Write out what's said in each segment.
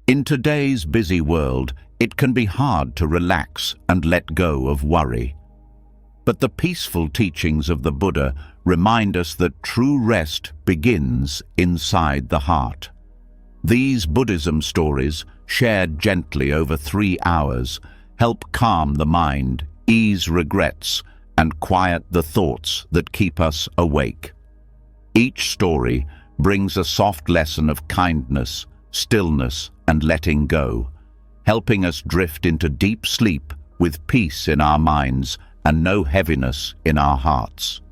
In today's busy world, it can be hard to relax and let go of worry. But the peaceful teachings of the Buddha remind us that true rest begins inside the heart. These Buddhism stories, shared gently over 3 hours, help calm the mind, ease regrets, and quiet the thoughts that keep us awake. Each story brings a soft lesson of kindness, stillness, and letting go, helping us drift into deep sleep with peace in our minds and no heaviness in our hearts.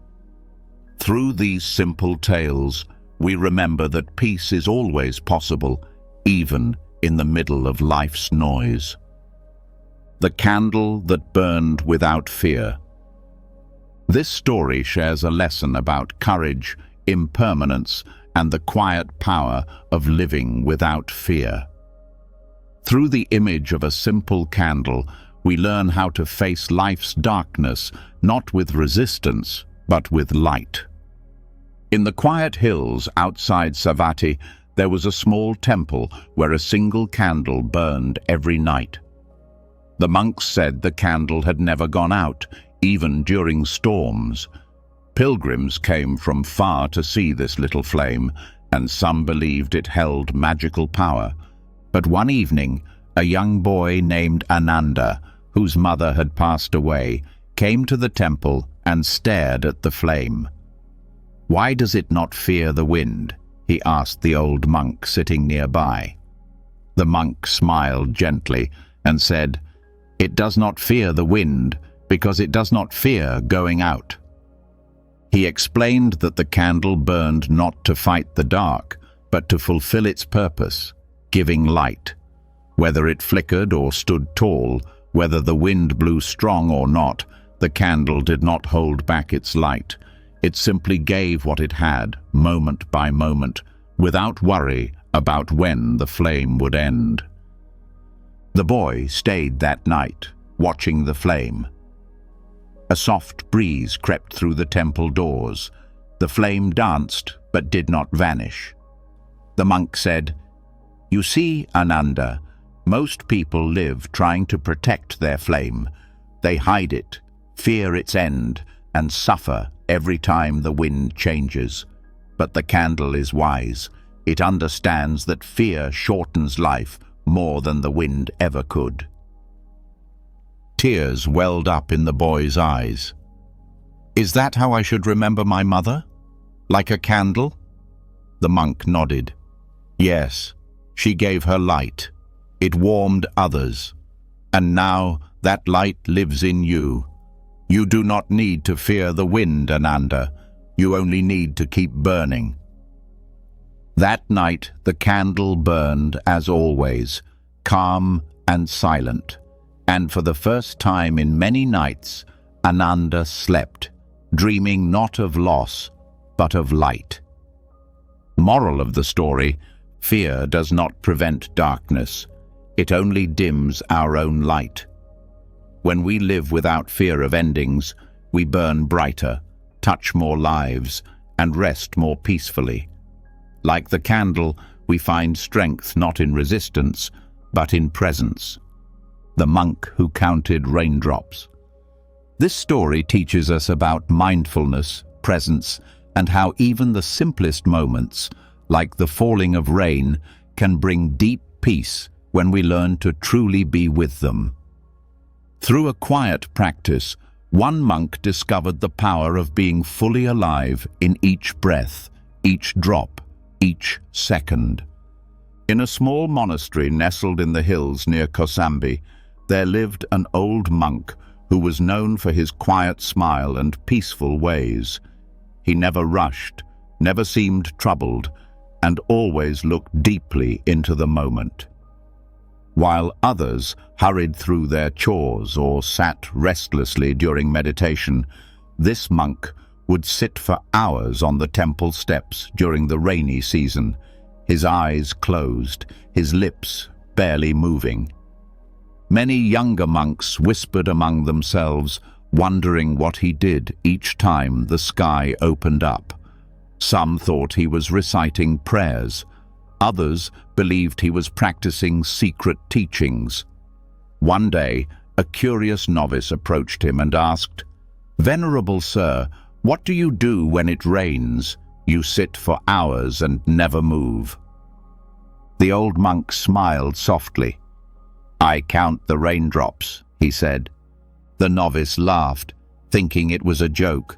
Through these simple tales, we remember that peace is always possible, even in the middle of life's noise. The candle that burned without fear. This story shares a lesson about courage, impermanence, and the quiet power of living without fear. Through the image of a simple candle, we learn how to face life's darkness, not with resistance, but with light. In the quiet hills outside Savatthi, there was a small temple where a single candle burned every night. The monks said the candle had never gone out, even during storms. Pilgrims came from far to see this little flame, and some believed it held magical power. But one evening, a young boy named Ananda, whose mother had passed away, came to the temple and stared at the flame. "Why does it not fear the wind?" he asked the old monk sitting nearby. The monk smiled gently and said, "It does not fear the wind because it does not fear going out." He explained that the candle burned not to fight the dark, but to fulfill its purpose, giving light. Whether it flickered or stood tall, whether the wind blew strong or not, the candle did not hold back its light. It simply gave what it had, moment by moment, without worry about when the flame would end. The boy stayed that night, watching the flame. A soft breeze crept through the temple doors. The flame danced, but did not vanish. The monk said, "You see, Ananda, most people live trying to protect their flame. They hide it, fear its end, and suffer every time the wind changes. But the candle is wise. It understands that fear shortens life more than the wind ever could." Tears welled up in the boy's eyes. "Is that how I should remember my mother? Like a candle?" The monk nodded. "Yes, she gave her light. It warmed others. And now that light lives in you. You do not need to fear the wind, Ananda. You only need to keep burning." That night the candle burned as always, calm and silent. And for the first time in many nights, Ananda slept, dreaming not of loss, but of light. Moral of the story: fear does not prevent darkness. It only dims our own light. When we live without fear of endings, we burn brighter, touch more lives, and rest more peacefully. Like the candle, we find strength not in resistance, but in presence. The monk who counted raindrops. This story teaches us about mindfulness, presence, and how even the simplest moments, like the falling of rain, can bring deep peace when we learn to truly be with them. Through a quiet practice, one monk discovered the power of being fully alive in each breath, each drop, each second. In a small monastery nestled in the hills near Kosambi, there lived an old monk who was known for his quiet smile and peaceful ways. He never rushed, never seemed troubled, and always looked deeply into the moment. While others hurried through their chores or sat restlessly during meditation, this monk would sit for hours on the temple steps during the rainy season, his eyes closed, his lips barely moving. Many younger monks whispered among themselves, wondering what he did each time the sky opened up. Some thought he was reciting prayers. Others believed he was practicing secret teachings. One day, a curious novice approached him and asked, "Venerable sir, what do you do when it rains? You sit for hours and never move." The old monk smiled softly. "I count the raindrops," he said. The novice laughed, thinking it was a joke.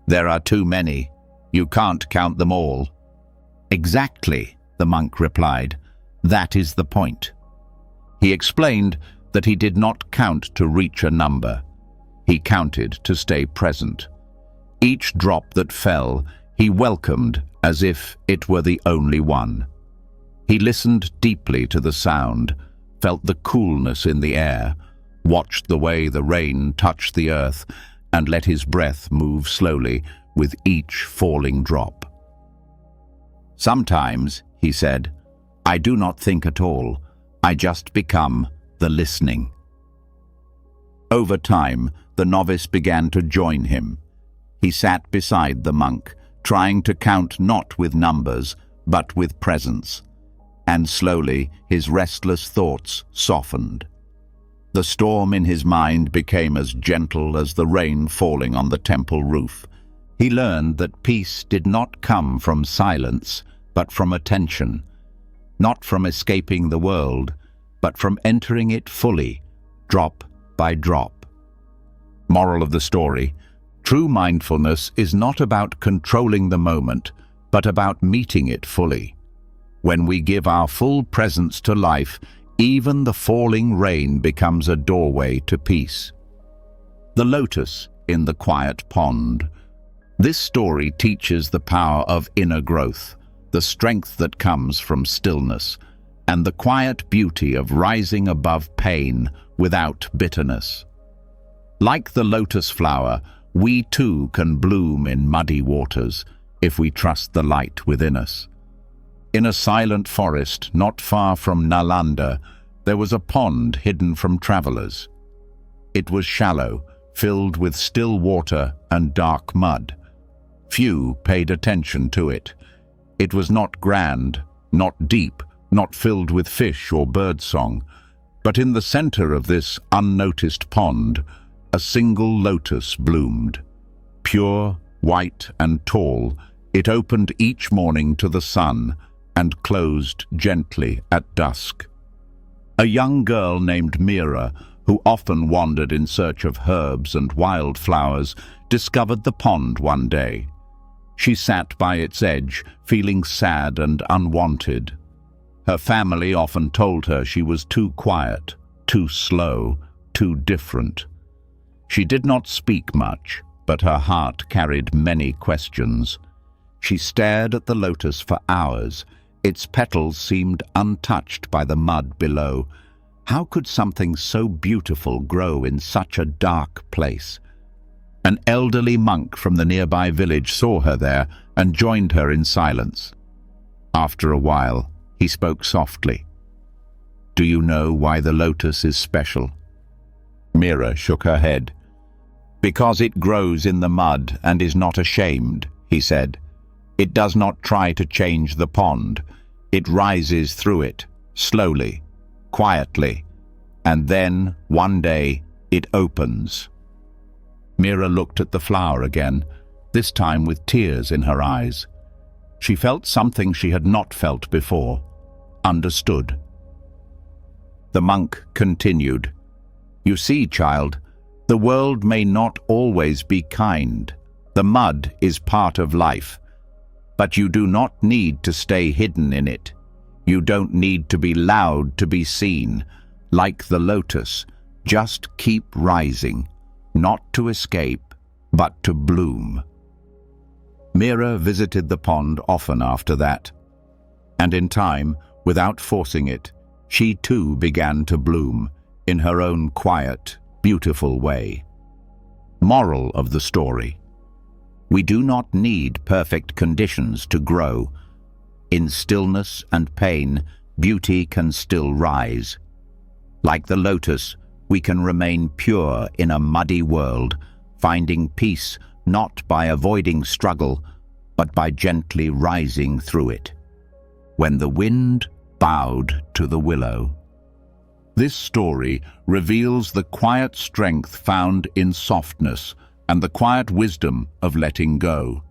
"There are too many. You can't count them all." "Exactly," the monk replied. "That is the point." He explained that he did not count to reach a number. He counted to stay present. Each drop that fell, he welcomed as if it were the only one. He listened deeply to the sound, felt the coolness in the air, watched the way the rain touched the earth, and let his breath move slowly with each falling drop. "Sometimes," he said, "I do not think at all. I just become the listening." Over time, the novice began to join him. He sat beside the monk, trying to count not with numbers, but with presence. And slowly, his restless thoughts softened. The storm in his mind became as gentle as the rain falling on the temple roof. He learned that peace did not come from silence, but from attention, not from escaping the world, but from entering it fully, drop by drop. Moral of the story: true mindfulness is not about controlling the moment, but about meeting it fully. When we give our full presence to life, even the falling rain becomes a doorway to peace. The lotus in the quiet pond. This story teaches the power of inner growth, the strength that comes from stillness, and the quiet beauty of rising above pain without bitterness. Like the lotus flower, we too can bloom in muddy waters if we trust the light within us. In a silent forest not far from Nalanda, there was a pond hidden from travelers. It was shallow, filled with still water and dark mud. Few paid attention to it. It was not grand, not deep, not filled with fish or birdsong, but in the center of this unnoticed pond, a single lotus bloomed. Pure, white, and tall, it opened each morning to the sun and closed gently at dusk. A young girl named Mira, who often wandered in search of herbs and wildflowers, discovered the pond one day. She sat by its edge, feeling sad and unwanted. Her family often told her she was too quiet, too slow, too different. She did not speak much, but her heart carried many questions. She stared at the lotus for hours. Its petals seemed untouched by the mud below. How could something so beautiful grow in such a dark place? An elderly monk from the nearby village saw her there and joined her in silence. After a while, he spoke softly. "Do you know why the lotus is special?" Mira shook her head. "Because it grows in the mud and is not ashamed," he said. "It does not try to change the pond. It rises through it, slowly, quietly, and then, one day, it opens." Mira looked at the flower again, this time with tears in her eyes. She felt something she had not felt before, understood. The monk continued, "You see, child, the world may not always be kind. The mud is part of life. But you do not need to stay hidden in it. You don't need to be loud to be seen. Like the lotus, just keep rising, not to escape, but to bloom." Mira visited the pond often after that, and in time, without forcing it, she too began to bloom in her own quiet, beautiful way. Moral of the story: we do not need perfect conditions to grow. In stillness and pain, beauty can still rise. Like the lotus, we can remain pure in a muddy world, finding peace not by avoiding struggle, but by gently rising through it. When the wind bowed to the willow. This story reveals the quiet strength found in softness and the quiet wisdom of letting go.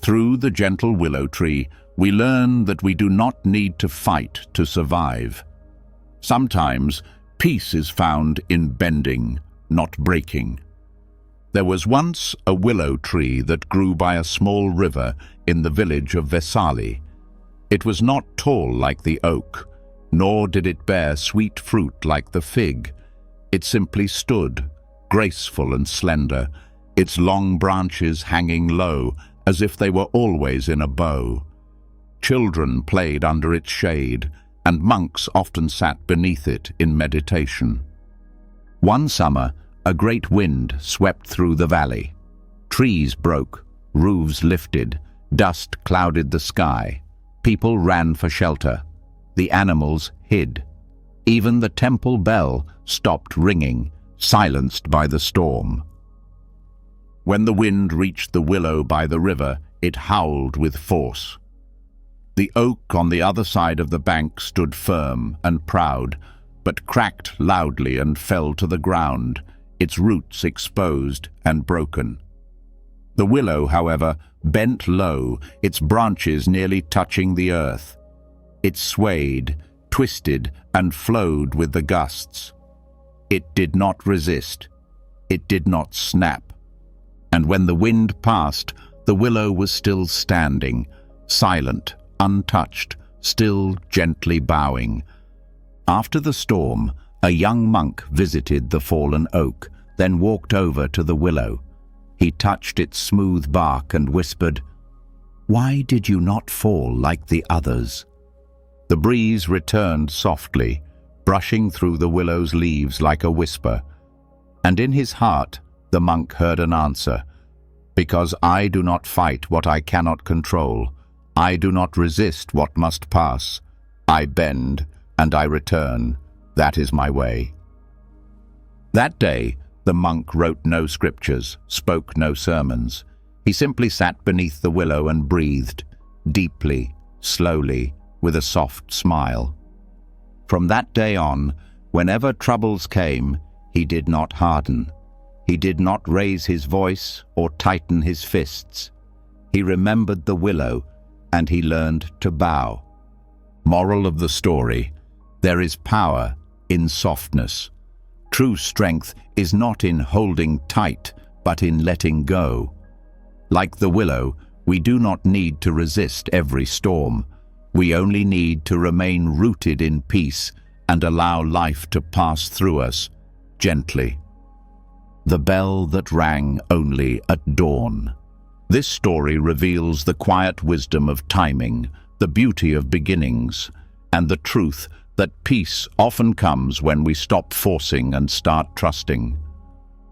Through the gentle willow tree, we learn that we do not need to fight to survive. Sometimes, peace is found in bending, not breaking. There was once a willow tree that grew by a small river in the village of Vesali. It was not tall like the oak, nor did it bear sweet fruit like the fig. It simply stood, graceful and slender, its long branches hanging low as if they were always in a bow. Children played under its shade, and monks often sat beneath it in meditation. One summer, a great wind swept through the valley. Trees broke, roofs lifted, dust clouded the sky. People ran for shelter. The animals hid. Even the temple bell stopped ringing, silenced by the storm. When the wind reached the willow by the river, it howled with force. The oak on the other side of the bank stood firm and proud, but cracked loudly and fell to the ground, its roots exposed and broken. The willow, however, bent low, its branches nearly touching the earth. It swayed, twisted, and flowed with the gusts. It did not resist. It did not snap. And when the wind passed, the willow was still standing, silent, untouched, still gently bowing. After the storm, a young monk visited the fallen oak, then walked over to the willow. He touched its smooth bark and whispered, "Why did you not fall like the others?" The breeze returned softly, brushing through the willow's leaves like a whisper. And in his heart, the monk heard an answer, "Because I do not fight what I cannot control. I do not resist what must pass. I bend and I return. That is my way." That day, the monk wrote no scriptures, spoke no sermons. He simply sat beneath the willow and breathed, deeply, slowly, with a soft smile. From that day on, whenever troubles came, he did not harden. He did not raise his voice or tighten his fists. He remembered the willow, and he learned to bow. Moral of the story: there is power in softness. True strength is not in holding tight, but in letting go. Like the willow, we do not need to resist every storm. We only need to remain rooted in peace and allow life to pass through us, gently. The bell that rang only at dawn. This story reveals the quiet wisdom of timing, the beauty of beginnings, and the truth that peace often comes when we stop forcing and start trusting.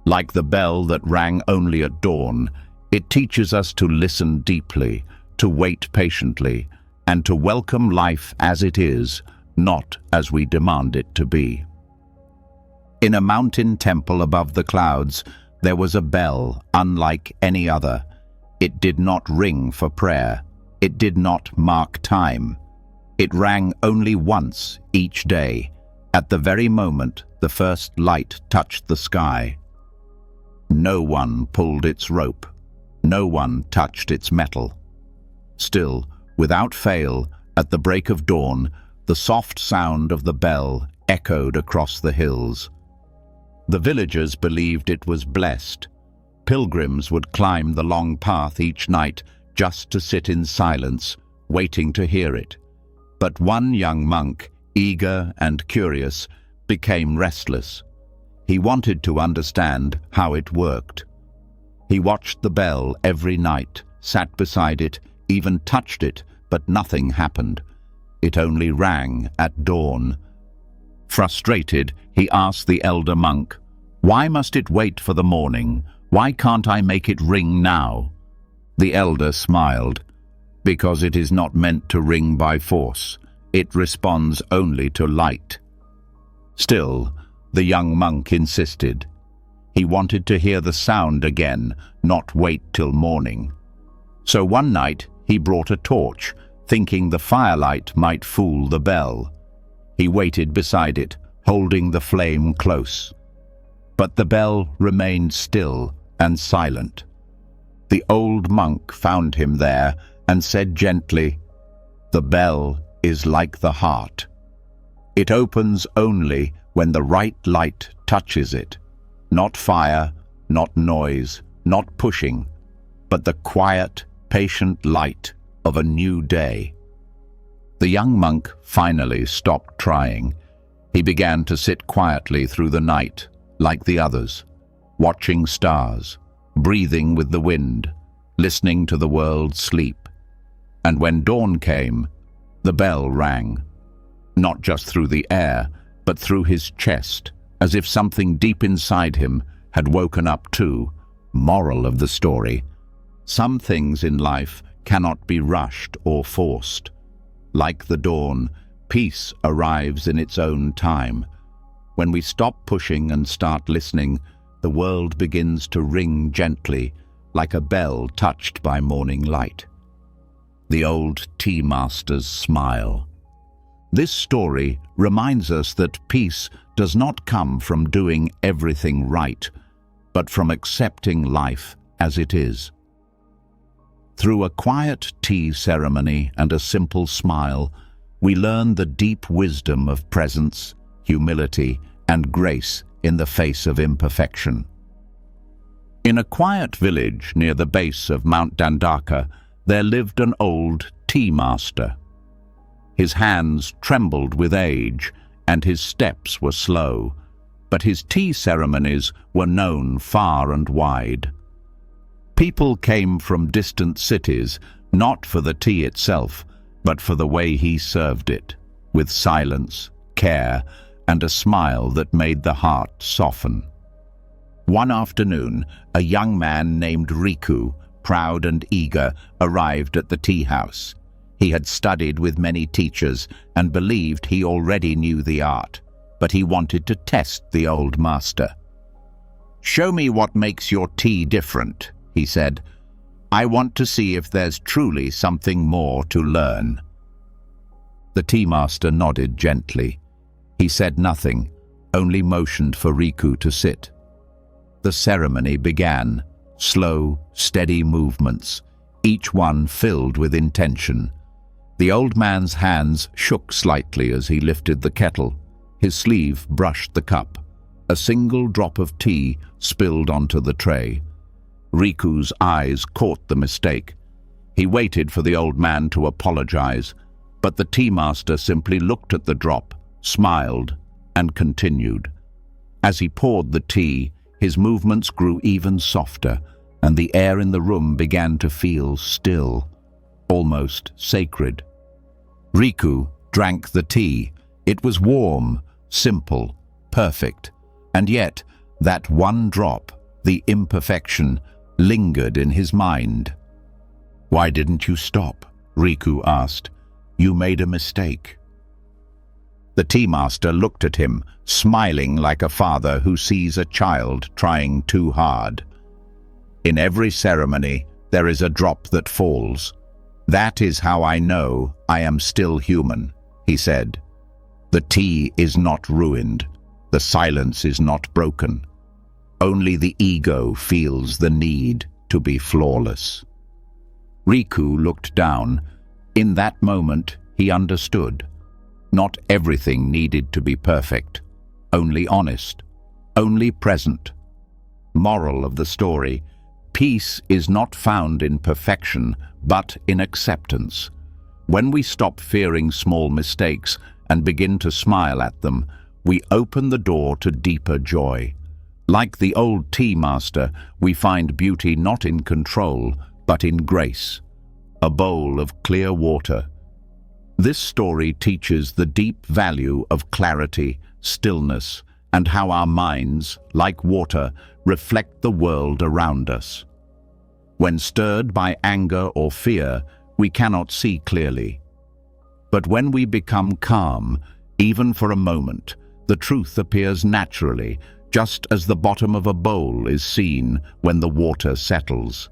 Like the bell that rang only at dawn, it teaches us to listen deeply, to wait patiently, and to welcome life as it is, not as we demand it to be. In a mountain temple above the clouds, there was a bell unlike any other. It did not ring for prayer. It did not mark time. It rang only once each day, at the very moment the first light touched the sky. No one pulled its rope. No one touched its metal. Still, without fail, at the break of dawn, the soft sound of the bell echoed across the hills. The villagers believed it was blessed. Pilgrims would climb the long path each night just to sit in silence, waiting to hear it. But one young monk, eager and curious, became restless. He wanted to understand how it worked. He watched the bell every night, sat beside it, even touched it, but nothing happened. It only rang at dawn. Frustrated, he asked the elder monk, "Why must it wait for the morning? Why can't I make it ring now?" The elder smiled. "Because it is not meant to ring by force. It responds only to light." Still, the young monk insisted. He wanted to hear the sound again, not wait till morning. So one night he brought a torch, thinking the firelight might fool the bell. He waited beside it, holding the flame close. But the bell remained still and silent. The old monk found him there and said gently, "The bell is like the heart. It opens only when the right light touches it. Not fire, not noise, not pushing, but the quiet, patient light of a new day." The young monk finally stopped trying. He began to sit quietly through the night, like the others, watching stars, breathing with the wind, listening to the world sleep. And when dawn came, the bell rang, not just through the air, but through his chest, as if something deep inside him had woken up too. Moral of the story: some things in life cannot be rushed or forced. Like the dawn, peace arrives in its own time. When we stop pushing and start listening, the world begins to ring gently, like a bell touched by morning light. The old tea master's smile. This story reminds us that peace does not come from doing everything right, but from accepting life as it is. Through a quiet tea ceremony and a simple smile, we learn the deep wisdom of presence, humility, and grace in the face of imperfection. In a quiet village near the base of Mount Dandaka, there lived an old tea master. His hands trembled with age, and his steps were slow, but his tea ceremonies were known far and wide. People came from distant cities, not for the tea itself, but for the way he served it, with silence, care, and a smile that made the heart soften. One afternoon, a young man named Riku, proud and eager, arrived at the tea house. He had studied with many teachers and believed he already knew the art, but he wanted to test the old master. "Show me what makes your tea different," he said. "I want to see if there's truly something more to learn." The tea master nodded gently. He said nothing, only motioned for Riku to sit. The ceremony began, slow, steady movements, each one filled with intention. The old man's hands shook slightly as he lifted the kettle. His sleeve brushed the cup. A single drop of tea spilled onto the tray. Riku's eyes caught the mistake. He waited for the old man to apologize, but the tea master simply looked at the drop, smiled, and continued. As he poured the tea, his movements grew even softer, and the air in the room began to feel still, almost sacred. Riku drank the tea. It was warm, simple, perfect, and yet that one drop, the imperfection, lingered in his mind. "Why didn't you stop?" Riku asked. "You made a mistake." The tea master looked at him, smiling like a father who sees a child trying too hard. "In every ceremony, there is a drop that falls. That is how I know I am still human," he said. "The tea is not ruined. The silence is not broken. Only the ego feels the need to be flawless." Riku looked down. In that moment, he understood. Not everything needed to be perfect, only honest, only present. Moral of the story: peace is not found in perfection, but in acceptance. When we stop fearing small mistakes and begin to smile at them, we open the door to deeper joy. Like the old tea master, we find beauty not in control, but in grace. A bowl of clear water. This story teaches the deep value of clarity, stillness, and how our minds, like water, reflect the world around us. When stirred by anger or fear, we cannot see clearly. But when we become calm, even for a moment, the truth appears naturally, just as the bottom of a bowl is seen when the water settles.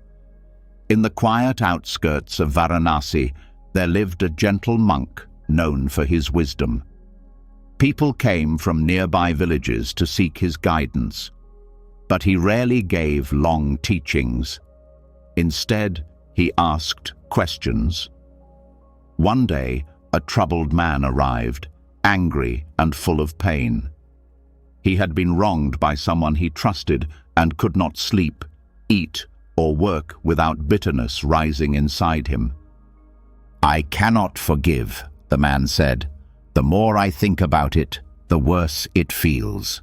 In the quiet outskirts of Varanasi, there lived a gentle monk known for his wisdom. People came from nearby villages to seek his guidance, but he rarely gave long teachings. Instead, he asked questions. One day, a troubled man arrived, angry and full of pain. He had been wronged by someone he trusted and could not sleep, eat, or work without bitterness rising inside him. "I cannot forgive," the man said. "The more I think about it, the worse it feels."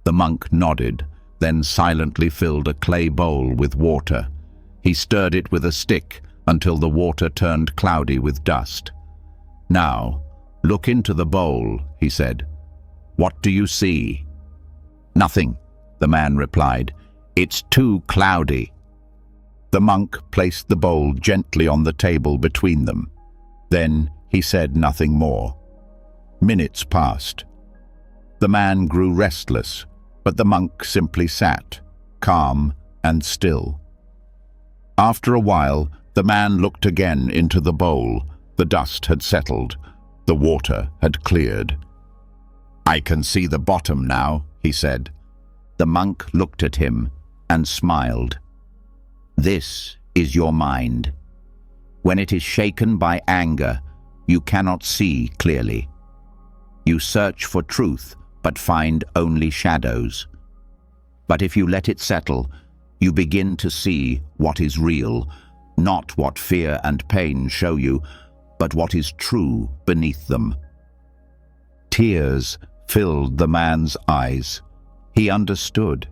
The monk nodded, then silently filled a clay bowl with water. He stirred it with a stick until the water turned cloudy with dust. "Now, look into the bowl," he said. "What do you see?" "Nothing," the man replied. "It's too cloudy." The monk placed the bowl gently on the table between them. Then he said nothing more. Minutes passed. The man grew restless, but the monk simply sat, calm and still. After a while, the man looked again into the bowl. The dust had settled. The water had cleared. "I can see the bottom now," he said. The monk looked at him and smiled. "This is your mind. When it is shaken by anger, you cannot see clearly. You search for truth, but find only shadows. But if you let it settle, you begin to see what is real, not what fear and pain show you, but what is true beneath them." Tears filled the man's eyes. He understood.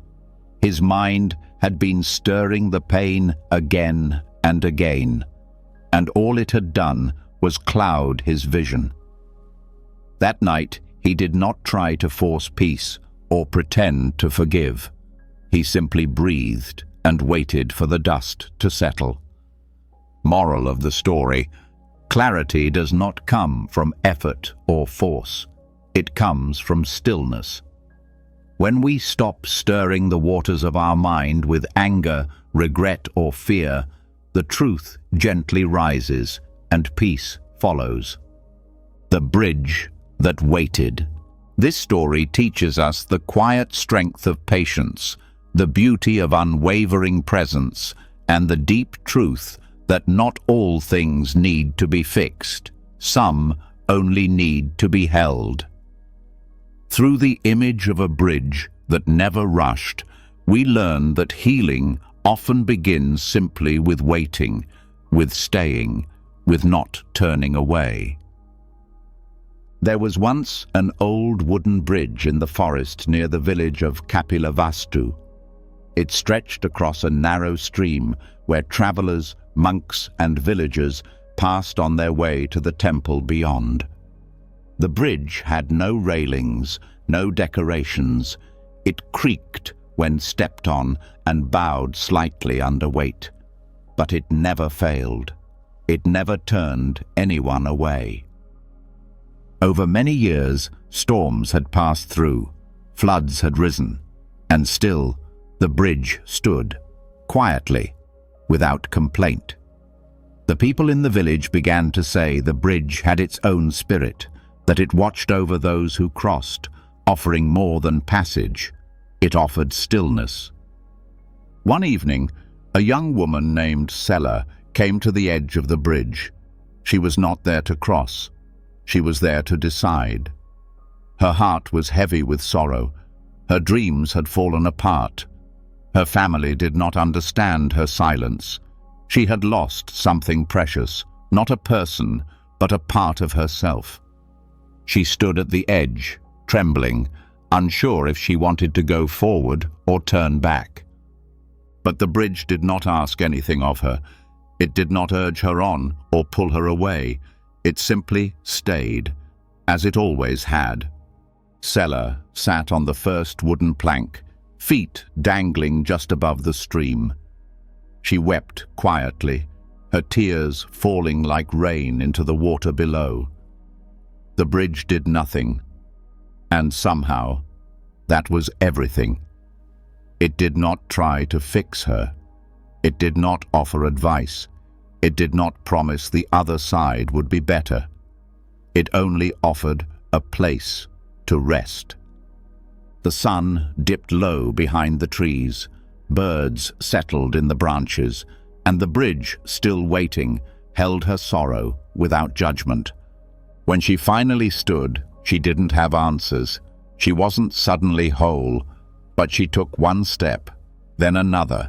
His mind had been stirring the pain again and again, and all it had done was cloud his vision. That night, he did not try to force peace or pretend to forgive. He simply breathed and waited for the dust to settle. Moral of the story: clarity does not come from effort or force. It comes from stillness. When we stop stirring the waters of our mind with anger, regret, or fear, the truth gently rises and peace follows. The bridge that waited. This story teaches us the quiet strength of patience, the beauty of unwavering presence, and the deep truth that not all things need to be fixed. Some only need to be held. Through the image of a bridge that never rushed, we learn that healing often begins simply with waiting, with staying, with not turning away. There was once an old wooden bridge in the forest near the village of Kapilavastu. It stretched across a narrow stream where travelers, monks, and villagers passed on their way to the temple beyond. The bridge had no railings, no decorations. It creaked when stepped on and bowed slightly under weight. But it never failed. It never turned anyone away. Over many years, storms had passed through, floods had risen, and still the bridge stood, quietly, without complaint. The people in the village began to say the bridge had its own spirit, that it watched over those who crossed, offering more than passage. It offered stillness. One evening, a young woman named Sela came to the edge of the bridge. She was not there to cross. She was there to decide. Her heart was heavy with sorrow. Her dreams had fallen apart. Her family did not understand her silence. She had lost something precious, not a person, but a part of herself. She stood at the edge, trembling, unsure if she wanted to go forward or turn back. But the bridge did not ask anything of her. It did not urge her on or pull her away. It simply stayed, as it always had. Sela sat on the first wooden plank, feet dangling just above the stream. She wept quietly, her tears falling like rain into the water below. The bridge did nothing, and somehow that was everything. It did not try to fix her. It did not offer advice. It did not promise the other side would be better. It only offered a place to rest. The sun dipped low behind the trees, birds settled in the branches, and the bridge, still waiting, held her sorrow without judgment. When she finally stood, she didn't have answers. She wasn't suddenly whole, but she took one step, then another,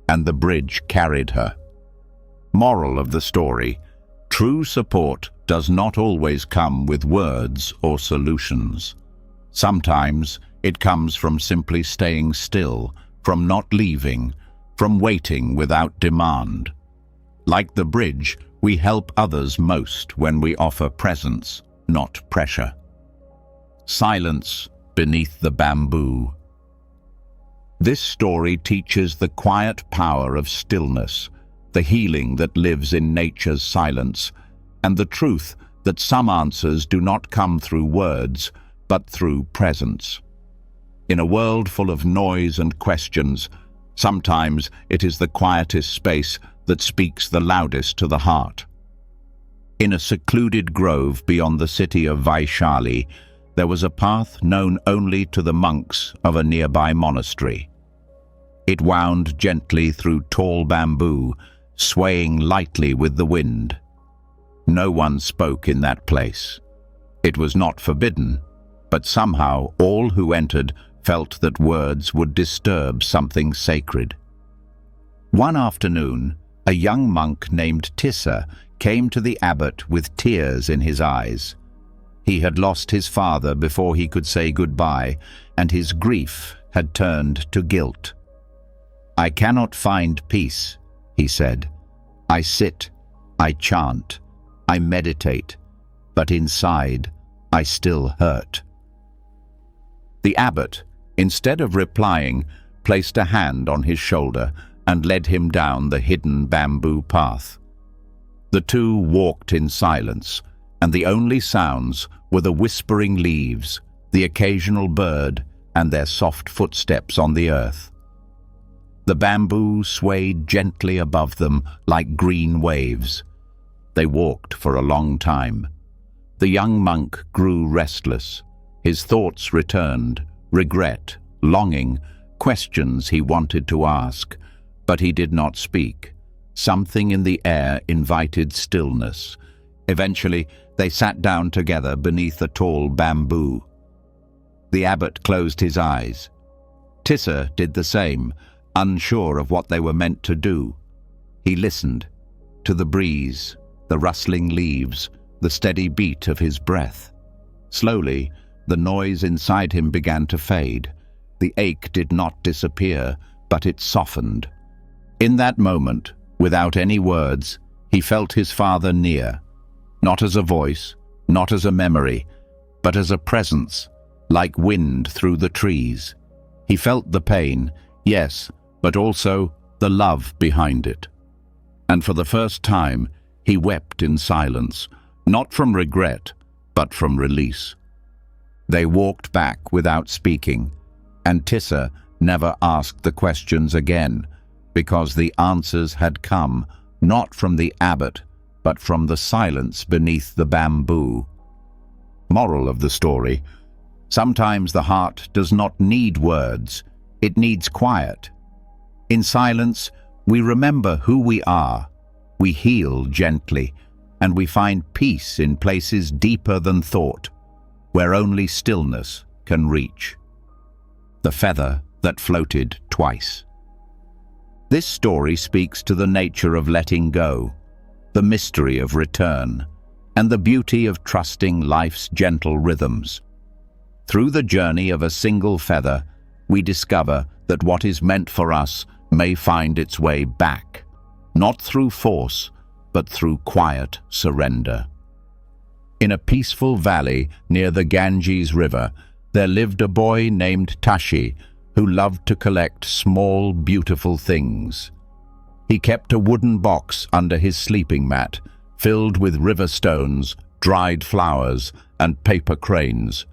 and the bridge carried her. Moral of the story: true support does not always come with words or solutions. Sometimes it comes from simply staying still, from not leaving, from waiting without demand. Like the bridge, we help others most when we offer presence, not pressure. Silence beneath the bamboo. This story teaches the quiet power of stillness, the healing that lives in nature's silence, and the truth that some answers do not come through words, but through presence. In a world full of noise and questions, sometimes it is the quietest space that speaks the loudest to the heart. In a secluded grove beyond the city of Vaishali, there was a path known only to the monks of a nearby monastery. It wound gently through tall bamboo, swaying lightly with the wind. No one spoke in that place. It was not forbidden, but somehow all who entered felt that words would disturb something sacred. One afternoon, a young monk named Tissa came to the abbot with tears in his eyes. He had lost his father before he could say goodbye, and his grief had turned to guilt. "I cannot find peace," he said. "I sit, I chant, I meditate, but inside I still hurt." The abbot, instead of replying, placed a hand on his shoulder and led him down the hidden bamboo path. The two walked in silence, and the only sounds were the whispering leaves, the occasional bird, and their soft footsteps on the earth. The bamboo swayed gently above them like green waves. They walked for a long time. The young monk grew restless. His thoughts returned, regret, longing, questions he wanted to ask, but he did not speak. Something in the air invited stillness. Eventually, they sat down together beneath a tall bamboo. The abbot closed his eyes. Tissa did the same, unsure of what they were meant to do. He listened to the breeze, the rustling leaves, the steady beat of his breath. Slowly, the noise inside him began to fade. The ache did not disappear, but it softened. In that moment, without any words, he felt his father near, not as a voice, not as a memory, but as a presence, like wind through the trees. He felt the pain, yes, but also the love behind it. And for the first time, he wept in silence, not from regret, but from release. They walked back without speaking, and Tissa never asked the questions again, because the answers had come not from the abbot, but from the silence beneath the bamboo. Moral of the story: sometimes the heart does not need words, it needs quiet. In silence, we remember who we are, we heal gently, and we find peace in places deeper than thought, where only stillness can reach. The feather that floated twice. This story speaks to the nature of letting go, the mystery of return, and the beauty of trusting life's gentle rhythms. Through the journey of a single feather, we discover that what is meant for us may find its way back, not through force, but through quiet surrender. In a peaceful valley near the Ganges River, there lived a boy named Tashi who loved to collect small, beautiful things. He kept a wooden box under his sleeping mat, filled with river stones, dried flowers, and paper cranes.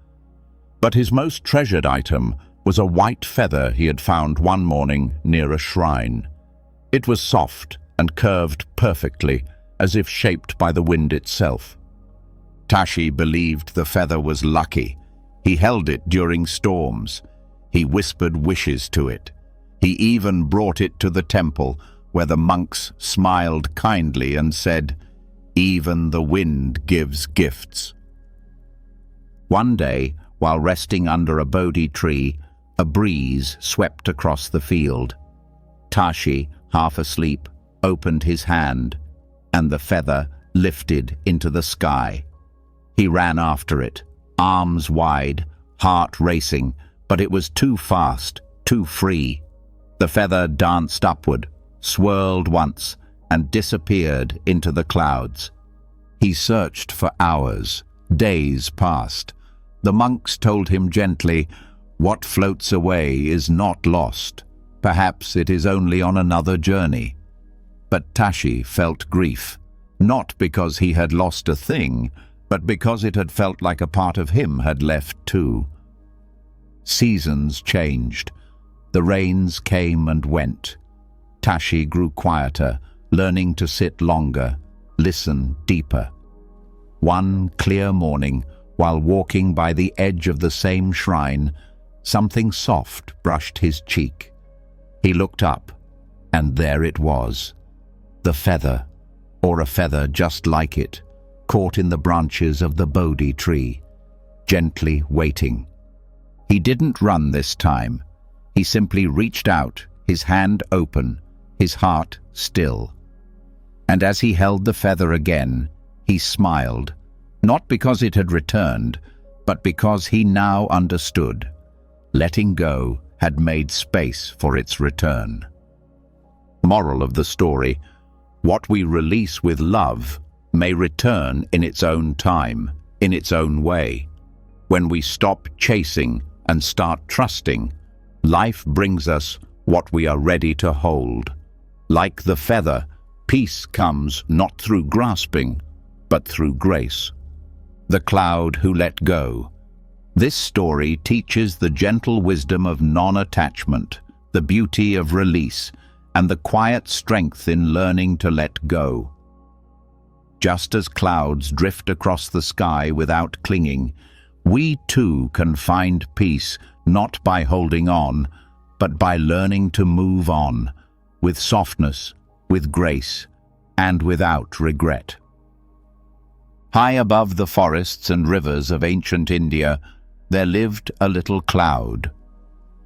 But his most treasured item was a white feather he had found one morning near a shrine. It was soft and curved perfectly, as if shaped by the wind itself. Tashi believed the feather was lucky. He held it during storms. He whispered wishes to it. He even brought it to the temple, where the monks smiled kindly and said, "Even the wind gives gifts." One day, while resting under a Bodhi tree, a breeze swept across the field. Tashi, half asleep, opened his hand, and the feather lifted into the sky. He ran after it, arms wide, heart racing, but it was too fast, too free. The feather danced upward, swirled once, and disappeared into the clouds. He searched for hours. Days passed. The monks told him gently, "What floats away is not lost. Perhaps it is only on another journey." But Tashi felt grief, not because he had lost a thing, but because it had felt like a part of him had left too. Seasons changed. The rains came and went. Tashi grew quieter, learning to sit longer, listen deeper. One clear morning, while walking by the edge of the same shrine, something soft brushed his cheek. He looked up, and there it was. The feather, or a feather just like it, caught in the branches of the Bodhi tree, gently waiting. He didn't run this time. He simply reached out, his hand open, his heart still. And as he held the feather again, he smiled, not because it had returned, but because he now understood. Letting go had made space for its return. Moral of the story: what we release with love may return in its own time, in its own way. When we stop chasing and start trusting, life brings us what we are ready to hold. Like the feather, peace comes not through grasping, but through grace. The cloud who let go. This story teaches the gentle wisdom of non-attachment, the beauty of release, and the quiet strength in learning to let go. Just as clouds drift across the sky without clinging, we too can find peace not by holding on, but by learning to move on, with softness, with grace, and without regret. High above the forests and rivers of ancient India, there lived a little cloud.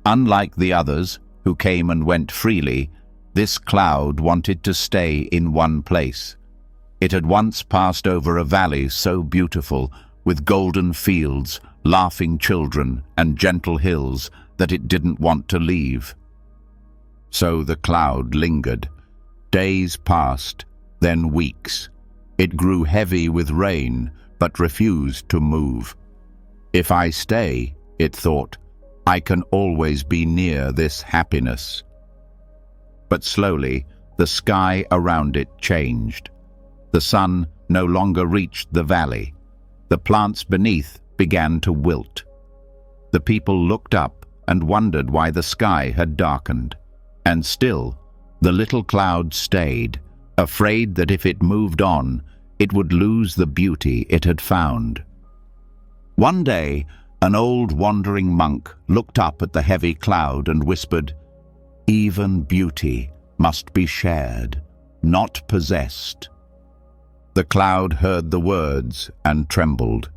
Unlike the others, who came and went freely, this cloud wanted to stay in one place. It had once passed over a valley so beautiful, with golden fields, laughing children, and gentle hills, that it didn't want to leave. So the cloud lingered. Days passed, then weeks. It grew heavy with rain, but refused to move. If I stay, it thought, I can always be near this happiness. But slowly, the sky around it changed. The sun no longer reached the valley. The plants beneath began to wilt. The people looked up and wondered why the sky had darkened. And still, the little cloud stayed, afraid that if it moved on, it would lose the beauty it had found. One day, an old wandering monk looked up at the heavy cloud and whispered, "Even beauty must be shared, not possessed." The cloud heard the words and trembled.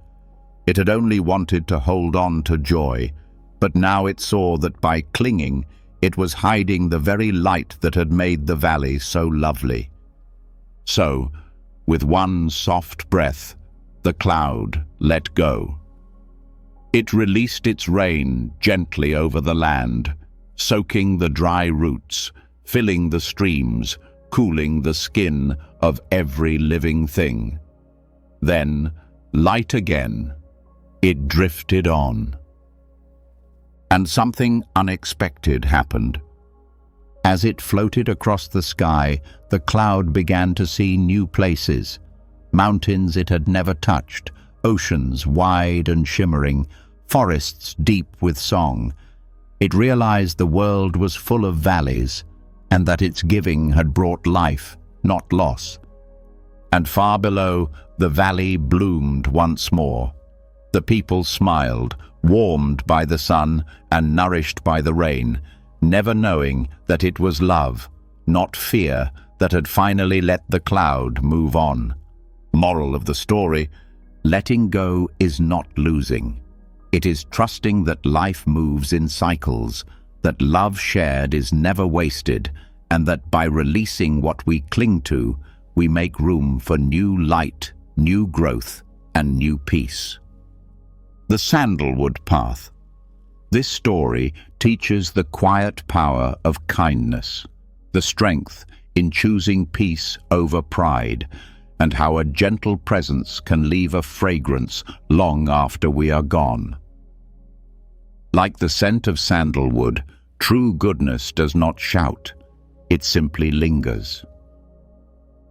It had only wanted to hold on to joy, but now it saw that by clinging, it was hiding the very light that had made the valley so lovely. So, with one soft breath, the cloud let go. It released its rain gently over the land, soaking the dry roots, filling the streams, cooling the skin of every living thing. Then, light again, it drifted on. And something unexpected happened. As it floated across the sky, the cloud began to see new places, mountains it had never touched, oceans wide and shimmering, forests deep with song. It realized the world was full of valleys, and that its giving had brought life not loss. And far below, the valley bloomed once more. The people smiled, warmed by the sun and nourished by the rain, never knowing that it was love, not fear, that had finally let the cloud move on. Moral of the story: letting go is not losing. It is trusting that life moves in cycles, that love shared is never wasted, and that by releasing what we cling to, we make room for new light, new growth, and new peace. The Sandalwood Path. This story teaches the quiet power of kindness, the strength in choosing peace over pride, and how a gentle presence can leave a fragrance long after we are gone. Like the scent of sandalwood, true goodness does not shout, it simply lingers.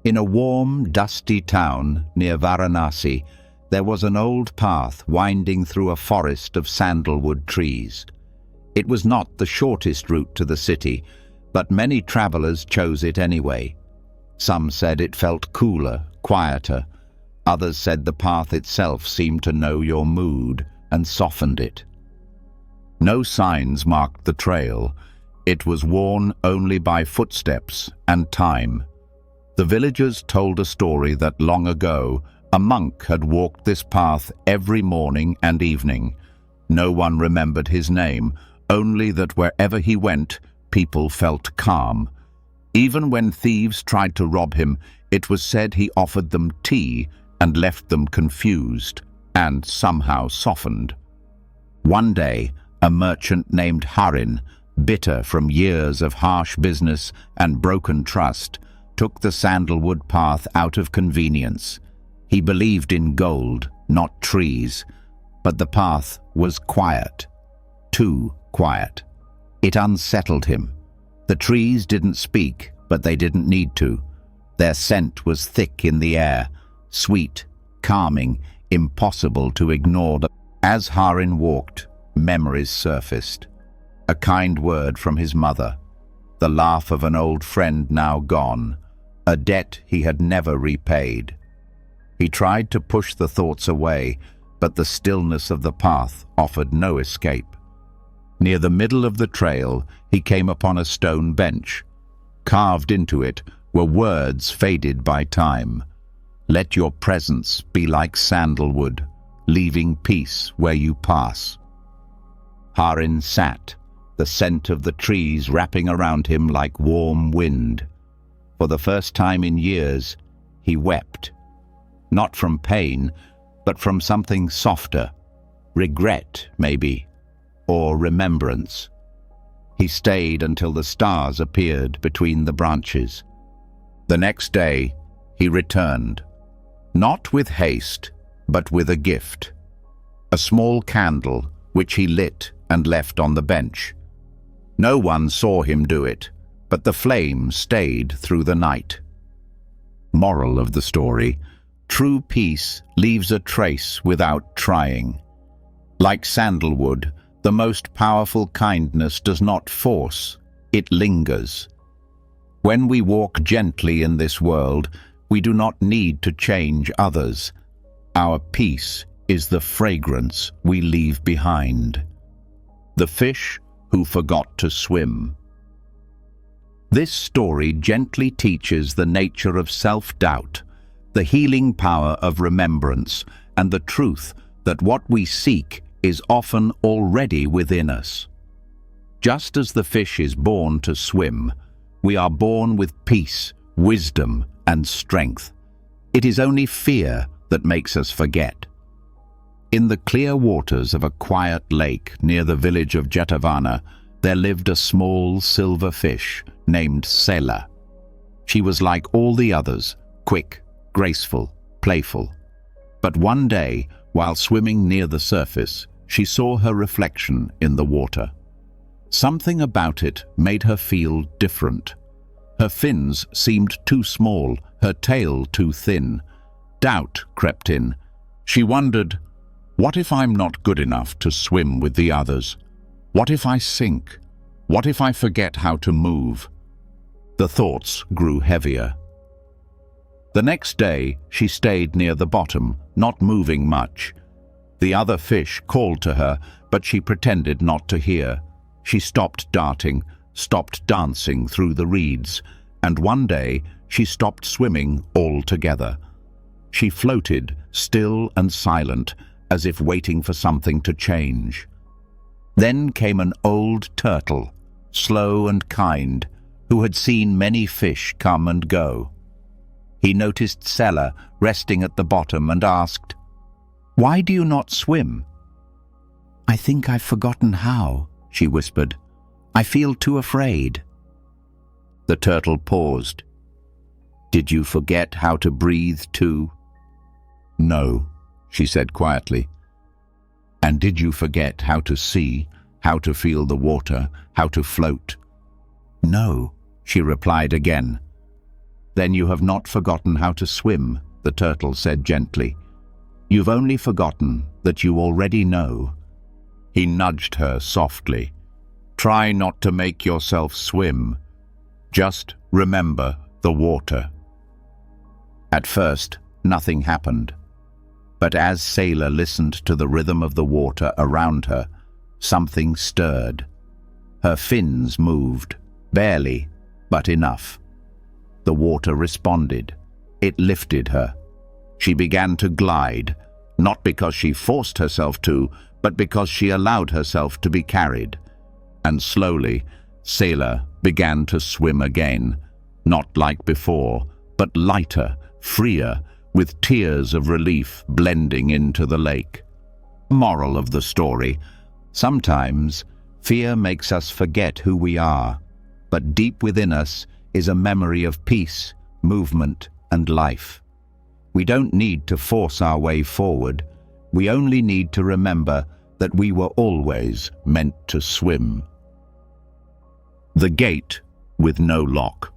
In a warm, dusty town near Varanasi, there was an old path winding through a forest of sandalwood trees. It was not the shortest route to the city, but many travelers chose it anyway. Some said it felt cooler, quieter. Others said the path itself seemed to know your mood and softened it. No signs marked the trail. It was worn only by footsteps and time. The villagers told a story that long ago, a monk had walked this path every morning and evening. No one remembered his name, only that wherever he went, people felt calm. Even when thieves tried to rob him, it was said he offered them tea and left them confused and somehow softened. One day, a merchant named Harin, bitter from years of harsh business and broken trust, took the sandalwood path out of convenience. He believed in gold, not trees, but the path was quiet, too quiet. It unsettled him. The trees didn't speak, but they didn't need to. Their scent was thick in the air, sweet, calming, impossible to ignore. As Harin walked, memories surfaced. A kind word from his mother, the laugh of an old friend now gone, a debt he had never repaid. He tried to push the thoughts away, but the stillness of the path offered no escape. Near the middle of the trail, he came upon a stone bench. Carved into it were words faded by time. Let your presence be like sandalwood, leaving peace where you pass. Harin sat, the scent of the trees wrapping around him like warm wind. For the first time in years, he wept. Not from pain, but from something softer. Regret, maybe, or remembrance. He stayed until the stars appeared between the branches. The next day, he returned, not with haste, but with a gift. A small candle, which he lit and left on the bench. No one saw him do it, but the flame stayed through the night. Moral of the story: true peace leaves a trace without trying. Like sandalwood, the most powerful kindness does not force, it lingers. When we walk gently in this world, we do not need to change others. Our peace is the fragrance we leave behind. The fish who forgot to swim. This story gently teaches the nature of self-doubt, the healing power of remembrance, and the truth that what we seek is often already within us. Just as the fish is born to swim, we are born with peace, wisdom, and strength. It is only fear that makes us forget. In the clear waters of a quiet lake near the village of Jetavana, there lived a small silver fish named Sela. She was like all the others, quick, graceful, playful. But one day, while swimming near the surface, she saw her reflection in the water. Something about it made her feel different. Her fins seemed too small, her tail too thin. Doubt crept in. She wondered, what if I'm not good enough to swim with the others? What if I sink? What if I forget how to move? The thoughts grew heavier. The next day, she stayed near the bottom, not moving much. The other fish called to her, but she pretended not to hear. She stopped darting, stopped dancing through the reeds, and one day she stopped swimming altogether. She floated, still and silent, as if waiting for something to change. Then came an old turtle, slow and kind, who had seen many fish come and go. He noticed Sela resting at the bottom and asked, "Why do you not swim?" "I think I've forgotten how," she whispered. "I feel too afraid." The turtle paused. "Did you forget how to breathe too?" "No," she said quietly. "And did you forget how to see, how to feel the water, how to float?" "No," she replied again. "Then you have not forgotten how to swim," the turtle said gently. "You've only forgotten that you already know." He nudged her softly. "Try not to make yourself swim. Just remember the water." At first, nothing happened. But as Sailor listened to the rhythm of the water around her, something stirred. Her fins moved, barely, but enough. The water responded. It lifted her. She began to glide, not because she forced herself to, but because she allowed herself to be carried. And slowly, Sailor began to swim again, not like before, but lighter, freer, with tears of relief blending into the lake. Moral of the story: sometimes fear makes us forget who we are, but deep within us is a memory of peace, movement, and life. We don't need to force our way forward. We only need to remember that we were always meant to swim. The gate with no lock.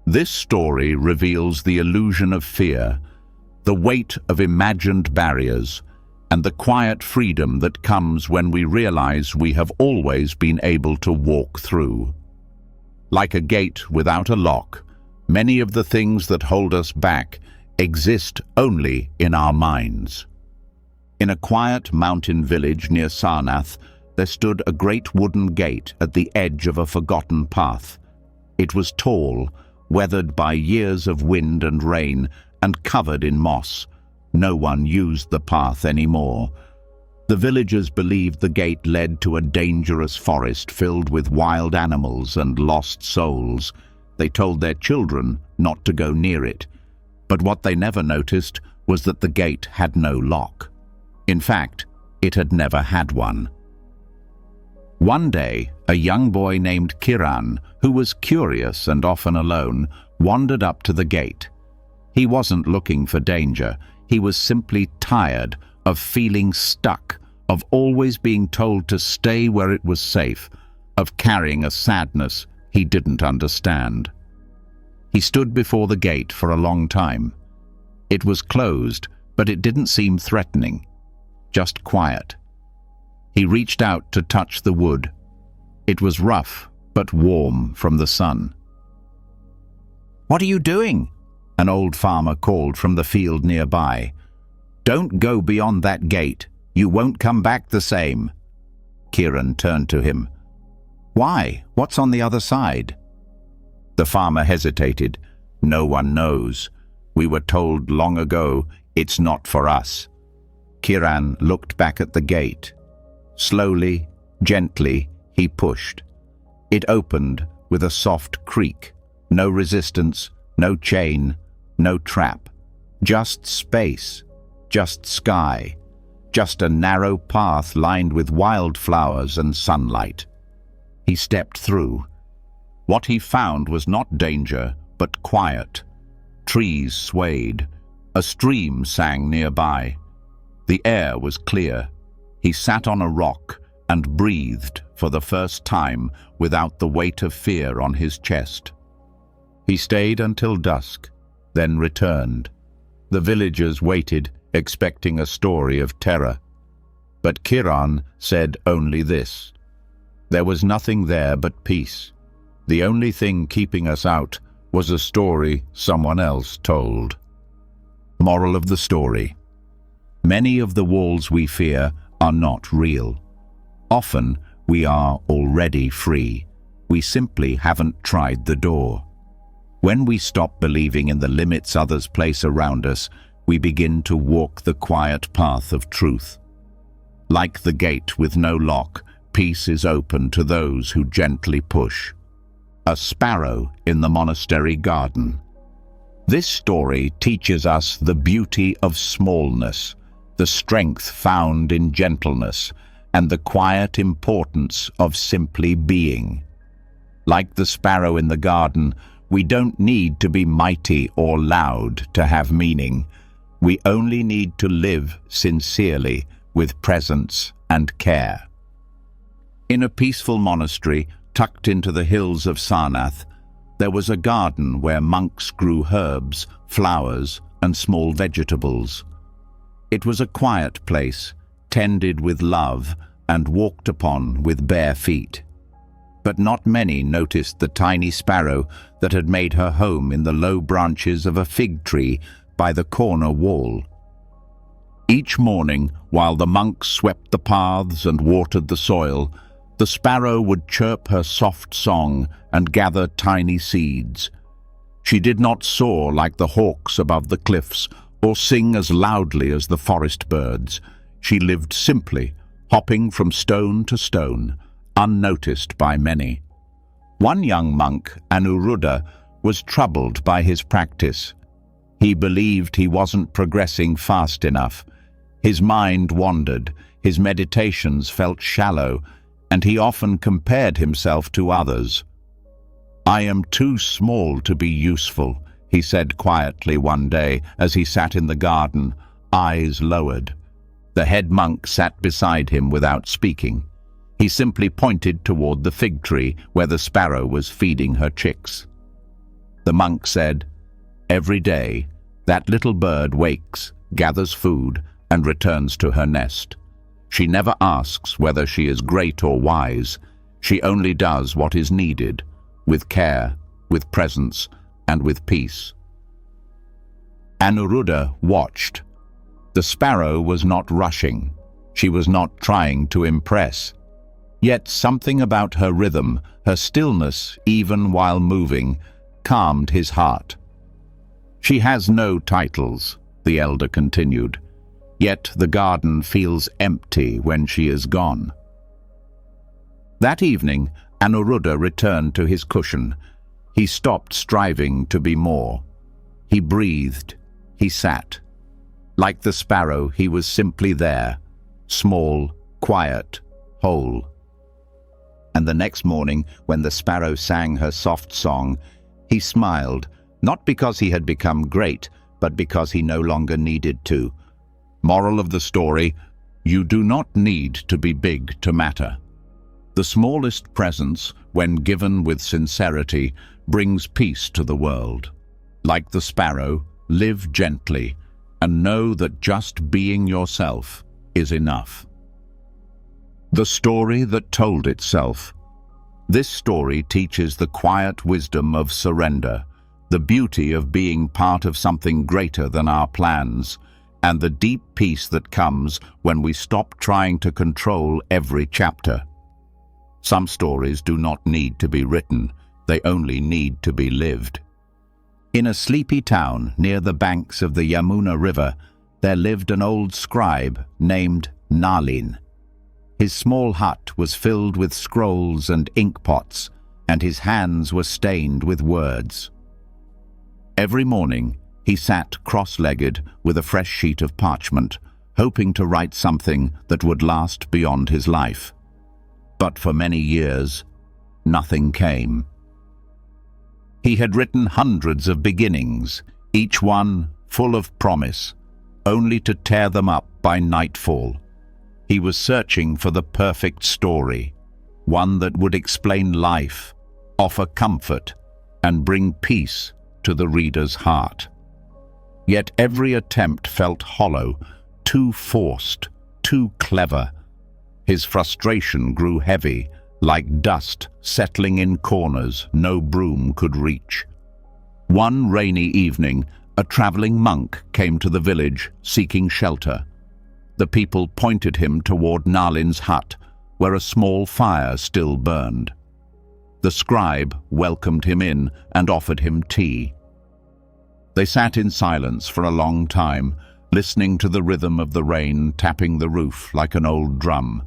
This story reveals the illusion of fear, the weight of imagined barriers, and the quiet freedom that comes when we realize we have always been able to walk through. Like a gate without a lock, many of the things that hold us back exist only in our minds. In a quiet mountain village near Sarnath, there stood a great wooden gate at the edge of a forgotten path. It was tall, weathered by years of wind and rain, and covered in moss. No one used the path anymore. The villagers believed the gate led to a dangerous forest filled with wild animals and lost souls. They told their children not to go near it. But what they never noticed was that the gate had no lock. In fact, it had never had one. One day, a young boy named Kiran, who was curious and often alone, wandered up to the gate. He wasn't looking for danger. He was simply tired of feeling stuck, of always being told to stay where it was safe, of carrying a sadness he didn't understand. He stood before the gate for a long time. It was closed, but it didn't seem threatening, just quiet. He reached out to touch the wood. It was rough, but warm from the sun. "What are you doing?" an old farmer called from the field nearby. "Don't go beyond that gate. You won't come back the same." Kiran turned to him. "Why? What's on the other side?" The farmer hesitated. "No one knows. We were told long ago it's not for us." Kiran looked back at the gate. Slowly, gently, he pushed. It opened with a soft creak. No resistance, no chain, no trap. Just space, just sky, just a narrow path lined with wildflowers and sunlight. He stepped through. What he found was not danger, but quiet. Trees swayed. A stream sang nearby. The air was clear. He sat on a rock and breathed for the first time without the weight of fear on his chest. He stayed until dusk, then returned. The villagers waited, expecting a story of terror. But Kiran said only this: "There was nothing there but peace. The only thing keeping us out was a story someone else told. Moral of the story: many of the walls we fear are not real. Often we are already free. We simply haven't tried the door. When we stop believing in the limits others place around us, we begin to walk the quiet path of truth. Like the gate with no lock, peace is open to those who gently push. A sparrow in the monastery garden. This story teaches us the beauty of smallness, the strength found in gentleness, and the quiet importance of simply being. Like the sparrow in the garden, we don't need to be mighty or loud to have meaning. We only need to live sincerely with presence and care. In a peaceful monastery tucked into the hills of Sarnath, there was a garden where monks grew herbs, flowers, and small vegetables. It was a quiet place, tended with love and walked upon with bare feet. But not many noticed the tiny sparrow that had made her home in the low branches of a fig tree by the corner wall. Each morning, while the monks swept the paths and watered the soil, the sparrow would chirp her soft song and gather tiny seeds. She did not soar like the hawks above the cliffs or sing as loudly as the forest birds. She lived simply, hopping from stone to stone, unnoticed by many. One young monk, Anuruddha, was troubled by his practice. He believed he wasn't progressing fast enough. His mind wandered, his meditations felt shallow, and he often compared himself to others. "I am too small to be useful," he said quietly one day as he sat in the garden, eyes lowered. The head monk sat beside him without speaking. He simply pointed toward the fig tree where the sparrow was feeding her chicks. The monk said, "Every day, that little bird wakes, gathers food, and returns to her nest. She never asks whether she is great or wise. She only does what is needed, with care, with presence, and with peace." Anuruddha watched. The sparrow was not rushing. She was not trying to impress. Yet something about her rhythm, her stillness, even while moving, calmed his heart. "She has no titles," the elder continued, "yet the garden feels empty when she is gone." That evening, Anuruddha returned to his cushion. He stopped striving to be more. He breathed. He sat. Like the sparrow, he was simply there, small, quiet, whole. And the next morning, when the sparrow sang her soft song, he smiled, not because he had become great, but because he no longer needed to. Moral of the story: you do not need to be big to matter. The smallest presence, when given with sincerity, brings peace to the world. Like the sparrow, live gently, and know that just being yourself is enough. The story that told itself. This story teaches the quiet wisdom of surrender, the beauty of being part of something greater than our plans, and the deep peace that comes when we stop trying to control every chapter. Some stories do not need to be written, they only need to be lived. In a sleepy town near the banks of the Yamuna River, there lived an old scribe named Nalin. His small hut was filled with scrolls and ink pots, and his hands were stained with words. Every morning, he sat cross-legged with a fresh sheet of parchment, hoping to write something that would last beyond his life. But for many years, nothing came. He had written hundreds of beginnings, each one full of promise, only to tear them up by nightfall. He was searching for the perfect story, one that would explain life, offer comfort, and bring peace to the reader's heart. Yet every attempt felt hollow, too forced, too clever. His frustration grew heavy, like dust settling in corners no broom could reach. One rainy evening, a traveling monk came to the village seeking shelter. The people pointed him toward Nalin's hut, where a small fire still burned. The scribe welcomed him in and offered him tea. They sat in silence for a long time, listening to the rhythm of the rain tapping the roof like an old drum.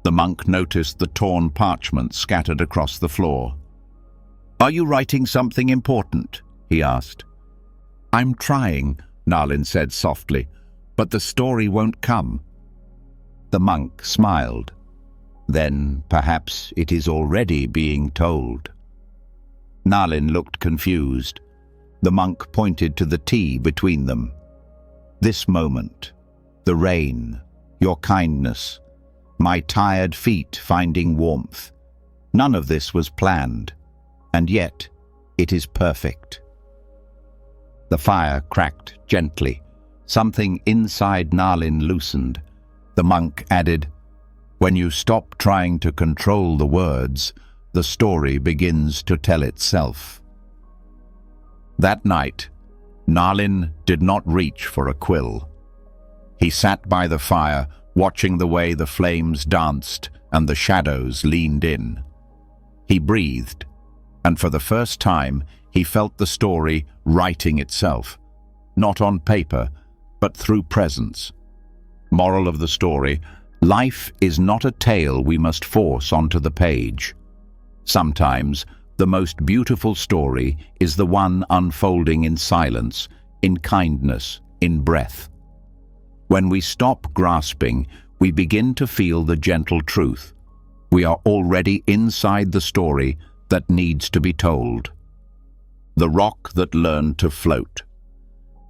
The monk noticed the torn parchment scattered across the floor. "Are you writing something important?" he asked. "I'm trying," Nalin said softly, "but the story won't come." The monk smiled. "Then perhaps it is already being told." Nalin looked confused. The monk pointed to the tea between them. "This moment, the rain, your kindness, my tired feet finding warmth. None of this was planned, and yet it is perfect." The fire cracked gently. Something inside Nalin loosened. The monk added, "When you stop trying to control the words, the story begins to tell itself." That night, Nalin did not reach for a quill. He sat by the fire, watching the way the flames danced and the shadows leaned in. He breathed, and for the first time he felt the story writing itself, not on paper, but through presence. Moral of the story: life is not a tale we must force onto the page. Sometimes the most beautiful story is the one unfolding in silence, in kindness, in breath. When we stop grasping, we begin to feel the gentle truth. We are already inside the story that needs to be told. The rock that learned to float.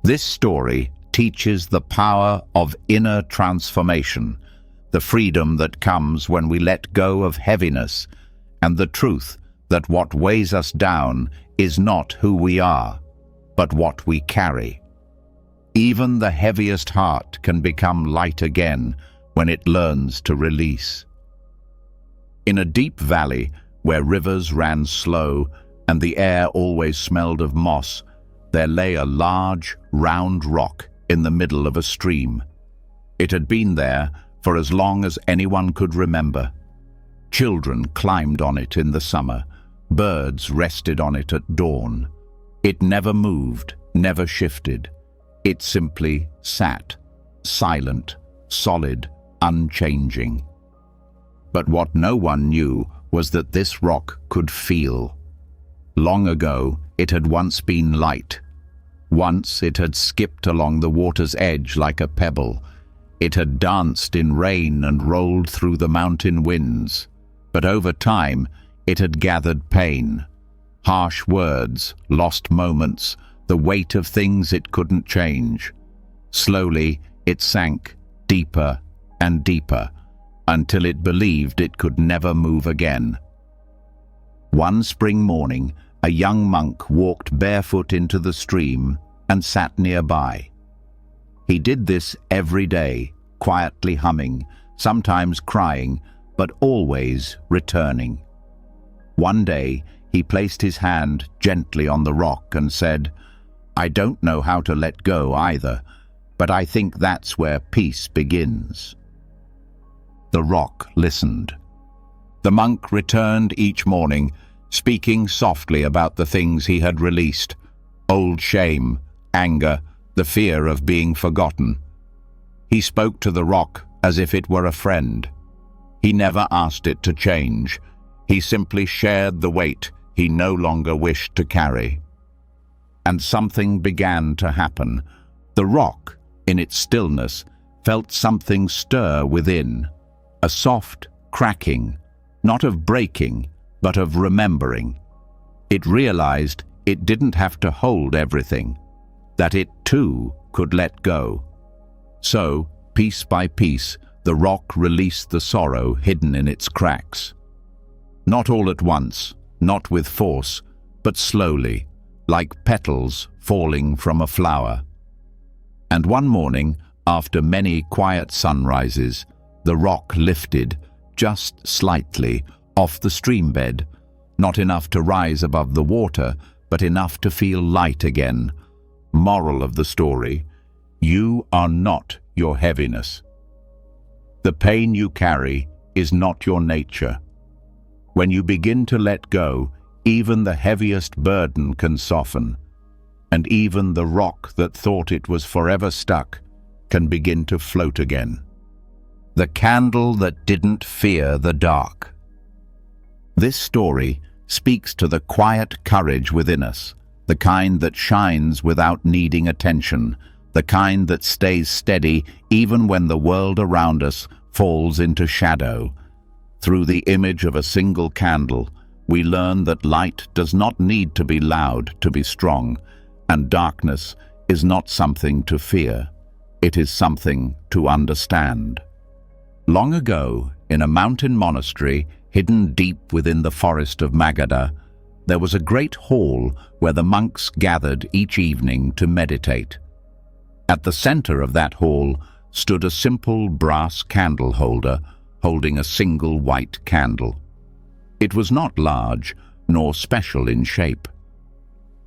This story teaches the power of inner transformation, the freedom that comes when we let go of heaviness, and the truth that what weighs us down is not who we are, but what we carry. Even the heaviest heart can become light again when it learns to release. In a deep valley where rivers ran slow and the air always smelled of moss, there lay a large, round rock in the middle of a stream. It had been there for as long as anyone could remember. Children climbed on it in the summer. Birds rested on it at dawn. It never moved, never shifted. It simply sat, silent, solid, unchanging. But what no one knew was that this rock could feel. Long ago, it had once been light. Once it had skipped along the water's edge like a pebble. It had danced in rain and rolled through the mountain winds. But over time, it had gathered pain, harsh words, lost moments, the weight of things it couldn't change. Slowly, it sank deeper and deeper, until it believed it could never move again. One spring morning, a young monk walked barefoot into the stream and sat nearby. He did this every day, quietly humming, sometimes crying, but always returning. One day, he placed his hand gently on the rock and said, "I don't know how to let go either, but I think that's where peace begins." The rock listened. The monk returned each morning, speaking softly about the things he had released: old shame, anger, the fear of being forgotten. He spoke to the rock as if it were a friend. He never asked it to change. He simply shared the weight he no longer wished to carry. And something began to happen. The rock, in its stillness, felt something stir within, a soft cracking, not of breaking, but of remembering. It realized it didn't have to hold everything, that it too could let go. So, piece by piece, the rock released the sorrow hidden in its cracks. Not all at once, not with force, but slowly, like petals falling from a flower. And one morning, after many quiet sunrises, the rock lifted, just slightly, off the stream bed, not enough to rise above the water, but enough to feel light again. Moral of the story: you are not your heaviness. The pain you carry is not your nature. When you begin to let go, even the heaviest burden can soften, and even the rock that thought it was forever stuck can begin to float again. The candle that didn't fear the dark. This story speaks to the quiet courage within us, the kind that shines without needing attention, the kind that stays steady even when the world around us falls into shadow. Through the image of a single candle, we learn that light does not need to be loud to be strong, and darkness is not something to fear. It is something to understand. Long ago, in a mountain monastery hidden deep within the forest of Magadha, there was a great hall where the monks gathered each evening to meditate. At the center of that hall stood a simple brass candle holder holding a single white candle. It was not large nor special in shape.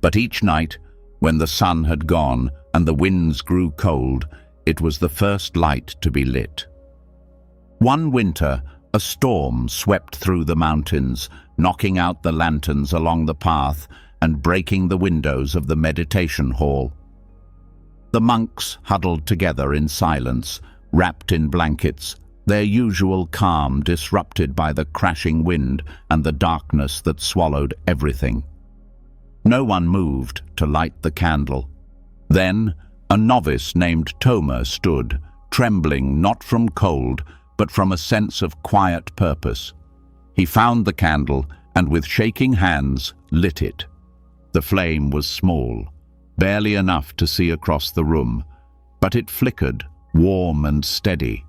But each night, when the sun had gone and the winds grew cold, it was the first light to be lit. One winter, a storm swept through the mountains, knocking out the lanterns along the path and breaking the windows of the meditation hall. The monks huddled together in silence, wrapped in blankets, their usual calm disrupted by the crashing wind and the darkness that swallowed everything. No one moved to light the candle. Then a novice named Toma stood, trembling not from cold, but from a sense of quiet purpose. He found the candle and with shaking hands lit it. The flame was small, barely enough to see across the room, but it flickered, warm and steady.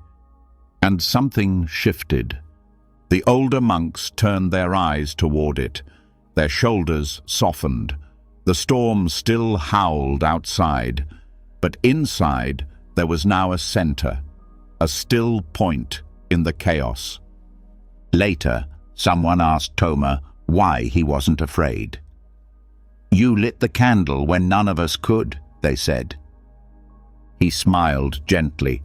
And something shifted. The older monks turned their eyes toward it. Their shoulders softened. The storm still howled outside, but inside there was now a center, a still point in the chaos. Later, someone asked Toma why he wasn't afraid. "You lit the candle when none of us could," they said. He smiled gently.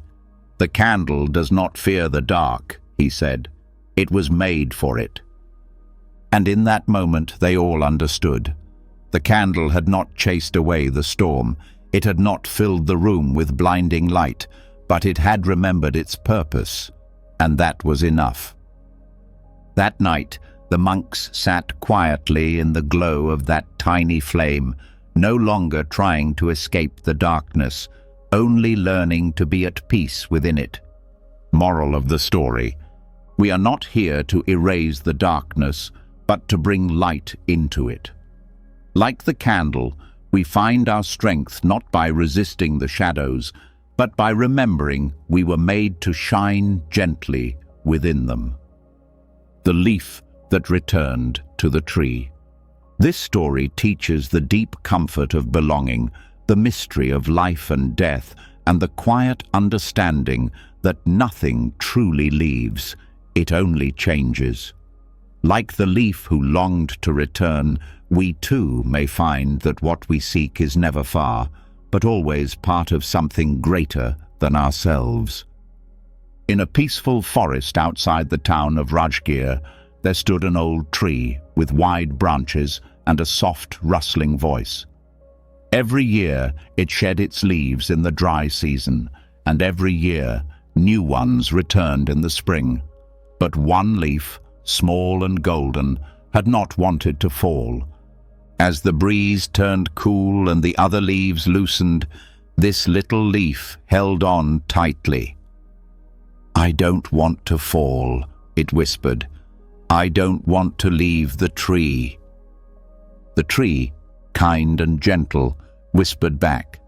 "The candle does not fear the dark," he said. "It was made for it." And in that moment they all understood. The candle had not chased away the storm. It had not filled the room with blinding light, but it had remembered its purpose, and that was enough. That night, the monks sat quietly in the glow of that tiny flame, no longer trying to escape the darkness, only learning to be at peace within it. Moral of the story: we are not here to erase the darkness, but to bring light into it. Like the candle, we find our strength not by resisting the shadows, but by remembering we were made to shine gently within them. The leaf that returned to the tree. This story teaches the deep comfort of belonging, the mystery of life and death, and the quiet understanding that nothing truly leaves, it only changes. Like the leaf who longed to return, we too may find that what we seek is never far, but always part of something greater than ourselves. In a peaceful forest outside the town of Rajgir, there stood an old tree with wide branches and a soft, rustling voice. Every year it shed its leaves in the dry season, and every year new ones returned in the spring. But one leaf, small and golden, had not wanted to fall. As the breeze turned cool and the other leaves loosened, this little leaf held on tightly. "I don't want to fall," it whispered. "I don't want to leave the tree." The tree, kind and gentle, whispered back,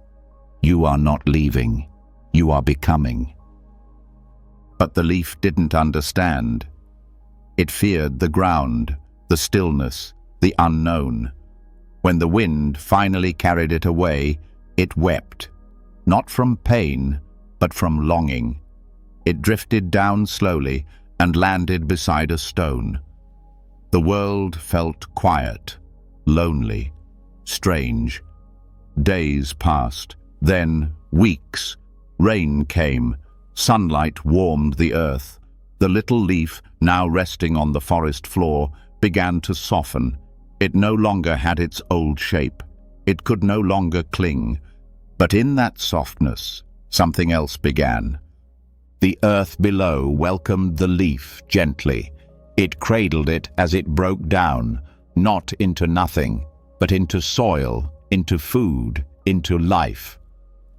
"You are not leaving, you are becoming." But the leaf didn't understand. It feared the ground, the stillness, the unknown. When the wind finally carried it away, it wept, not from pain, but from longing. It drifted down slowly and landed beside a stone. The world felt quiet, lonely, Strange. Days passed, then weeks. Rain came, sunlight warmed the earth. The little leaf, now resting on the forest floor, began to soften. It no longer had its old shape. It could no longer cling. But in that softness, something else began. The earth below welcomed the leaf gently. It cradled it as it broke down, not into nothing, but into soil, into food, into life.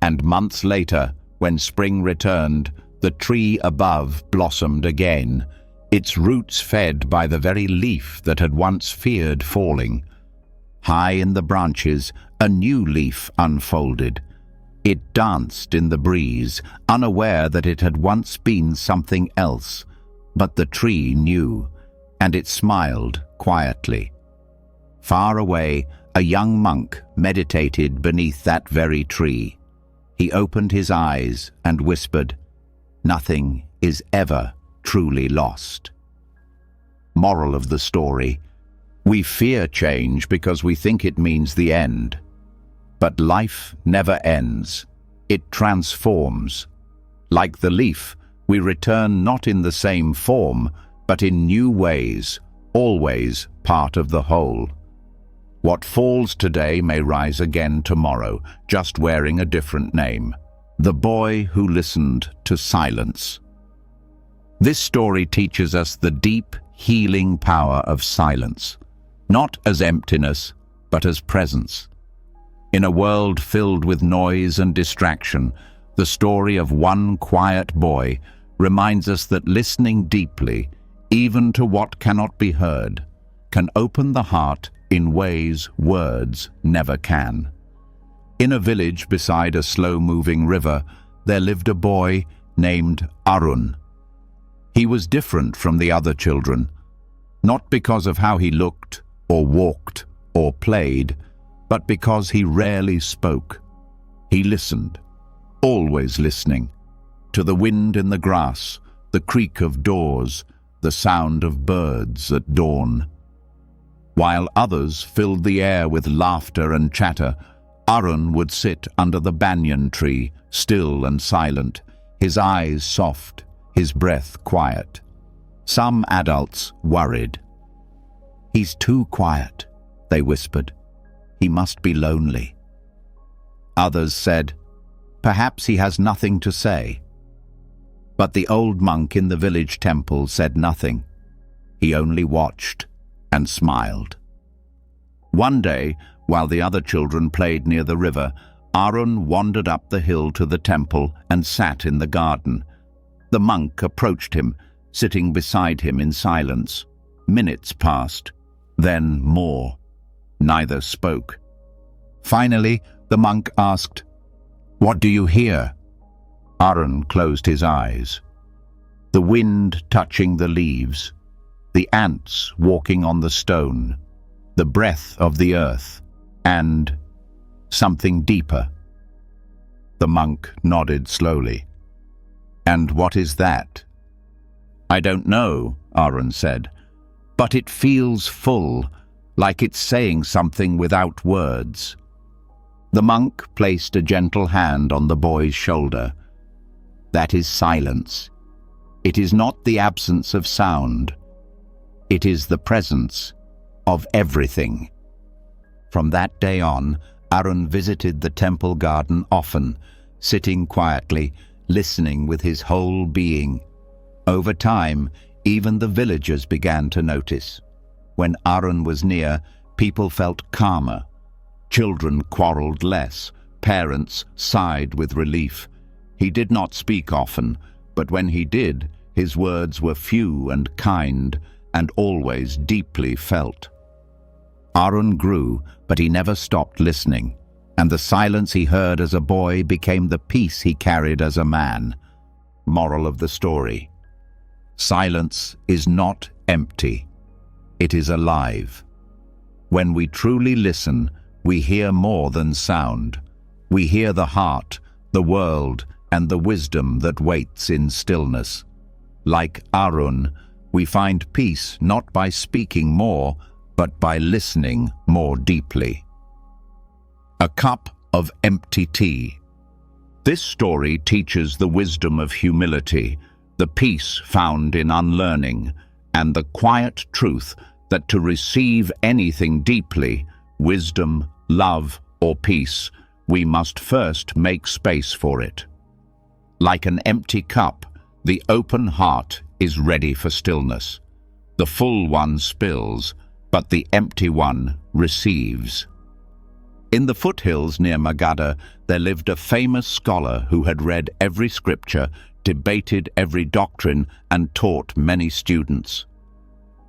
And months later, when spring returned, the tree above blossomed again, its roots fed by the very leaf that had once feared falling. High in the branches, a new leaf unfolded. It danced in the breeze, unaware that it had once been something else. But the tree knew, and it smiled quietly. Far away, a young monk meditated beneath that very tree. He opened his eyes and whispered, "Nothing is ever truly lost." Moral of the story: we fear change because we think it means the end. But life never ends. It transforms. Like the leaf, we return not in the same form, but in new ways, always part of the whole. What falls today may rise again tomorrow, just wearing a different name. The boy who listened to silence. This story teaches us the deep, healing power of silence, not as emptiness, but as presence. In a world filled with noise and distraction, the story of one quiet boy reminds us that listening deeply, even to what cannot be heard, can open the heart in ways words never can. In a village beside a slow-moving river, there lived a boy named Arun. He was different from the other children, not because of how he looked, or walked, or played, but because he rarely spoke. He listened, always listening, to the wind in the grass, the creak of doors, the sound of birds at dawn. While others filled the air with laughter and chatter, Arun would sit under the banyan tree, still and silent, his eyes soft, his breath quiet. Some adults worried. "He's too quiet," they whispered. "He must be lonely." Others said, "Perhaps he has nothing to say." But the old monk in the village temple said nothing. He only watched and smiled. One day, while the other children played near the river, Arun wandered up the hill to the temple and sat in the garden. The monk approached him, sitting beside him in silence. Minutes passed, then more. Neither spoke. Finally, the monk asked, "What do you hear?" Arun closed his eyes. The wind touching the leaves, the ants walking on the stone, the breath of the earth, and something deeper. The monk nodded slowly. "And what is that?" "I don't know," Arun said, "but it feels full, like it's saying something without words." The monk placed a gentle hand on the boy's shoulder. "That is silence. It is not the absence of sound. It is the presence of everything." From that day on, Arun visited the temple garden often, sitting quietly, listening with his whole being. Over time, even the villagers began to notice. When Arun was near, people felt calmer. Children quarreled less. Parents sighed with relief. He did not speak often, but when he did, his words were few and kind, and always deeply felt. Arun grew, but he never stopped listening, and the silence he heard as a boy became the peace he carried as a man. Moral of the story: silence is not empty. It is alive. When we truly listen, we hear more than sound. We hear the heart, the world, and the wisdom that waits in stillness. Like Arun, we find peace not by speaking more, but by listening more deeply. A cup of empty tea. This story teaches the wisdom of humility, the peace found in unlearning, and the quiet truth that to receive anything deeply, wisdom, love, or peace, we must first make space for it. Like an empty cup, the open heart is ready for stillness. The full one spills, but the empty one receives. In the foothills near Magadha, there lived a famous scholar who had read every scripture, debated every doctrine, and taught many students.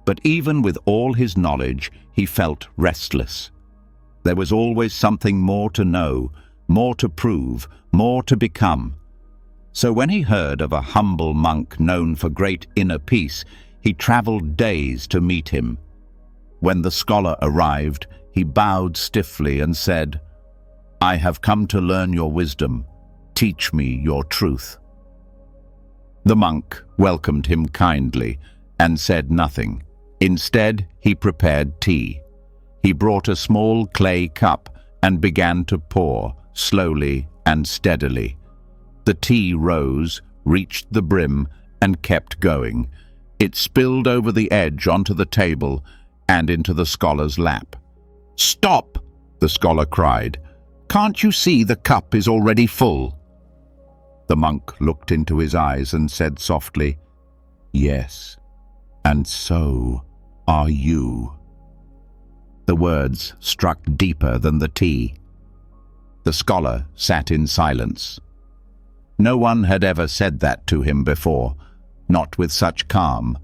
But even with all his knowledge, he felt restless. There was always something more to know, more to prove, more to become. So when he heard of a humble monk known for great inner peace, he traveled days to meet him. When the scholar arrived, he bowed stiffly and said, "I have come to learn your wisdom. Teach me your truth." The monk welcomed him kindly and said nothing. Instead, he prepared tea. He brought a small clay cup and began to pour, slowly and steadily. The tea rose, reached the brim, and kept going. It spilled over the edge onto the table and into the scholar's lap. "Stop!" the scholar cried. "Can't you see the cup is already full?" The monk looked into his eyes and said softly, "Yes, and so are you." The words struck deeper than the tea. The scholar sat in silence. No one had ever said that to him before, not with such calm,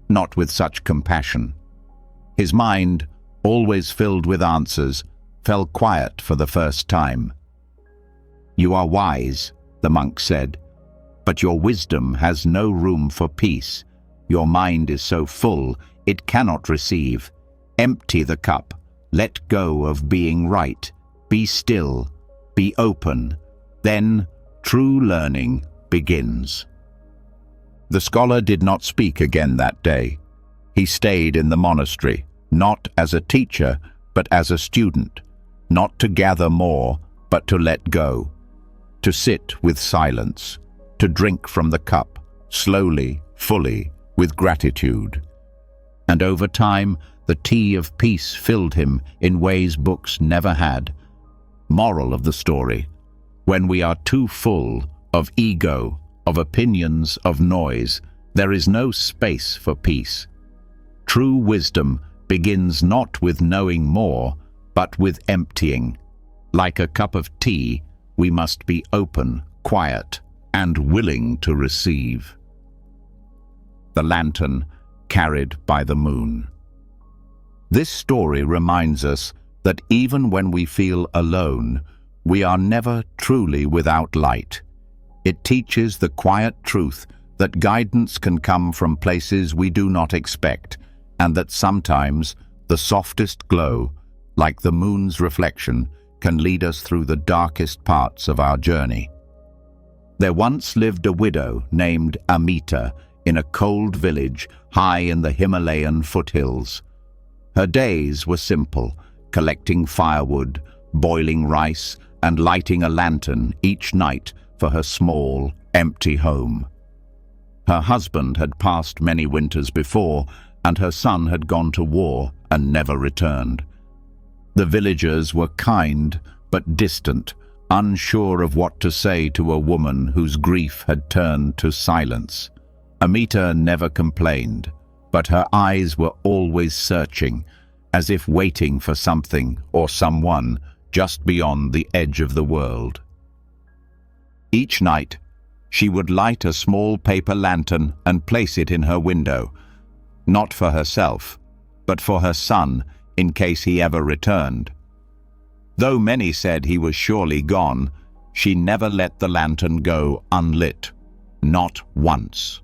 not with such compassion. His mind, always filled with answers, fell quiet for the first time. "You are wise," the monk said, "but your wisdom has no room for peace. Your mind is so full, it cannot receive. Empty the cup. Let go of being right. Be still. Be open. Then true learning begins." The scholar did not speak again that day. He stayed in the monastery, not as a teacher, but as a student, not to gather more, but to let go, to sit with silence, to drink from the cup, slowly, fully, with gratitude. And over time, the tea of peace filled him in ways books never had. Moral of the story: when we are too full of ego, of opinions, of noise, there is no space for peace. True wisdom begins not with knowing more, but with emptying. Like a cup of tea, we must be open, quiet, and willing to receive. The lantern carried by the moon. This story reminds us that even when we feel alone, we are never truly without light. It teaches the quiet truth that guidance can come from places we do not expect, and that sometimes the softest glow, like the moon's reflection, can lead us through the darkest parts of our journey. There once lived a widow named Amita in a cold village high in the Himalayan foothills. Her days were simple, collecting firewood, boiling rice, and lighting a lantern each night for her small, empty home. Her husband had passed many winters before, and her son had gone to war and never returned. The villagers were kind but distant, unsure of what to say to a woman whose grief had turned to silence. Amita never complained, but her eyes were always searching, as if waiting for something or someone just beyond the edge of the world. Each night, she would light a small paper lantern and place it in her window, not for herself, but for her son in case he ever returned. Though many said he was surely gone, she never let the lantern go unlit, not once.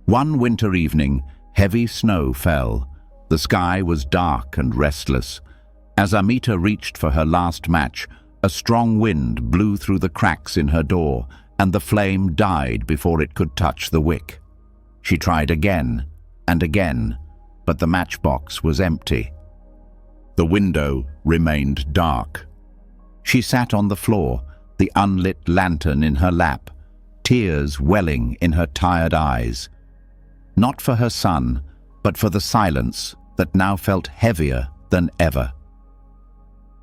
One winter evening, heavy snow fell. The sky was dark and restless. As Amita reached for her last match, a strong wind blew through the cracks in her door, and the flame died before it could touch the wick. She tried again and again, but the matchbox was empty. The window remained dark. She sat on the floor, the unlit lantern in her lap, tears welling in her tired eyes. Not for her son, but for the silence that now felt heavier than ever.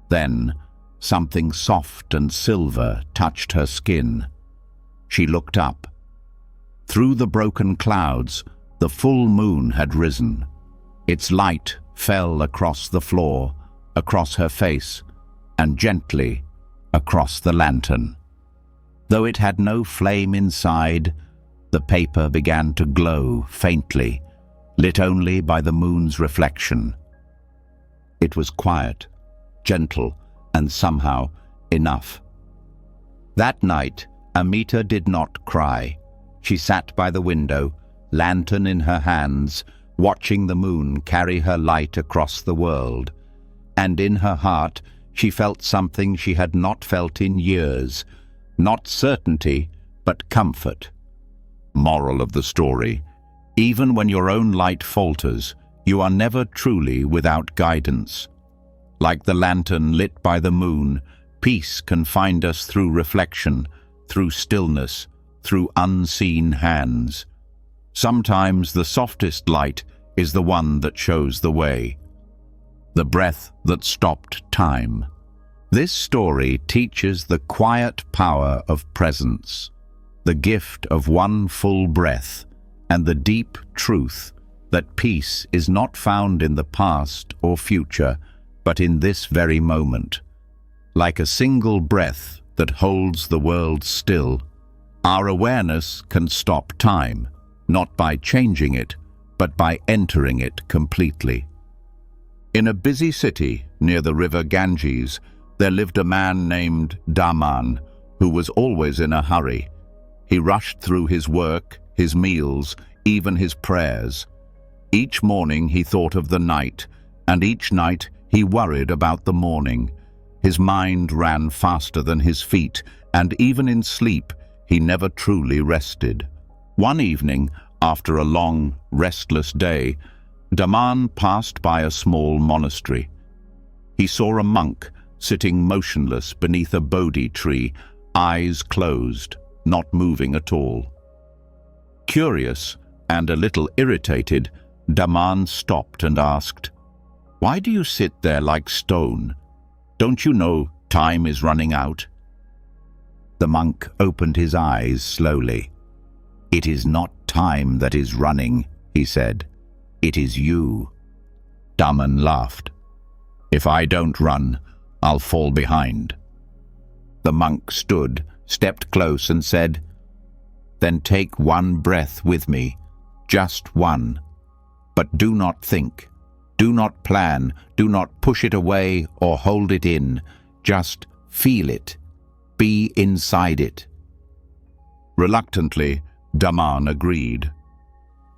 Then, something soft and silver touched her skin. She looked up. Through the broken clouds, the full moon had risen. Its light fell across the floor, across her face, and gently across the lantern. Though it had no flame inside, the paper began to glow faintly, lit only by the moon's reflection. It was quiet, gentle, and somehow enough. That night, Amita did not cry. She sat by the window, lantern in her hands, watching the moon carry her light across the world. And in her heart, she felt something she had not felt in years, not certainty, but comfort. Moral of the story: even when your own light falters, you are never truly without guidance. Like the lantern lit by the moon, peace can find us through reflection, through stillness, through unseen hands. Sometimes the softest light is the one that shows the way. The breath that stopped time. This story teaches the quiet power of presence, the gift of one full breath, and the deep truth that peace is not found in the past or future, but in this very moment. Like a single breath that holds the world still, our awareness can stop time, not by changing it, but by entering it completely. In a busy city near the river Ganges, there lived a man named Daman, who was always in a hurry. He rushed through his work, his meals, even his prayers. Each morning he thought of the night, and each night he worried about the morning. His mind ran faster than his feet, and even in sleep he never truly rested. One evening, after a long, restless day, Daman passed by a small monastery. He saw a monk sitting motionless beneath a Bodhi tree, eyes closed, not moving at all. Curious and a little irritated, Daman stopped and asked, "Why do you sit there like stone? Don't you know time is running out?" The monk opened his eyes slowly. "It is not time that is running," he said. "It is you." Daman laughed. "If I don't run, I'll fall behind." The monk stood, stepped close and said, "Then take one breath with me, just one. But do not think, do not plan, do not push it away or hold it in. Just feel it. Be inside it." Reluctantly, Daman agreed.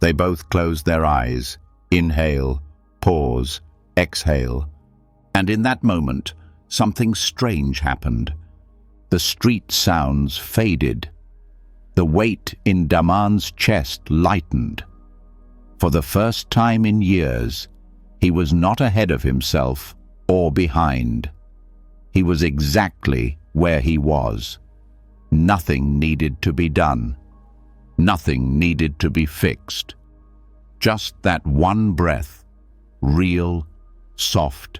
They both closed their eyes, inhale, pause, exhale, and in that moment, something strange happened. The street sounds faded. The weight in Daman's chest lightened. For the first time in years, he was not ahead of himself or behind. He was exactly where he was. Nothing needed to be done. Nothing needed to be fixed. Just that one breath, real, soft,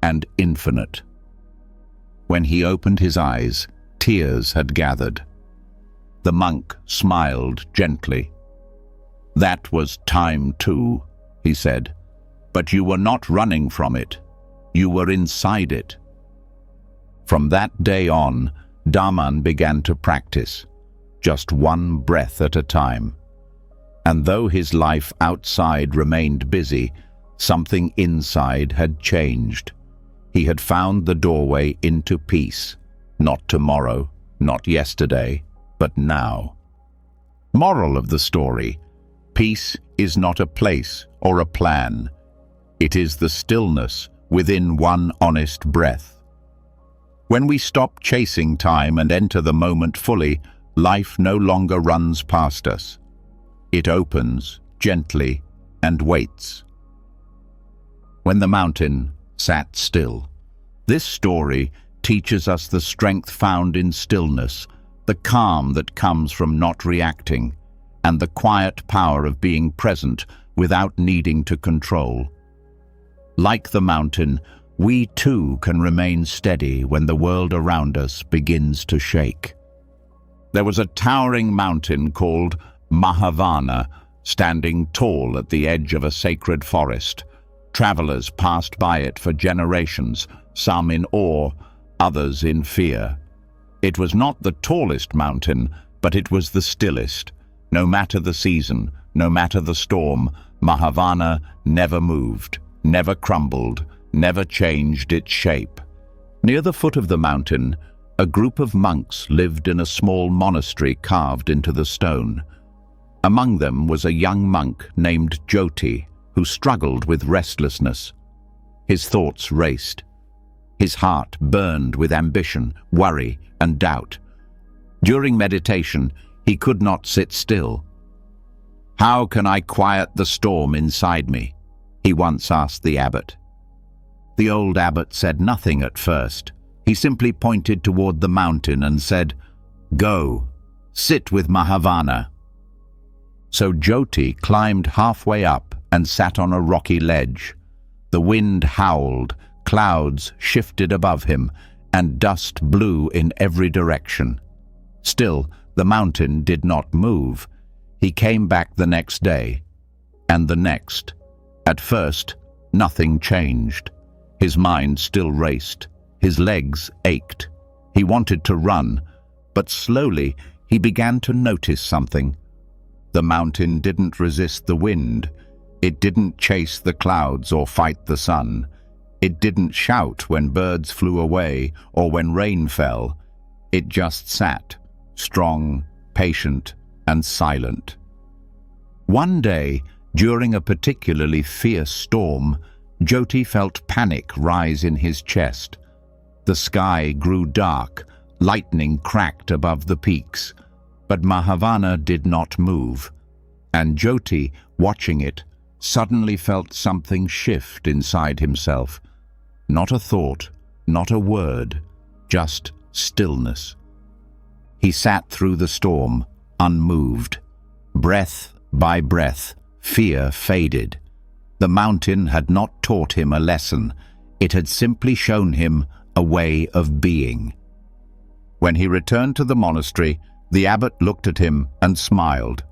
and infinite. When he opened his eyes, tears had gathered. The monk smiled gently. "That was time too," he said. "But you were not running from it. You were inside it." From that day on, Daman began to practice, just one breath at a time. And though his life outside remained busy, something inside had changed. He had found the doorway into peace, not tomorrow, not yesterday, but now. Moral of the story: peace is not a place or a plan. It is the stillness within one honest breath. When we stop chasing time and enter the moment fully, life no longer runs past us. It opens gently and waits. When the mountain sat still. This story teaches us the strength found in stillness, the calm that comes from not reacting, and the quiet power of being present without needing to control. Like the mountain, we too can remain steady when the world around us begins to shake. There was a towering mountain called Mahavana, standing tall at the edge of a sacred forest. Travelers passed by it for generations, some in awe, others in fear. It was not the tallest mountain, but it was the stillest. No matter the season, no matter the storm, Mahavana never moved, never crumbled, never changed its shape. Near the foot of the mountain, a group of monks lived in a small monastery carved into the stone. Among them was a young monk named Jyoti, who struggled with restlessness. His thoughts raced. His heart burned with ambition, worry, and doubt. During meditation, he could not sit still. "How can I quiet the storm inside me?" he once asked the abbot. The old abbot said nothing at first. He simply pointed toward the mountain and said, "Go, sit with Mahavana." So Jyoti climbed halfway up and sat on a rocky ledge. The wind howled, clouds shifted above him, and dust blew in every direction. Still, the mountain did not move. He came back the next day, and the next. At first, nothing changed. His mind still raced. His legs ached. He wanted to run, but slowly he began to notice something. The mountain didn't resist the wind. It didn't chase the clouds or fight the sun. It didn't shout when birds flew away or when rain fell. It just sat, strong, patient, and silent. One day, during a particularly fierce storm, Jyoti felt panic rise in his chest. The sky grew dark, lightning cracked above the peaks, but Mahavana did not move, and Jyoti, watching it, suddenly felt something shift inside himself. Not a thought, not a word, just stillness. He sat through the storm, unmoved. Breath by breath, fear faded. The mountain had not taught him a lesson. It had simply shown him a way of being. When he returned to the monastery, the abbot looked at him and smiled.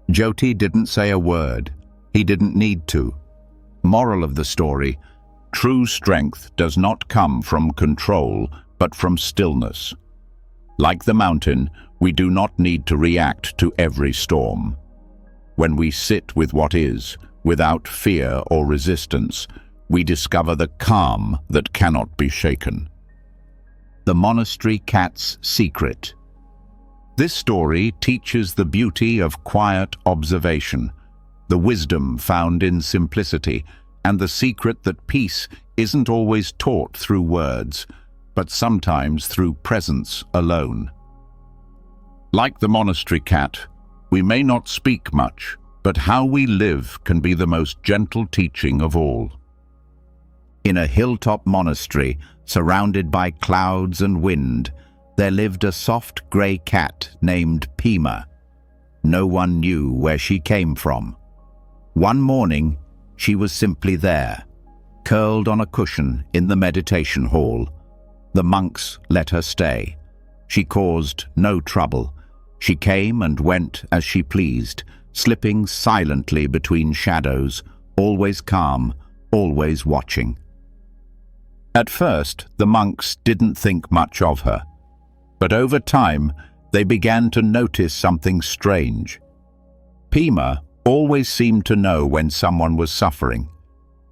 Jyoti didn't say a word. He didn't need to. Moral of the story: true strength does not come from control, but from stillness. Like the mountain, we do not need to react to every storm. When we sit with what is, without fear or resistance, we discover the calm that cannot be shaken. The monastery cat's secret. This story teaches the beauty of quiet observation, the wisdom found in simplicity, and the secret that peace isn't always taught through words, but sometimes through presence alone. Like the monastery cat, we may not speak much, but how we live can be the most gentle teaching of all. In a hilltop monastery, surrounded by clouds and wind, there lived a soft grey cat named Pima. No one knew where she came from. One morning, she was simply there, curled on a cushion in the meditation hall. The monks let her stay. She caused no trouble. She came and went as she pleased, slipping silently between shadows, always calm, always watching. At first, the monks didn't think much of her, but over time, they began to notice something strange. Pima always seemed to know when someone was suffering.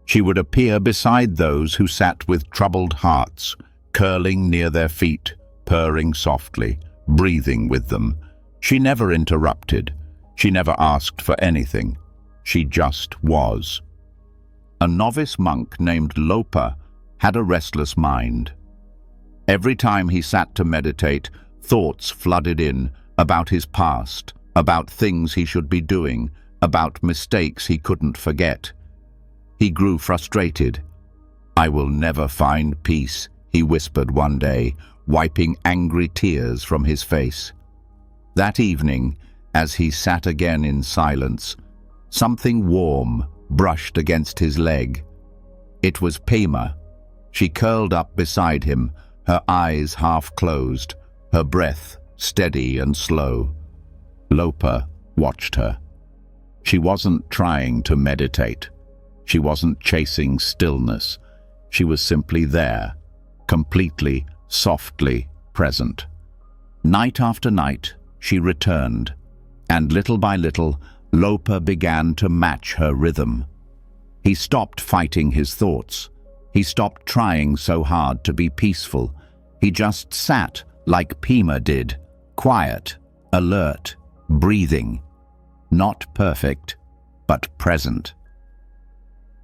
She would appear beside those who sat with troubled hearts, curling near their feet, purring softly, breathing with them. She never interrupted. She never asked for anything. She just was. A novice monk named Lopa had a restless mind. Every time he sat to meditate, thoughts flooded in about his past, about things he should be doing, about mistakes he couldn't forget. He grew frustrated. "I will never find peace," he whispered one day, wiping angry tears from his face. That evening, as he sat again in silence, something warm brushed against his leg. It was Pema. She curled up beside him, her eyes half closed, her breath steady and slow. Lopa watched her. She wasn't trying to meditate. She wasn't chasing stillness. She was simply there, completely, softly present. Night after night, she returned, and little by little, Lopa began to match her rhythm. He stopped fighting his thoughts. He stopped trying so hard to be peaceful. He just sat like Pema did, quiet, alert, breathing. Not perfect, but present.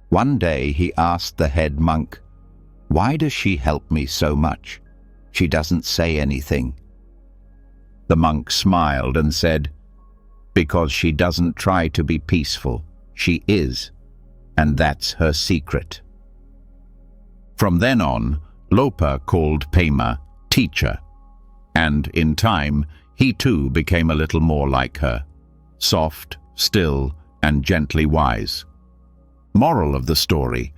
One day he asked the head monk, "Why does she help me so much? She doesn't say anything." The monk smiled and said, "Because she doesn't try to be peaceful. She is, and that's her secret." From then on, Lopa called Pema teacher, and in time, he too became a little more like her, soft, still, and gently wise. Moral of the story: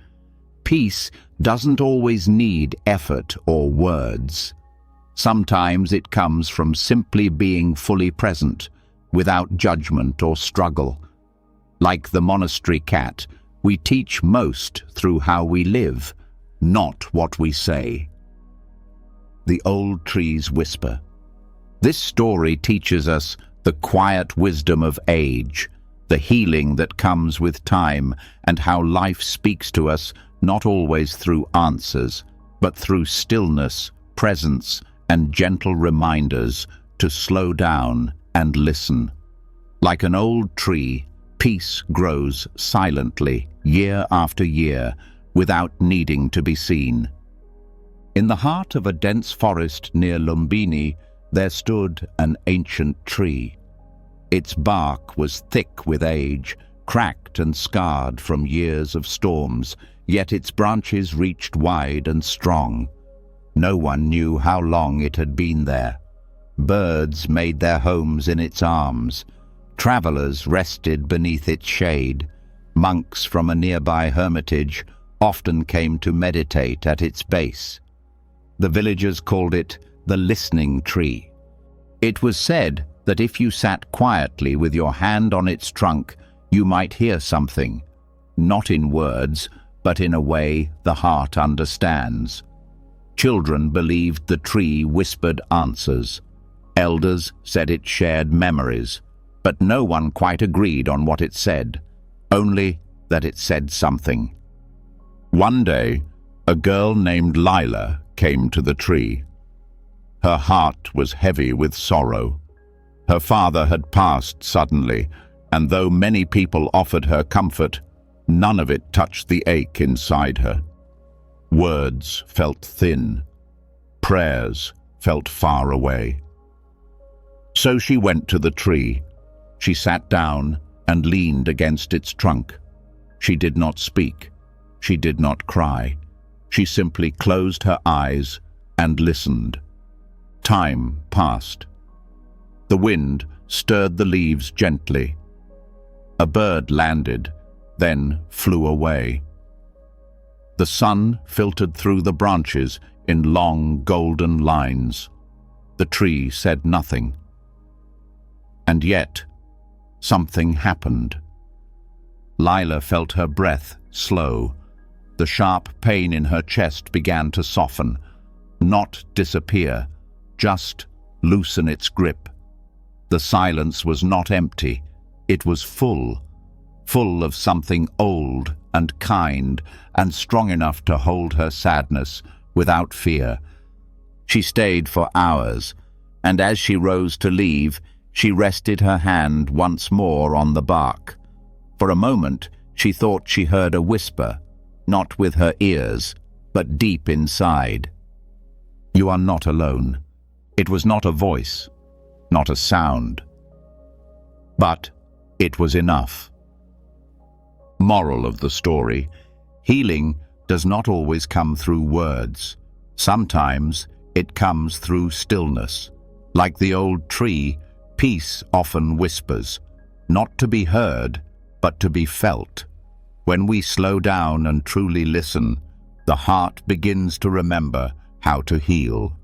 peace doesn't always need effort or words. Sometimes it comes from simply being fully present, without judgment or struggle. Like the monastery cat, we teach most through how we live, not what we say. The old trees whisper. This story teaches us the quiet wisdom of age, the healing that comes with time, and how life speaks to us not always through answers, but through stillness, presence, and gentle reminders to slow down and listen. Like an old tree, peace grows silently, year after year, without needing to be seen. In the heart of a dense forest near Lumbini, there stood an ancient tree. Its bark was thick with age, cracked and scarred from years of storms, yet its branches reached wide and strong. No one knew how long it had been there. Birds made their homes in its arms. Travelers rested beneath its shade. Monks from a nearby hermitage often came to meditate at its base. The villagers called it the listening tree. It was said that if you sat quietly with your hand on its trunk, you might hear something, not in words, but in a way the heart understands. Children believed the tree whispered answers. Elders said it shared memories, but no one quite agreed on what it said, only that it said something. One day, a girl named Lila came to the tree. Her heart was heavy with sorrow. Her father had passed suddenly, and though many people offered her comfort, none of it touched the ache inside her. Words felt thin. Prayers felt far away. So she went to the tree. She sat down and leaned against its trunk. She did not speak. She did not cry. She simply closed her eyes and listened. Time passed. The wind stirred the leaves gently. A bird landed, then flew away. The sun filtered through the branches in long golden lines. The tree said nothing. And yet, something happened. Lila felt her breath slow. The sharp pain in her chest began to soften, not disappear, just loosen its grip. The silence was not empty. It was full of something old and kind and strong enough to hold her sadness without fear. She stayed for hours, and as she rose to leave, she rested her hand once more on the bark. For a moment, she thought she heard a whisper, not with her ears, but deep inside. "You are not alone." It was not a voice, not a sound. But it was enough. Moral of the story: healing does not always come through words. Sometimes it comes through stillness. Like the old tree, peace often whispers, not to be heard, but to be felt. When we slow down and truly listen, the heart begins to remember how to heal.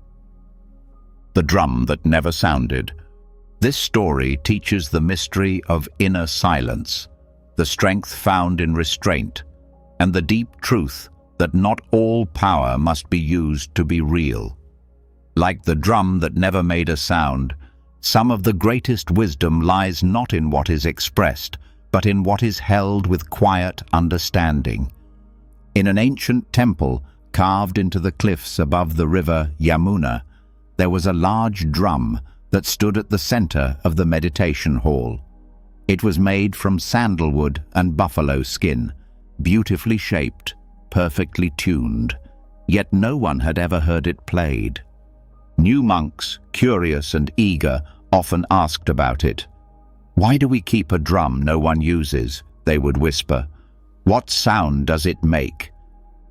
The drum that never sounded. This story teaches the mystery of inner silence, the strength found in restraint, and the deep truth that not all power must be used to be real. Like the drum that never made a sound, some of the greatest wisdom lies not in what is expressed, but in what is held with quiet understanding. In an ancient temple carved into the cliffs above the river Yamuna, there was a large drum that stood at the center of the meditation hall. It was made from sandalwood and buffalo skin, beautifully shaped, perfectly tuned, yet no one had ever heard it played. New monks, curious and eager, often asked about it. "Why do we keep a drum no one uses?" they would whisper. "What sound does it make?"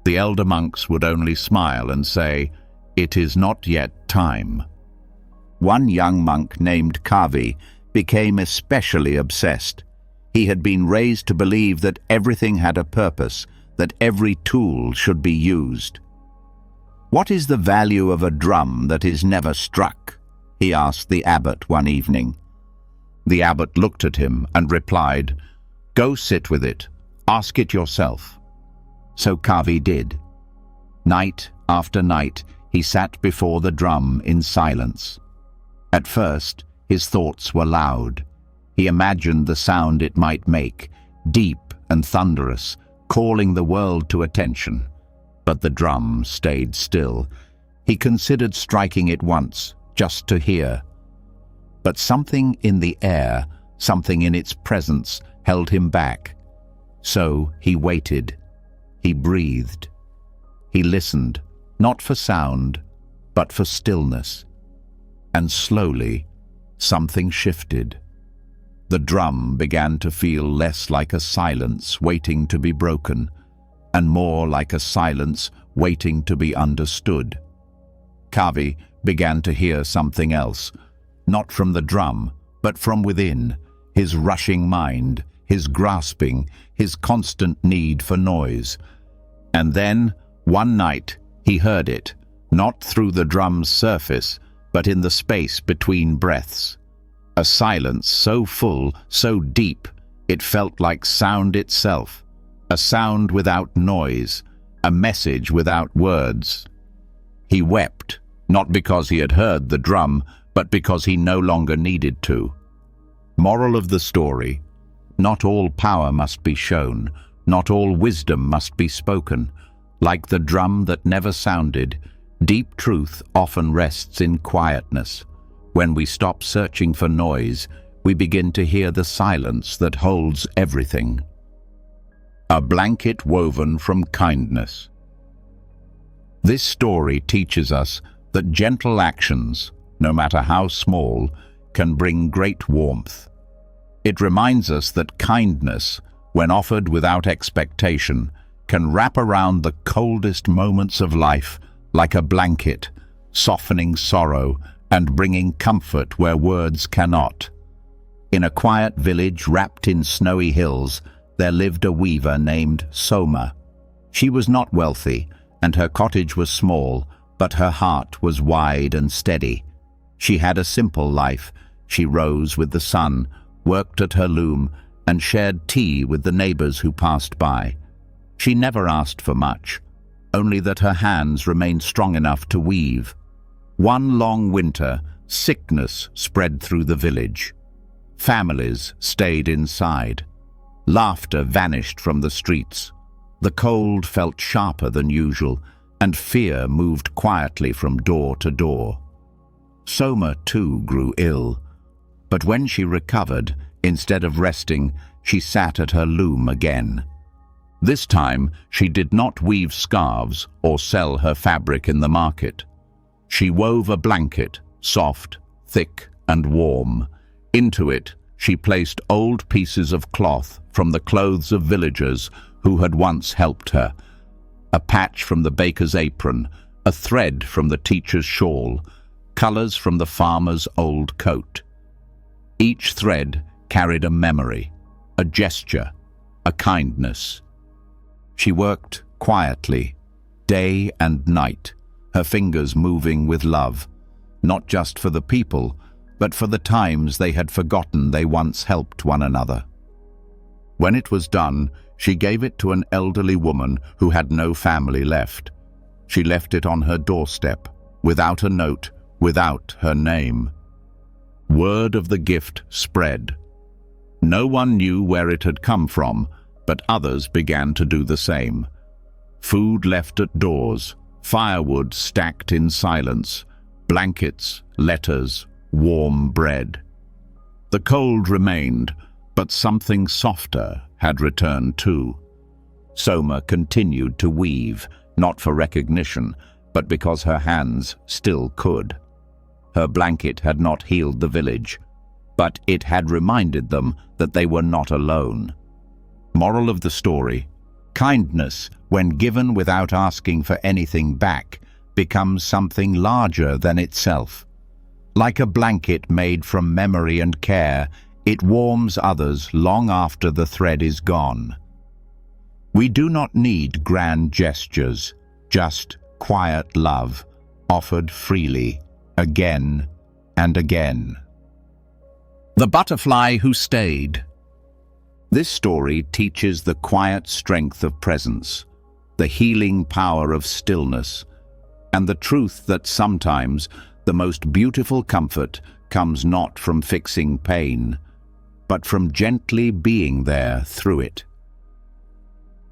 The elder monks would only smile and say, "It is not yet time." One young monk named Kavi became especially obsessed. He had been raised to believe that everything had a purpose, that every tool should be used. "What is the value of a drum that is never struck?" he asked the abbot one evening. The abbot looked at him and replied, "Go sit with it. Ask it yourself." So Kavi did. Night after night, he sat before the drum in silence. At first, his thoughts were loud. He imagined the sound it might make, deep and thunderous, calling the world to attention. But the drum stayed still. He considered striking it once, just to hear. But something in the air, something in its presence, held him back. So he waited. He breathed. He listened, not for sound, but for stillness. And slowly, something shifted. The drum began to feel less like a silence waiting to be broken, and more like a silence waiting to be understood. Kavi began to hear something else, not from the drum, but from within, his rushing mind, his grasping, his constant need for noise. And then, one night, he heard it, not through the drum's surface, but in the space between breaths. A silence so full, so deep, it felt like sound itself. A sound without noise, a message without words. He wept, not because he had heard the drum, but because he no longer needed to. Moral of the story: not all power must be shown, not all wisdom must be spoken. Like the drum that never sounded, deep truth often rests in quietness. When we stop searching for noise, we begin to hear the silence that holds everything. A blanket woven from kindness. This story teaches us that gentle actions, no matter how small, can bring great warmth. It reminds us that kindness, when offered without expectation, can wrap around the coldest moments of life like a blanket, softening sorrow and bringing comfort where words cannot. In a quiet village wrapped in snowy hills, there lived a weaver named Soma. She was not wealthy, and her cottage was small, but her heart was wide and steady. She had a simple life. She rose with the sun, worked at her loom, and shared tea with the neighbors who passed by. She never asked for much, only that her hands remained strong enough to weave. One long winter, sickness spread through the village. Families stayed inside. Laughter vanished from the streets. The cold felt sharper than usual, and fear moved quietly from door to door. Soma, too, grew ill. But when she recovered, instead of resting, she sat at her loom again. This time, she did not weave scarves or sell her fabric in the market. She wove a blanket, soft, thick, and warm. Into it, she placed old pieces of cloth from the clothes of villagers who had once helped her, a patch from the baker's apron, a thread from the teacher's shawl, colors from the farmer's old coat. Each thread carried a memory, a gesture, a kindness. She worked quietly, day and night, her fingers moving with love, not just for the people, but for the times they had forgotten they once helped one another. When it was done, she gave it to an elderly woman who had no family left. She left it on her doorstep, without a note, without her name. Word of the gift spread. No one knew where it had come from, but others began to do the same. Food left at doors, firewood stacked in silence, blankets, letters, warm bread. The cold remained, but something softer had returned too. Soma continued to weave, not for recognition, but because her hands still could. Her blanket had not healed the village, but it had reminded them that they were not alone. Moral of the story: kindness, when given without asking for anything back, becomes something larger than itself. Like a blanket made from memory and care, it warms others long after the thread is gone. We do not need grand gestures, just quiet love, offered freely, again and again. The Butterfly Who Stayed. This story teaches the quiet strength of presence, the healing power of stillness, and the truth that sometimes the most beautiful comfort comes not from fixing pain, but from gently being there through it.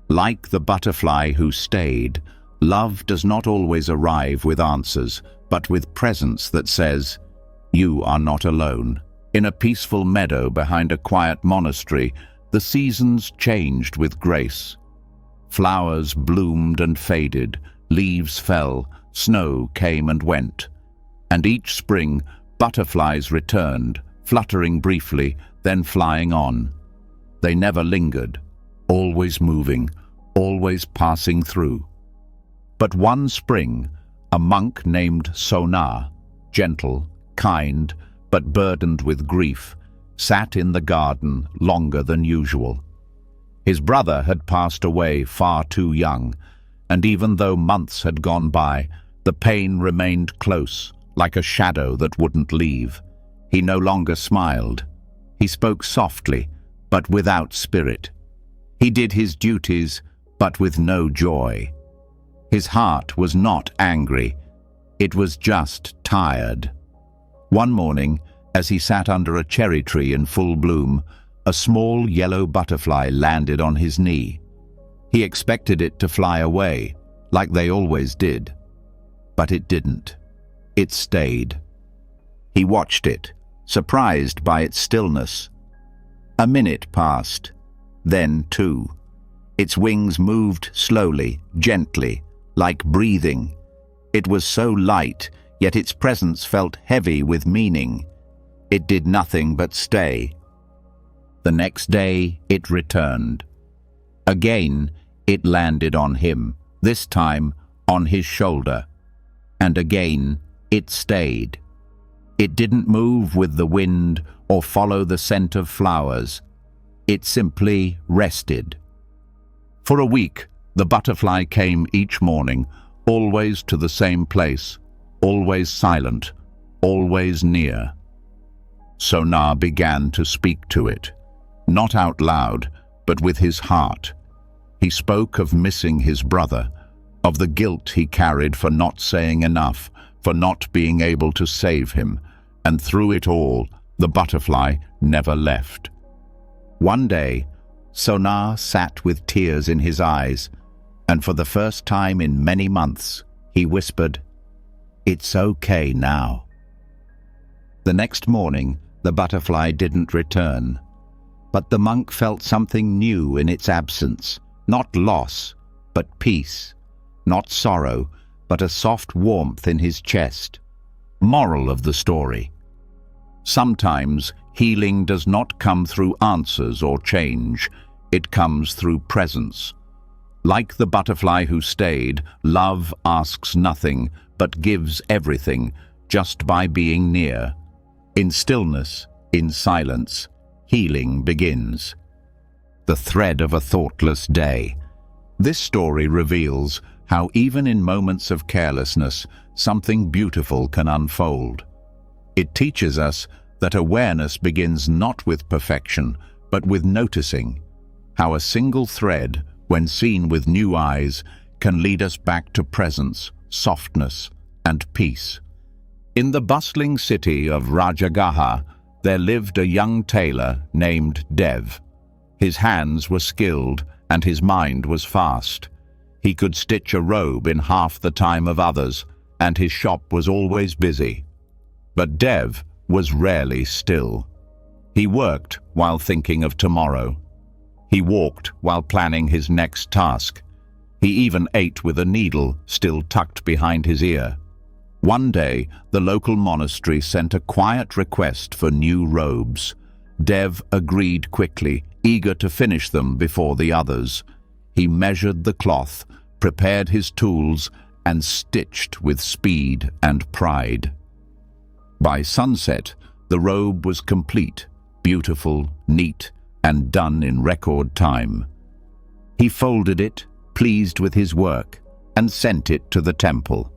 Like the butterfly who stayed, love does not always arrive with answers, but with presence that says, "You are not alone." In a peaceful meadow behind a quiet monastery, the seasons changed with grace. Flowers bloomed and faded, leaves fell, snow came and went. And each spring, butterflies returned, fluttering briefly, then flying on. They never lingered, always moving, always passing through. But one spring, a monk named Sona, gentle, kind, but burdened with grief, sat in the garden longer than usual. His brother had passed away far too young, and even though months had gone by, the pain remained close, like a shadow that wouldn't leave. He no longer smiled. He spoke softly, but without spirit. He did his duties, but with no joy. His heart was not angry. It was just tired. One morning, as he sat under a cherry tree in full bloom, a small yellow butterfly landed on his knee. He expected it to fly away, like they always did. But it didn't. It stayed. He watched it, surprised by its stillness. A minute passed, then two. Its wings moved slowly, gently, like breathing. It was so light, yet its presence felt heavy with meaning. It did nothing but stay. The next day, it returned. Again, it landed on him, this time on his shoulder. And again, it stayed. It didn't move with the wind or follow the scent of flowers. It simply rested. For a week, the butterfly came each morning, always to the same place, always silent, always near. Sona began to speak to it, not out loud, but with his heart. He spoke of missing his brother, of the guilt he carried for not saying enough, for not being able to save him, and through it all, the butterfly never left. One day, Sona sat with tears in his eyes, and for the first time in many months, he whispered, "It's okay now." The next morning, the butterfly didn't return, but the monk felt something new in its absence, not loss, but peace, not sorrow, but a soft warmth in his chest. Moral of the story: sometimes healing does not come through answers or change, it comes through presence. Like the butterfly who stayed, love asks nothing, but gives everything, just by being near. In stillness, in silence, healing begins. The thread of a thoughtless day. This story reveals how even in moments of carelessness, something beautiful can unfold. It teaches us that awareness begins not with perfection, but with noticing, how a single thread, when seen with new eyes, can lead us back to presence, softness, and peace. In the bustling city of Rajagaha, there lived a young tailor named Dev. His hands were skilled and his mind was fast. He could stitch a robe in half the time of others, and his shop was always busy. But Dev was rarely still. He worked while thinking of tomorrow. He walked while planning his next task. He even ate with a needle still tucked behind his ear. One day, the local monastery sent a quiet request for new robes. Dev agreed quickly, eager to finish them before the others. He measured the cloth, prepared his tools, and stitched with speed and pride. By sunset, the robe was complete, beautiful, neat, and done in record time. He folded it, pleased with his work, and sent it to the temple.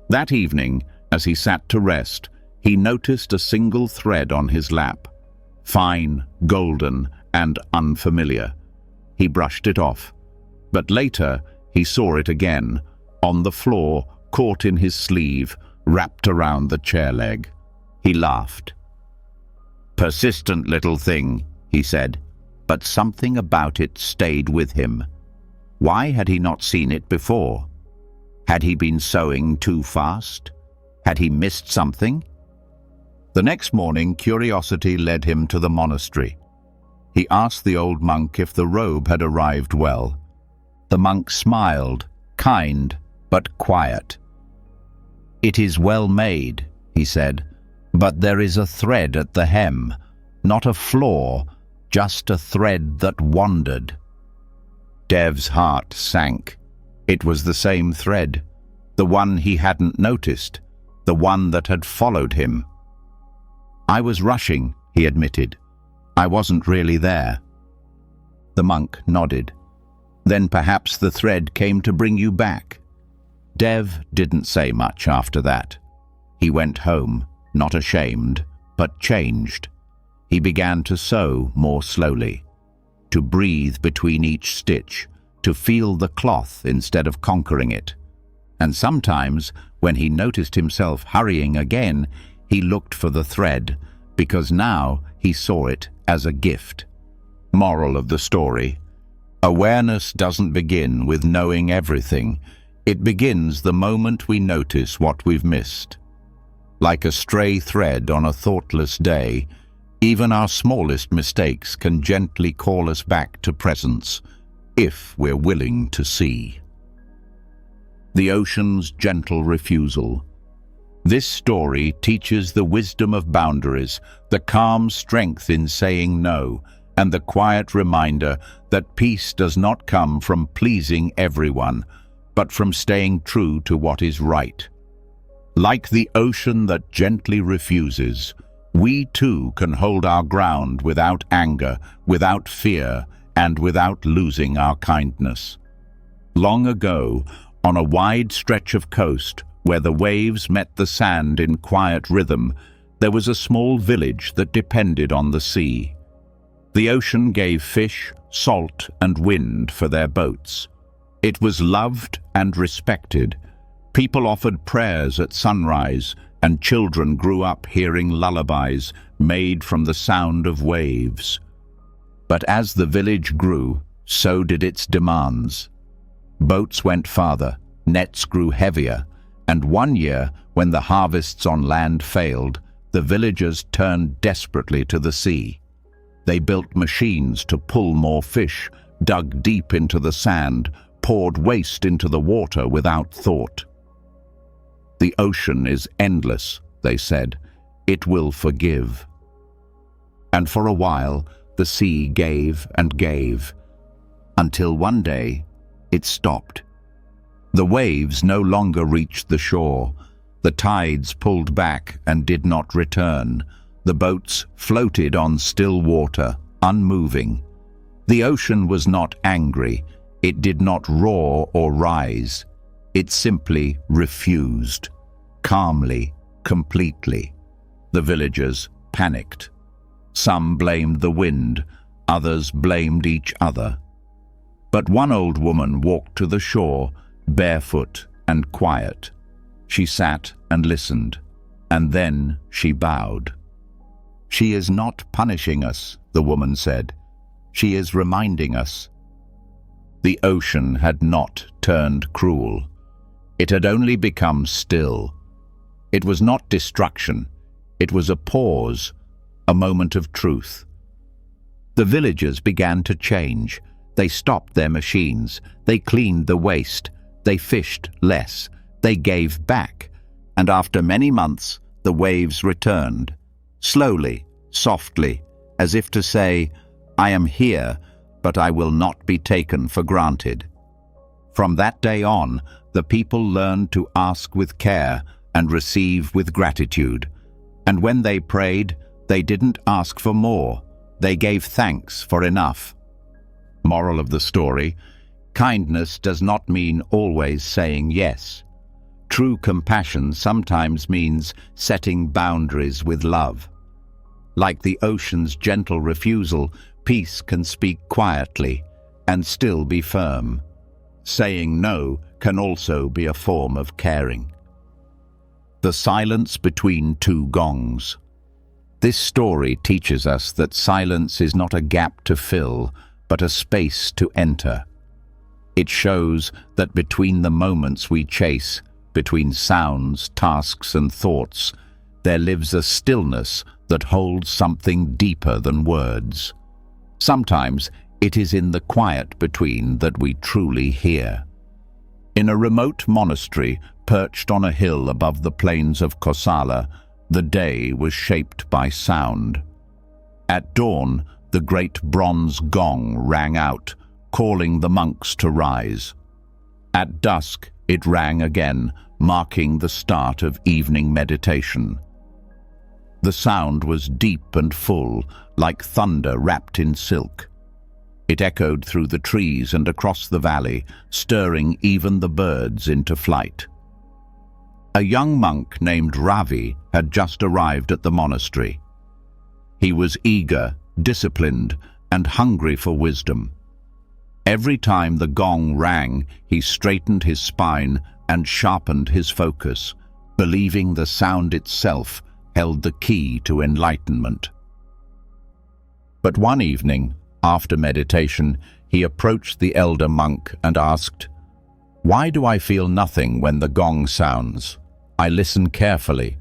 That evening, as he sat to rest, he noticed a single thread on his lap, fine, golden, and unfamiliar. He brushed it off, but later he saw it again, on the floor, caught in his sleeve, wrapped around the chair leg. He laughed. "Persistent little thing," he said, but something about it stayed with him. Why had he not seen it before? Had he been sewing too fast? Had he missed something? The next morning, curiosity led him to the monastery. He asked the old monk if the robe had arrived well. The monk smiled, kind but quiet. "It is well made," he said, "but there is a thread at the hem, not a flaw, just a thread that wandered." Dev's heart sank. It was the same thread, the one he hadn't noticed, the one that had followed him. "I was rushing," he admitted. "I wasn't really there." The monk nodded. "Then perhaps the thread came to bring you back." Dev didn't say much after that. He went home, not ashamed, but changed. He began to sew more slowly, to breathe between each stitch, to feel the cloth instead of conquering it. And sometimes, when he noticed himself hurrying again, he looked for the thread, because now he saw it as a gift. Moral of the story: awareness doesn't begin with knowing everything. It begins the moment we notice what we've missed. Like a stray thread on a thoughtless day, even our smallest mistakes can gently call us back to presence, if we're willing to see. The ocean's gentle refusal. This story teaches the wisdom of boundaries, the calm strength in saying no, and the quiet reminder that peace does not come from pleasing everyone, but from staying true to what is right. Like the ocean that gently refuses, we too can hold our ground without anger, without fear, and without losing our kindness. Long ago, on a wide stretch of coast, where the waves met the sand in quiet rhythm, there was a small village that depended on the sea. The ocean gave fish, salt, and wind for their boats. It was loved and respected. People offered prayers at sunrise, and children grew up hearing lullabies made from the sound of waves. But as the village grew, so did its demands. Boats went farther, nets grew heavier, and one year, when the harvests on land failed, the villagers turned desperately to the sea. They built machines to pull more fish, dug deep into the sand, poured waste into the water without thought. "The ocean is endless," they said. "It will forgive." And for a while, the sea gave and gave, until one day, it stopped. The waves no longer reached the shore. The tides pulled back and did not return. The boats floated on still water, unmoving. The ocean was not angry. It did not roar or rise. It simply refused, calmly, completely. The villagers panicked. Some blamed the wind, others blamed each other. But one old woman walked to the shore, barefoot and quiet. She sat and listened, and then she bowed. "She is not punishing us," the woman said. "She is reminding us." The ocean had not turned cruel. It had only become still. It was not destruction. It was a pause, a moment of truth. The villagers began to change. They stopped their machines. They cleaned the waste. They fished less. They gave back. And after many months, the waves returned. Slowly, softly, as if to say, "I am here, but I will not be taken for granted." From that day on, the people learned to ask with care and receive with gratitude. And when they prayed, they didn't ask for more. They gave thanks for enough. Moral of the story: kindness does not mean always saying yes. True compassion sometimes means setting boundaries with love. Like the ocean's gentle refusal, peace can speak quietly and still be firm. Saying no can also be a form of caring. The silence between two gongs. This story teaches us that silence is not a gap to fill, but a space to enter. It shows that between the moments we chase, between sounds, tasks, and thoughts, there lives a stillness that holds something deeper than words. Sometimes it is in the quiet between that we truly hear. In a remote monastery perched on a hill above the plains of Kosala, the day was shaped by sound. At dawn, the great bronze gong rang out, calling the monks to rise. At dusk, it rang again, marking the start of evening meditation. The sound was deep and full, like thunder wrapped in silk. It echoed through the trees and across the valley, stirring even the birds into flight. A young monk named Ravi had just arrived at the monastery. He was eager, disciplined, and hungry for wisdom. Every time the gong rang, he straightened his spine and sharpened his focus, believing the sound itself held the key to enlightenment. But one evening, after meditation, he approached the elder monk and asked, "Why do I feel nothing when the gong sounds? I listen carefully.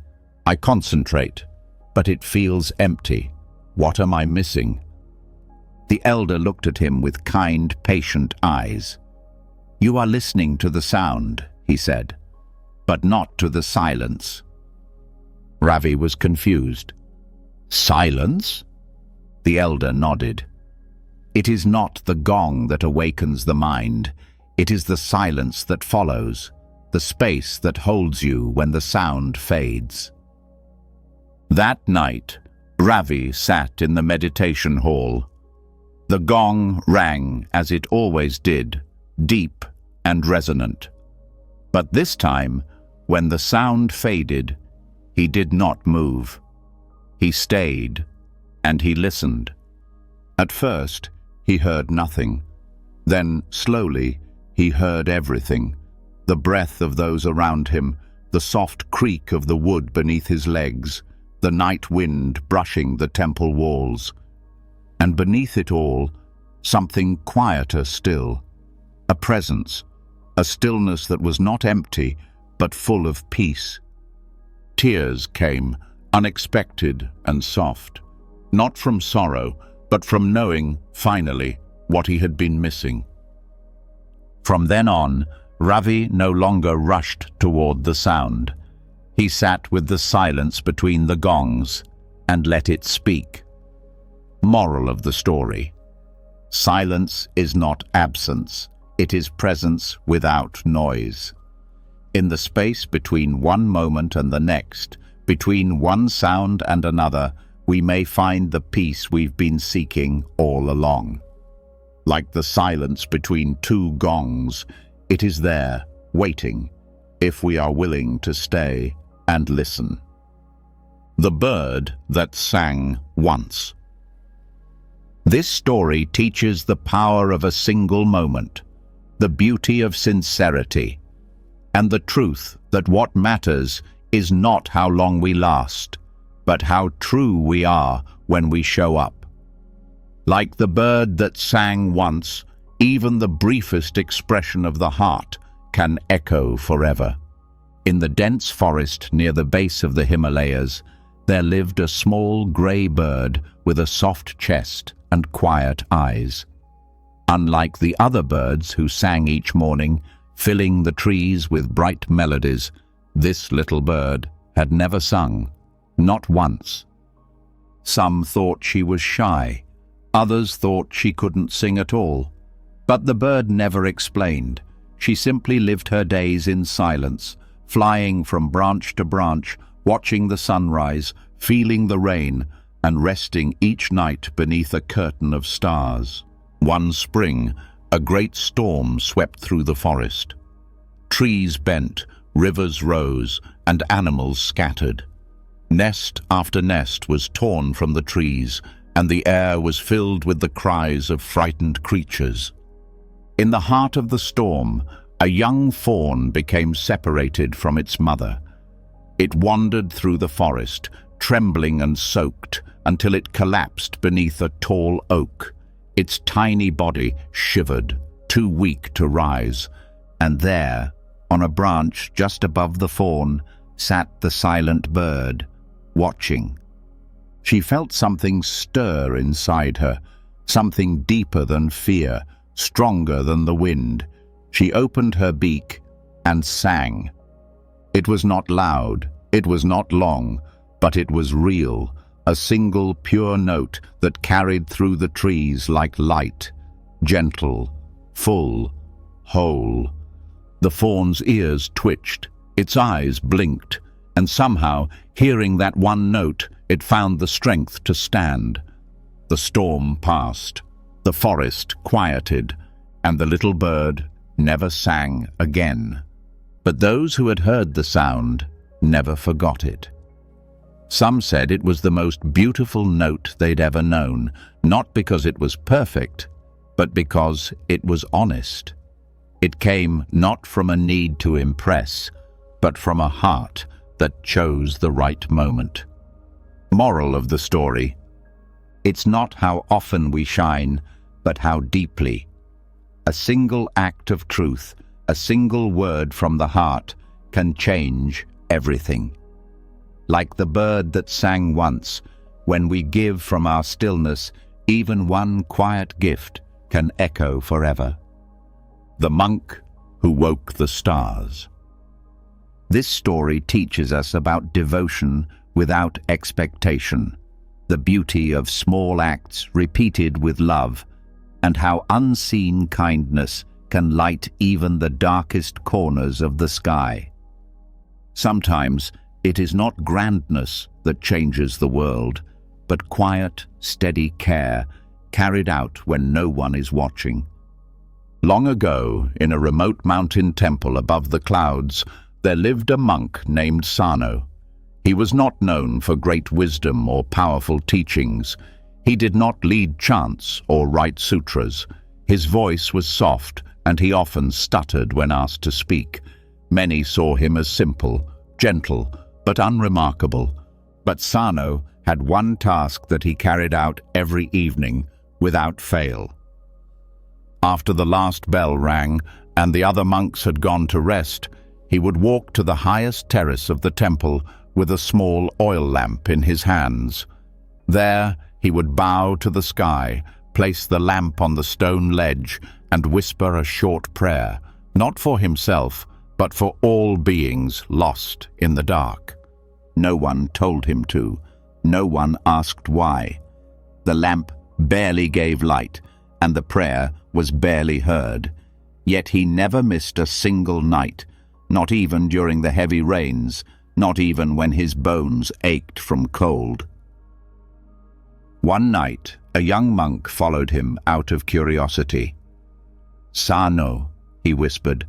I concentrate, but it feels empty. What am I missing?" The elder looked at him with kind, patient eyes. "You are listening to the sound," he said, "but not to the silence." Ravi was confused. "Silence?" The elder nodded. "It is not the gong that awakens the mind. It is the silence that follows, the space that holds you when the sound fades." That night, Ravi sat in the meditation hall. The gong rang as it always did, deep and resonant. But this time, when the sound faded, he did not move. He stayed, and he listened. At first, he heard nothing. Then, slowly, he heard everything. The breath of those around him, the soft creak of the wood beneath his legs, the night wind brushing the temple walls. And beneath it all, something quieter still. A presence, a stillness that was not empty, but full of peace. Tears came, unexpected and soft, not from sorrow, but from knowing, finally, what he had been missing. From then on, Ravi no longer rushed toward the sound. He sat with the silence between the gongs and let it speak. Moral of the story: silence is not absence, It is presence without noise. In the space between one moment and the next, between one sound and another, we may find the peace we've been seeking all along. Like the silence between two gongs, it is there, waiting, if we are willing to stay and listen. The bird that sang once. This story teaches the power of a single moment, the beauty of sincerity, and the truth that what matters is not how long we last, but how true we are when we show up. Like the bird that sang once, even the briefest expression of the heart can echo forever. In the dense forest near the base of the Himalayas, there lived a small grey bird with a soft chest and quiet eyes. Unlike the other birds who sang each morning, filling the trees with bright melodies, this little bird had never sung, not once. Some thought she was shy, others thought she couldn't sing at all. But the bird never explained. She simply lived her days in silence, flying from branch to branch, watching the sunrise, feeling the rain, and resting each night beneath a curtain of stars. One spring, a great storm swept through the forest. Trees bent, rivers rose, and animals scattered. Nest after nest was torn from the trees, and the air was filled with the cries of frightened creatures. In the heart of the storm, a young fawn became separated from its mother. It wandered through the forest, trembling and soaked, until it collapsed beneath a tall oak. Its tiny body shivered, too weak to rise, and there, on a branch just above the fawn, sat the silent bird, watching. She felt something stir inside her, something deeper than fear, stronger than the wind. She opened her beak and sang. It was not loud, it was not long, but it was real, a single pure note that carried through the trees like light, gentle, full, whole. The fawn's ears twitched, its eyes blinked, and somehow, hearing that one note, it found the strength to stand. The storm passed, the forest quieted, and the little bird never sang again. But those who had heard the sound never forgot it. Some said it was the most beautiful note they'd ever known, not because it was perfect, but because it was honest. It came not from a need to impress, but from a heart that chose the right moment. Moral of the story: it's not how often we shine, but how deeply. A single act of truth, a single word from the heart, can change everything. Like the bird that sang once, when we give from our stillness, even one quiet gift can echo forever. The monk who woke the stars. This story teaches us about devotion without expectation, the beauty of small acts repeated with love, and how unseen kindness can light even the darkest corners of the sky. Sometimes it is not grandness that changes the world, but quiet, steady care carried out when no one is watching. Long ago, in a remote mountain temple above the clouds, there lived a monk named Sano. He was not known for great wisdom or powerful teachings. He did not lead chants or write sutras. His voice was soft, and he often stuttered when asked to speak. Many saw him as simple, gentle, but unremarkable. But Sano had one task that he carried out every evening, without fail. After the last bell rang and the other monks had gone to rest, he would walk to the highest terrace of the temple with a small oil lamp in his hands. There he would bow to the sky, place the lamp on the stone ledge, and whisper a short prayer, not for himself, but for all beings lost in the dark. No one told him to. No one asked why. The lamp barely gave light, and the prayer was barely heard. Yet he never missed a single night, not even during the heavy rains, not even when his bones ached from cold. One night, a young monk followed him out of curiosity. "Sano," he whispered,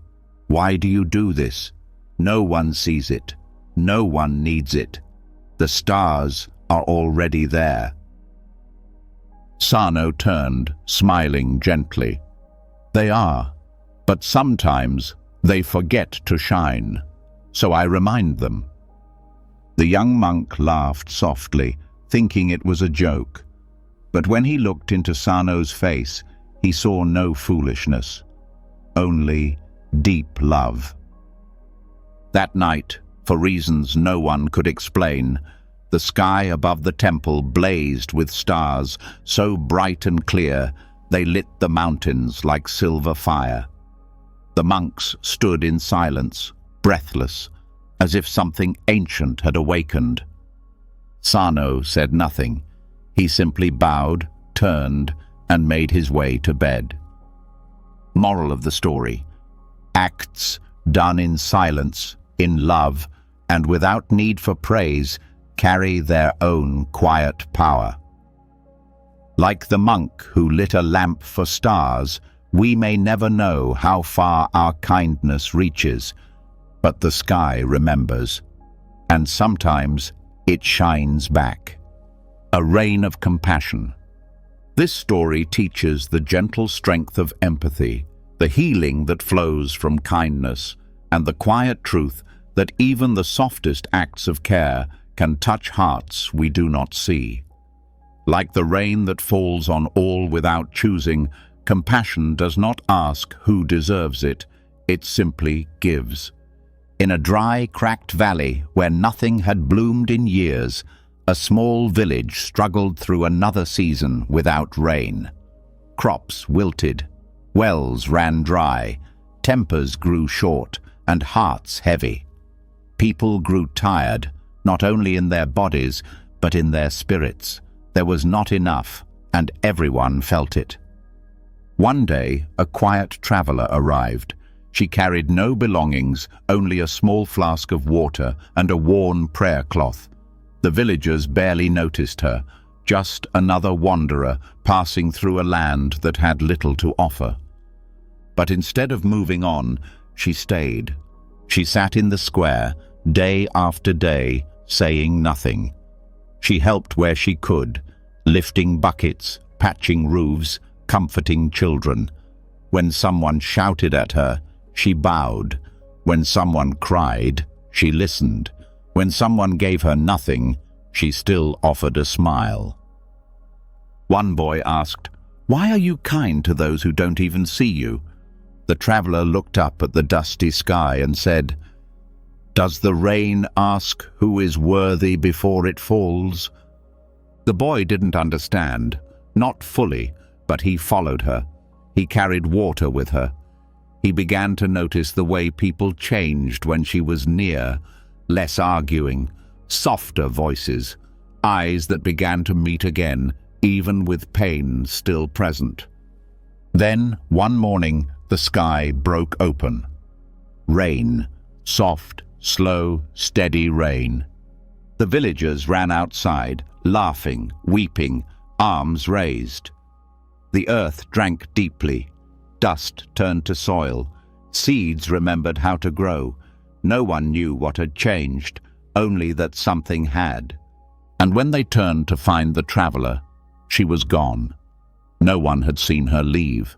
"why do you do this? No one sees it. No one needs it. The stars are already there." Sano turned, smiling gently. "They are, but sometimes they forget to shine, so I remind them." The young monk laughed softly, thinking it was a joke. But when he looked into Sano's face, he saw no foolishness, only deep love. That night, for reasons no one could explain, the sky above the temple blazed with stars so bright and clear they lit the mountains like silver fire. The monks stood in silence, breathless, as if something ancient had awakened. Sano said nothing. He simply bowed, turned, and made his way to bed. Moral of the story: acts done in silence, in love, and without need for praise carry their own quiet power. Like the monk who lit a lamp for stars, we may never know how far our kindness reaches, but the sky remembers, and sometimes it shines back. A rain of compassion. This story teaches the gentle strength of empathy, the healing that flows from kindness, and the quiet truth that even the softest acts of care can touch hearts we do not see. Like the rain that falls on all without choosing, compassion does not ask who deserves it, it simply gives. In a dry, cracked valley where nothing had bloomed in years, a small village struggled through another season without rain. Crops wilted, wells ran dry, tempers grew short, and hearts heavy. People grew tired, not only in their bodies, but in their spirits. There was not enough, and everyone felt it. One day, a quiet traveler arrived. She carried no belongings, only a small flask of water and a worn prayer cloth. The villagers barely noticed her, just another wanderer passing through a land that had little to offer. But instead of moving on, she stayed. She sat in the square, day after day, saying nothing. She helped where she could, lifting buckets, patching roofs, comforting children. When someone shouted at her, she bowed. When someone cried, she listened. When someone gave her nothing, she still offered a smile. One boy asked, "Why are you kind to those who don't even see you?" The traveler looked up at the dusty sky and said, "Does the rain ask who is worthy before it falls?" The boy didn't understand, not fully, but he followed her. He carried water with her. He began to notice the way people changed when she was near, less arguing, softer voices, eyes that began to meet again, even with pain still present. Then, one morning, the sky broke open. Rain, soft, slow, steady rain. The villagers ran outside, laughing, weeping, arms raised. The earth drank deeply. Dust turned to soil. Seeds remembered how to grow. No one knew what had changed, only that something had. And when they turned to find the traveler, she was gone. No one had seen her leave.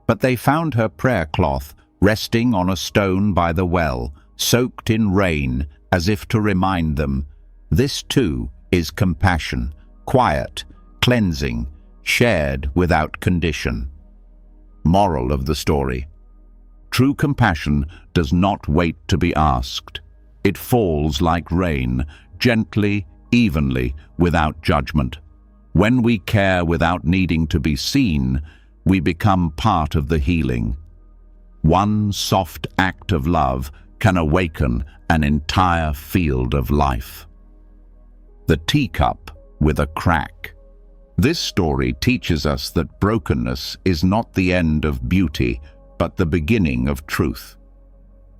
But they found her prayer cloth resting on a stone by the well, soaked in rain, as if to remind them, this too is compassion, quiet, cleansing, shared without condition. Moral of the story: true compassion does not wait to be asked. It falls like rain, gently, evenly, without judgment. When we care without needing to be seen, we become part of the healing. One soft act of love can awaken an entire field of life. The teacup with a crack. This story teaches us that brokenness is not the end of beauty, but the beginning of truth.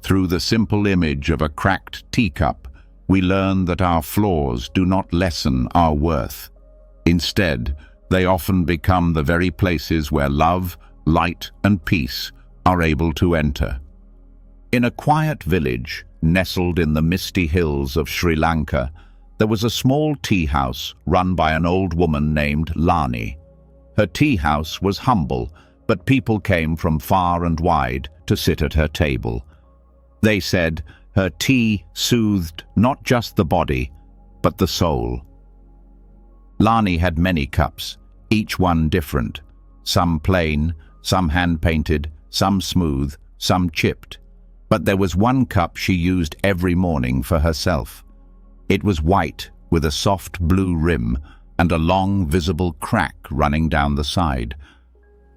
Through the simple image of a cracked teacup, we learn that our flaws do not lessen our worth. Instead, they often become the very places where love, light, and peace are able to enter. In a quiet village, nestled in the misty hills of Sri Lanka, there was a small tea house run by an old woman named Lani. Her tea house was humble, but people came from far and wide to sit at her table. They said her tea soothed not just the body, but the soul. Lani had many cups, each one different, some plain, some hand-painted, some smooth, some chipped. But there was one cup she used every morning for herself. It was white with a soft blue rim and a long visible crack running down the side.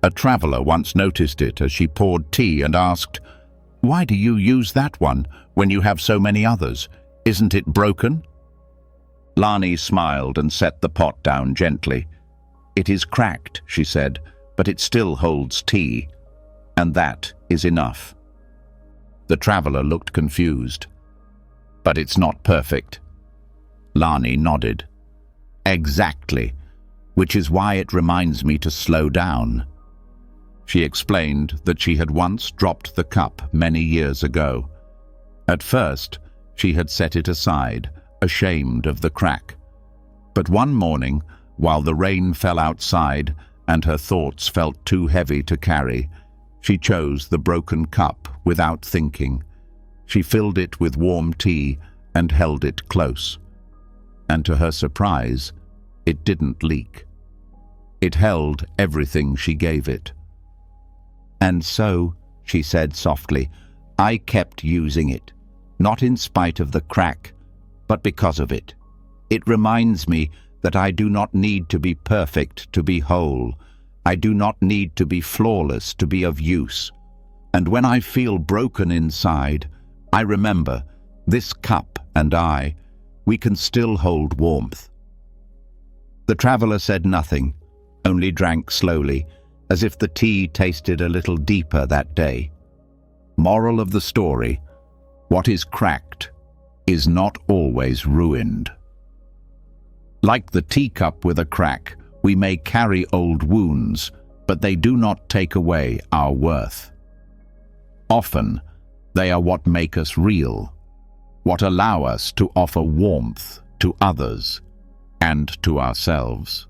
A traveler once noticed it as she poured tea and asked, "Why do you use that one when you have so many others? Isn't it broken?" Lani smiled and set the pot down gently. "It is cracked," she said, "but it still holds tea, and that is enough." The traveler looked confused. "But it's not perfect." Lani nodded. "Exactly, which is why it reminds me to slow down." She explained that she had once dropped the cup many years ago. At first, she had set it aside, ashamed of the crack. But one morning, while the rain fell outside and her thoughts felt too heavy to carry, she chose the broken cup without thinking. She filled it with warm tea and held it close. And to her surprise, it didn't leak. It held everything she gave it. "And so," she said softly, "I kept using it, not in spite of the crack, but because of it. It reminds me that I do not need to be perfect to be whole. I do not need to be flawless to be of use. And when I feel broken inside, I remember this cup and we can still hold warmth." The traveler said nothing, only drank slowly, as if the tea tasted a little deeper that day. Moral of the story: what is cracked is not always ruined. Like the teacup with a crack, we may carry old wounds, but they do not take away our worth. Often, they are what make us real, what allow us to offer warmth to others and to ourselves.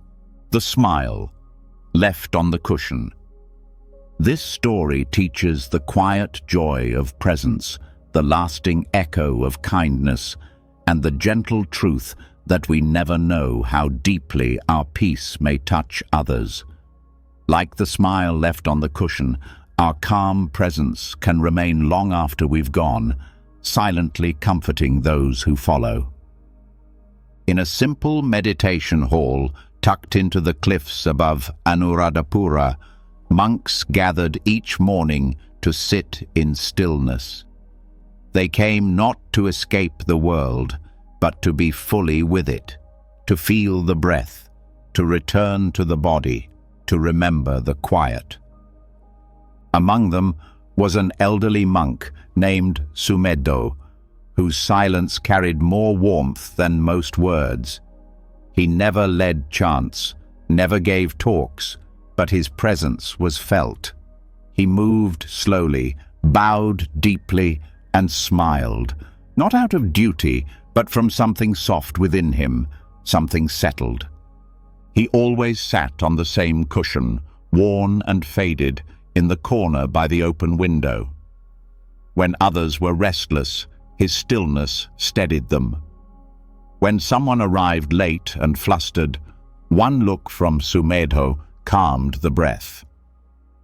The smile left on the cushion. This story teaches the quiet joy of presence, the lasting echo of kindness, and the gentle truth that we never know how deeply our peace may touch others. Like the smile left on the cushion, our calm presence can remain long after we've gone, silently comforting those who follow. In a simple meditation hall tucked into the cliffs above Anuradhapura, monks gathered each morning to sit in stillness. They came not to escape the world, but to be fully with it, to feel the breath, to return to the body, to remember the quiet. Among them was an elderly monk named Sumedho, whose silence carried more warmth than most words. He never led chants, never gave talks, but his presence was felt. He moved slowly, bowed deeply, and smiled, not out of duty, but from something soft within him, something settled. He always sat on the same cushion, worn and faded, in the corner by the open window. When others were restless, his stillness steadied them. When someone arrived late and flustered, one look from Sumedho calmed the breath.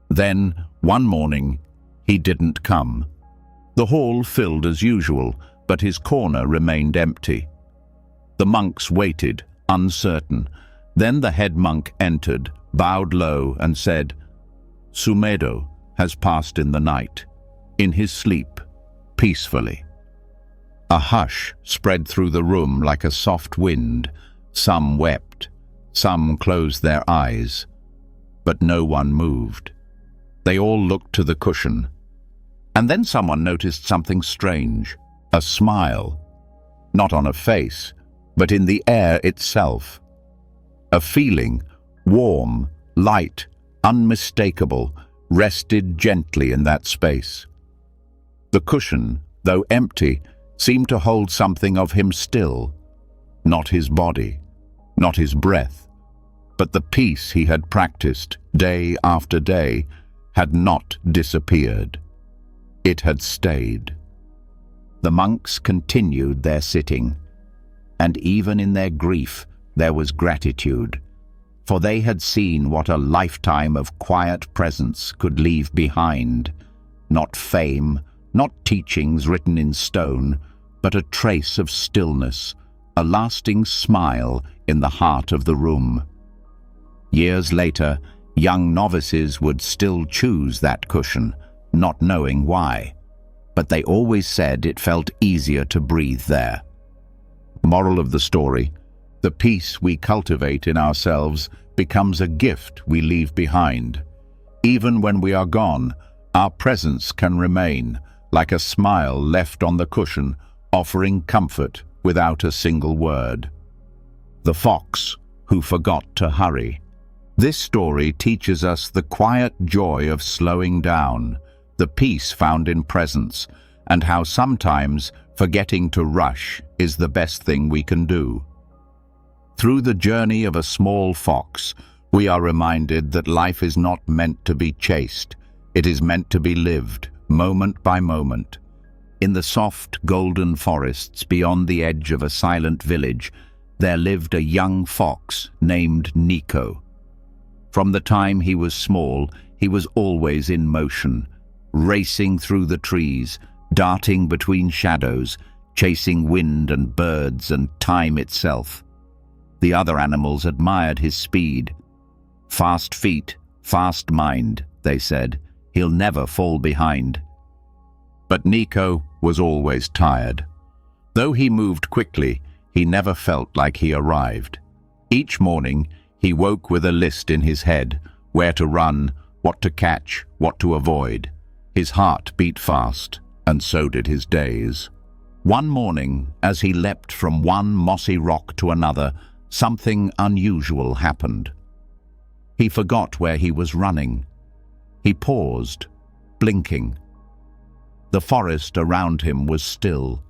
Then, one morning, he didn't come. The hall filled as usual, but his corner remained empty. The monks waited, uncertain. Then the head monk entered, bowed low, and said, "Sumedho has passed in the night, in his sleep, peacefully." A hush spread through the room like a soft wind. Some wept, some closed their eyes, but no one moved. They all looked to the cushion. And then someone noticed something strange. A smile. Not on a face, but in the air itself. A feeling, warm, light, unmistakable, rested gently in that space. The cushion, though empty, seemed to hold something of him still. Not his body, not his breath, but the peace he had practiced day after day had not disappeared. It had stayed. The monks continued their sitting, and even in their grief there was gratitude, for they had seen what a lifetime of quiet presence could leave behind. Not fame, not teachings written in stone, but a trace of stillness, a lasting smile in the heart of the room. Years later, young novices would still choose that cushion, not knowing why, but they always said it felt easier to breathe there. Moral of the story: the peace we cultivate in ourselves becomes a gift we leave behind. Even when we are gone, our presence can remain, like a smile left on the cushion, offering comfort without a single word. The fox who forgot to hurry. This story teaches us the quiet joy of slowing down, the peace found in presence, and how sometimes forgetting to rush is the best thing we can do. Through the journey of a small fox, we are reminded that life is not meant to be chased. It is meant to be lived, moment by moment. In the soft, golden forests beyond the edge of a silent village, there lived a young fox named Nico. From the time he was small, he was always in motion, racing through the trees, darting between shadows, chasing wind and birds and time itself. The other animals admired his speed. "Fast feet, fast mind," they said. "He'll never fall behind." But Nico was always tired. Though he moved quickly, he never felt like he arrived. Each morning, he woke with a list in his head: where to run, what to catch, what to avoid. His heart beat fast, and so did his days. One morning, as he leapt from one mossy rock to another, something unusual happened. He forgot where he was running. He paused, blinking. The forest around him was still.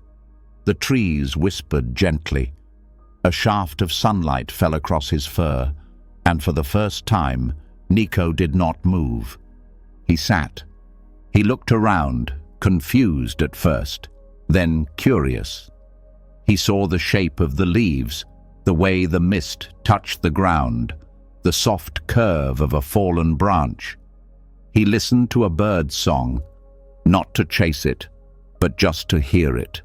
The trees whispered gently. A shaft of sunlight fell across his fur, and for the first time, Nico did not move. He sat. He looked around, confused at first, then curious. He saw the shape of the leaves, the way the mist touched the ground, the soft curve of a fallen branch. He listened to a bird's song, not to chase it, but just to hear it.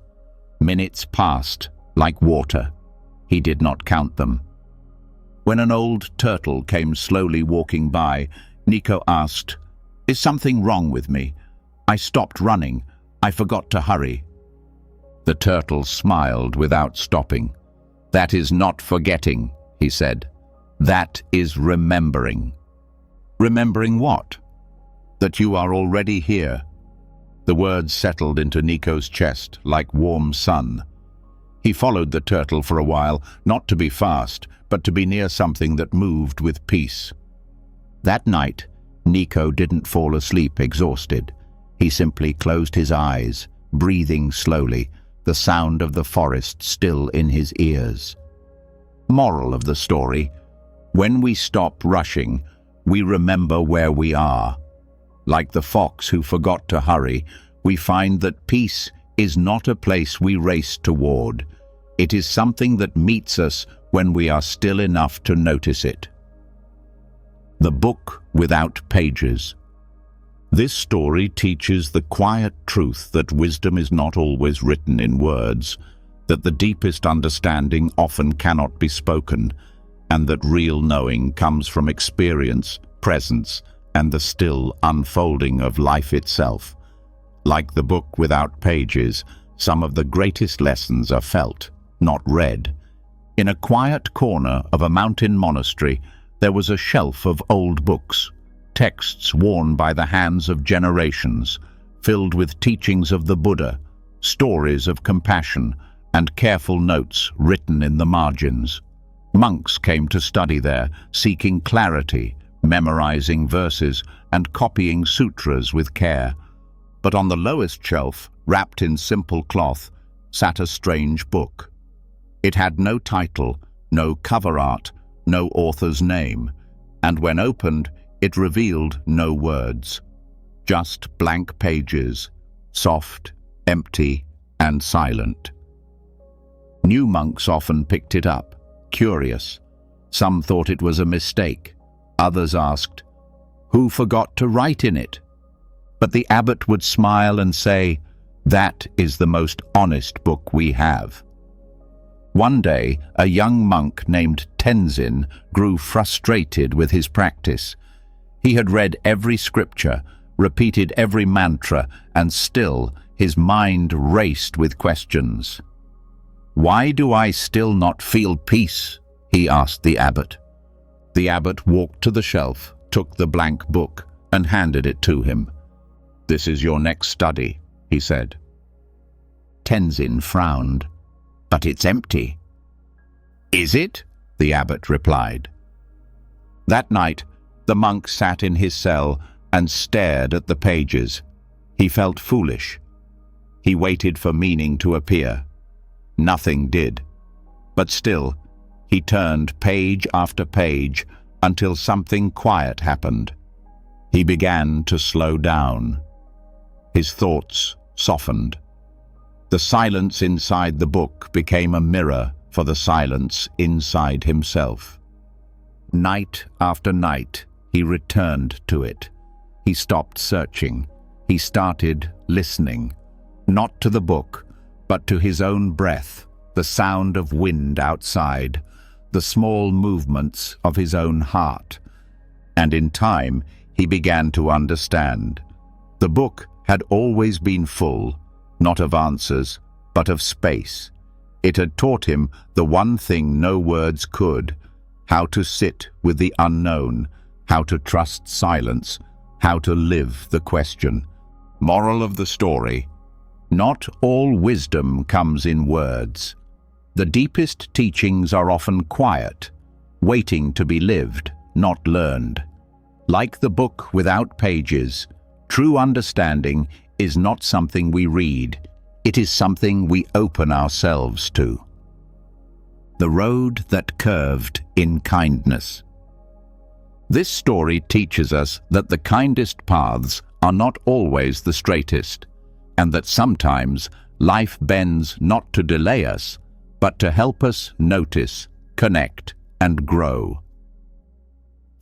Minutes passed, like water. He did not count them. When an old turtle came slowly walking by, Nico asked, "Is something wrong with me? I stopped running. I forgot to hurry." The turtle smiled without stopping. "That is not forgetting," he said. "That is remembering." "Remembering what?" "That you are already here." The words settled into Nico's chest like warm sun. He followed the turtle for a while, not to be fast, but to be near something that moved with peace. That night, Nico didn't fall asleep exhausted. He simply closed his eyes, breathing slowly, the sound of the forest still in his ears. Moral of the story: when we stop rushing, we remember where we are. Like the fox who forgot to hurry, we find that peace is not a place we race toward. It is something that meets us when we are still enough to notice it. The book without pages. This story teaches the quiet truth that wisdom is not always written in words, that the deepest understanding often cannot be spoken, and that real knowing comes from experience, presence, and the still unfolding of life itself. Like the book without pages, some of the greatest lessons are felt, not read. In a quiet corner of a mountain monastery, there was a shelf of old books. texts worn by the hands of generations, filled with teachings of the Buddha, stories of compassion, and careful notes written in the margins. Monks came to study there, seeking clarity, memorizing verses, and copying sutras with care. But on the lowest shelf, wrapped in simple cloth, sat a strange book. It had no title, no cover art, no author's name, and when opened, it revealed no words. Just blank pages, soft, empty, and silent. New monks often picked it up, curious. Some thought it was a mistake. Others asked, "Who forgot to write in it?" But the abbot would smile and say, "That is the most honest book we have." One day, a young monk named Tenzin grew frustrated with his practice. He had read every scripture, repeated every mantra, and still his mind raced with questions. "Why do I still not feel peace?" he asked the abbot. The abbot walked to the shelf, took the blank book, and handed it to him. "This is your next study," he said. Tenzin frowned. "But it's empty." "Is it?" the abbot replied. That night, the monk sat in his cell and stared at the pages. He felt foolish. He waited for meaning to appear. Nothing did. But still, he turned page after page until something quiet happened. He began to slow down. His thoughts softened. The silence inside the book became a mirror for the silence inside himself. Night after night, he returned to it. He stopped searching. He started listening, not to the book, but to his own breath, the sound of wind outside, the small movements of his own heart. And in time, he began to understand. The book had always been full, not of answers, but of space. It had taught him the one thing no words could: how to sit with the unknown, how to trust silence, how to live the question. Moral of the story: not all wisdom comes in words. The deepest teachings are often quiet, waiting to be lived, not learned. Like the book without pages, true understanding is not something we read. It is something we open ourselves to. The road that curved in kindness. This story teaches us that the kindest paths are not always the straightest, and that sometimes life bends not to delay us, but to help us notice, connect, and grow.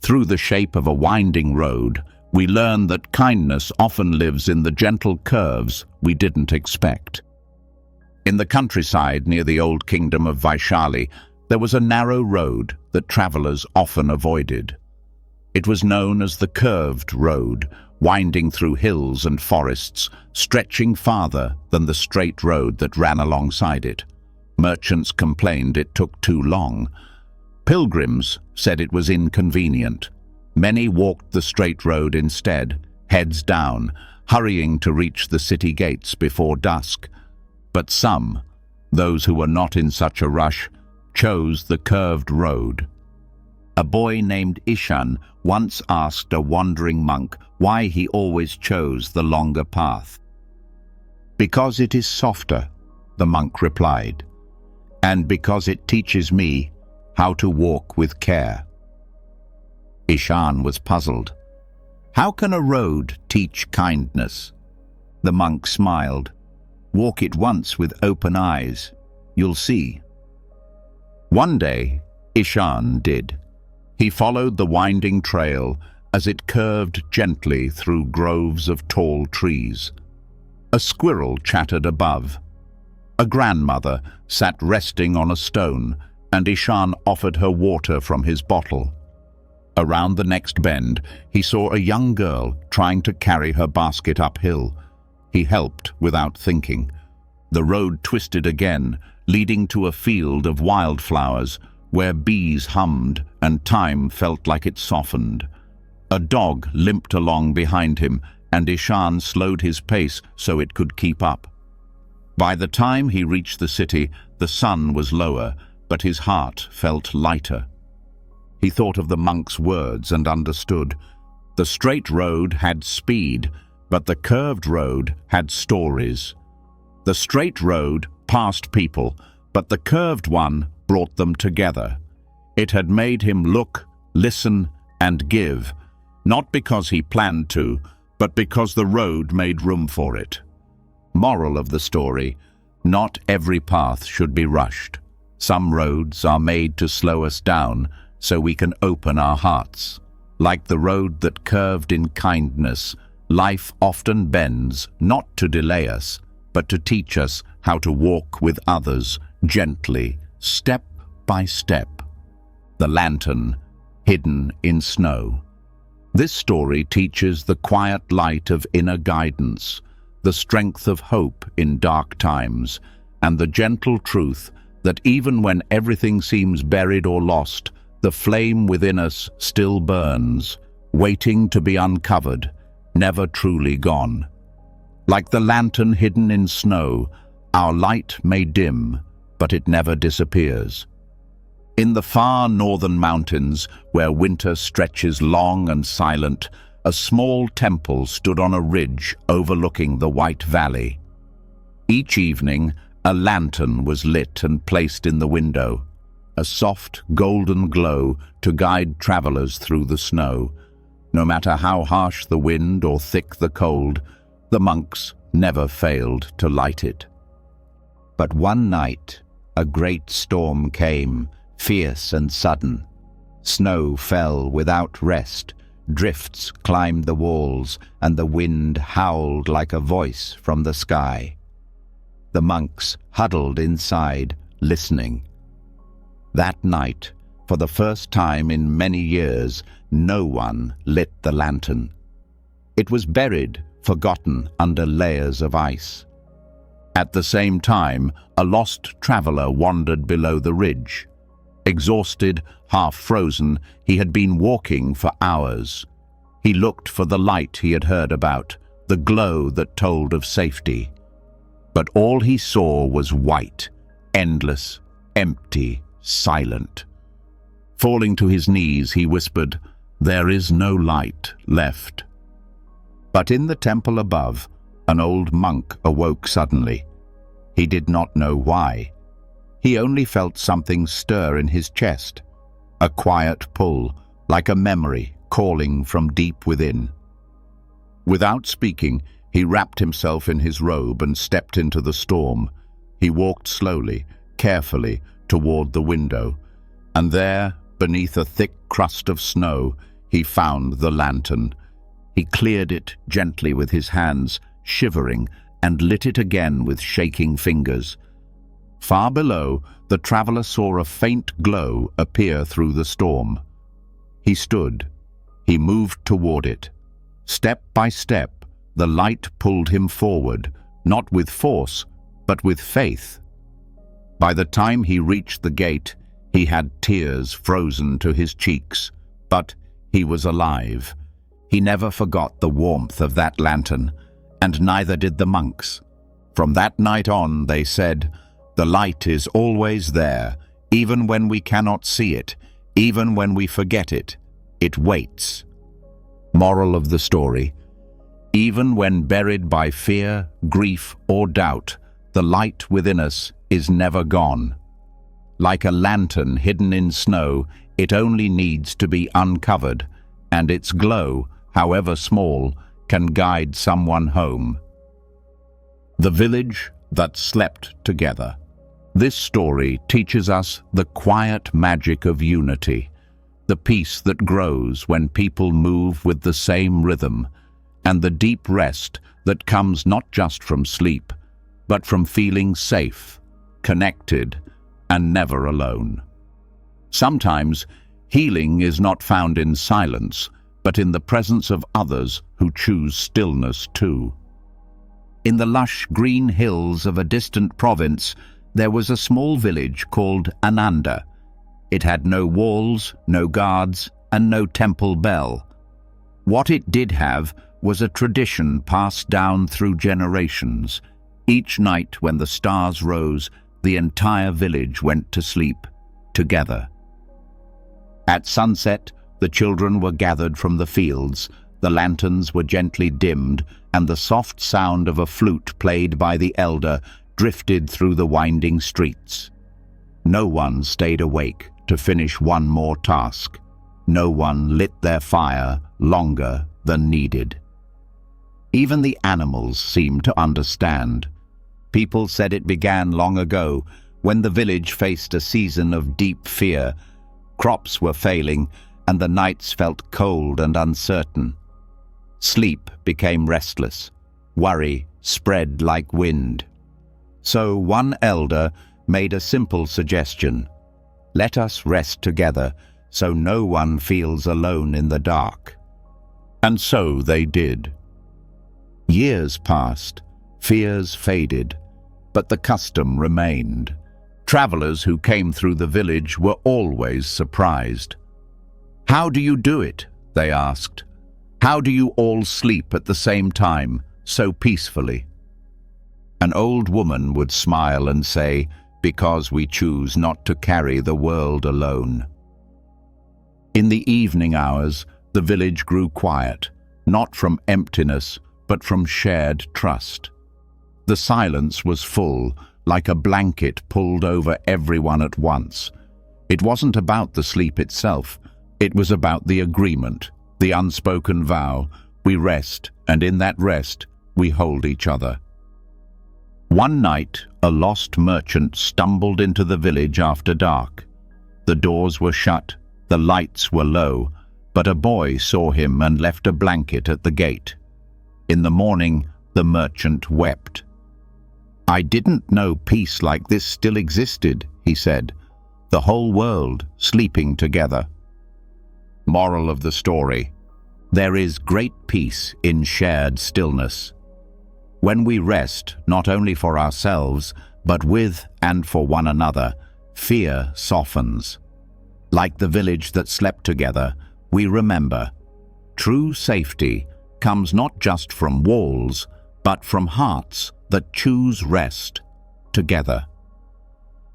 Through the shape of a winding road, we learn that kindness often lives in the gentle curves we didn't expect. In the countryside near the old kingdom of Vaishali, there was a narrow road that travelers often avoided. It was known as the curved road, winding through hills and forests, stretching farther than the straight road that ran alongside it. Merchants complained it took too long. Pilgrims said it was inconvenient. Many walked the straight road instead, heads down, hurrying to reach the city gates before dusk. But some, those who were not in such a rush, chose the curved road. A boy named Ishan once asked a wandering monk why he always chose the longer path. "Because it is softer," the monk replied, "and because it teaches me how to walk with care." Ishan was puzzled. How can a road teach kindness? The monk smiled. "Walk it once with open eyes. You'll see." One day, Ishan did. He followed the winding trail as it curved gently through groves of tall trees. A squirrel chattered above. A grandmother sat resting on a stone, and Ishan offered her water from his bottle. Around the next bend, he saw a young girl trying to carry her basket uphill. He helped without thinking. The road twisted again, leading to a field of wildflowers where bees hummed and time felt like it softened. A dog limped along behind him, and Ishan slowed his pace so it could keep up. By the time he reached the city, the sun was lower, but his heart felt lighter. He thought of the monk's words and understood. The straight road had speed, but the curved road had stories. The straight road passed people, but the curved one brought them together. It had made him look, listen, and give, not because he planned to, but because the road made room for it. Moral of the story: not every path should be rushed. Some roads are made to slow us down so we can open our hearts. Like the road that curved in kindness, life often bends not to delay us, but to teach us how to walk with others gently, step by step. The lantern hidden in snow. This story teaches the quiet light of inner guidance, the strength of hope in dark times, and the gentle truth that even when everything seems buried or lost, the flame within us still burns, waiting to be uncovered, never truly gone. Like the lantern hidden in snow, our light may dim, but it never disappears. In the far northern mountains, where winter stretches long and silent, a small temple stood on a ridge overlooking the White Valley. Each evening, a lantern was lit and placed in the window, a soft golden glow to guide travelers through the snow. No matter how harsh the wind or thick the cold, the monks never failed to light it. But one night, a great storm came, fierce and sudden. Snow fell without rest, drifts climbed the walls, and the wind howled like a voice from the sky. The monks huddled inside, listening. That night, for the first time in many years, no one lit the lantern. It was buried, forgotten under layers of ice. At the same time, a lost traveler wandered below the ridge. Exhausted, half frozen, he had been walking for hours. He looked for the light he had heard about, the glow that told of safety. But all he saw was white, endless, empty, silent. Falling to his knees, he whispered, "There is no light left." But in the temple above, an old monk awoke suddenly. He did not know why. He only felt something stir in his chest, a quiet pull, like a memory calling from deep within. Without speaking, he wrapped himself in his robe and stepped into the storm. He walked slowly, carefully, toward the window, and there, beneath a thick crust of snow, he found the lantern. He cleared it gently with his hands, shivering, and lit it again with shaking fingers. Far below, the traveler saw a faint glow appear through the storm. He stood. He moved toward it. Step by step, the light pulled him forward, not with force, but with faith. By the time he reached the gate, he had tears frozen to his cheeks, but he was alive. He never forgot the warmth of that lantern, and neither did the monks. From that night on, they said, "The light is always there, even when we cannot see it, even when we forget it. It waits." Moral of the story: even when buried by fear, grief, or doubt, the light within us is never gone. Like a lantern hidden in snow, it only needs to be uncovered, and its glow, however small, can guide someone home. The village that slept together. This story teaches us the quiet magic of unity, the peace that grows when people move with the same rhythm, and the deep rest that comes not just from sleep, but from feeling safe, connected, and never alone. Sometimes, healing is not found in silence, but in the presence of others who choose stillness too. In the lush green hills of a distant province, there was a small village called Ananda. It had no walls, no guards, and no temple bell. What it did have was a tradition passed down through generations. Each night when the stars rose, the entire village went to sleep together. At sunset, the children were gathered from the fields, the lanterns were gently dimmed, and the soft sound of a flute played by the elder drifted through the winding streets. No one stayed awake to finish one more task. No one lit their fire longer than needed. Even the animals seemed to understand. People said it began long ago, when the village faced a season of deep fear. Crops were failing, and the nights felt cold and uncertain. Sleep became restless. Worry spread like wind. So one elder made a simple suggestion. Let us rest together, so no one feels alone in the dark. And so they did. Years passed, fears faded, but the custom remained. Travelers who came through the village were always surprised. "How do you do it?" they asked. "How do you all sleep at the same time, so peacefully?" An old woman would smile and say, "Because we choose not to carry the world alone." In the evening hours, the village grew quiet, not from emptiness, but from shared trust. The silence was full, like a blanket pulled over everyone at once. It wasn't about the sleep itself, it was about the agreement, the unspoken vow. We rest, and in that rest, we hold each other. One night, a lost merchant stumbled into the village after dark. The doors were shut, the lights were low, but a boy saw him and left a blanket at the gate. In the morning, the merchant wept. "I didn't know peace like this still existed," he said. "The whole world sleeping together." Moral of the story: there is great peace in shared stillness. When we rest, not only for ourselves, but with and for one another, fear softens. Like the village that slept together, we remember. True safety comes not just from walls, but from hearts that choose rest together.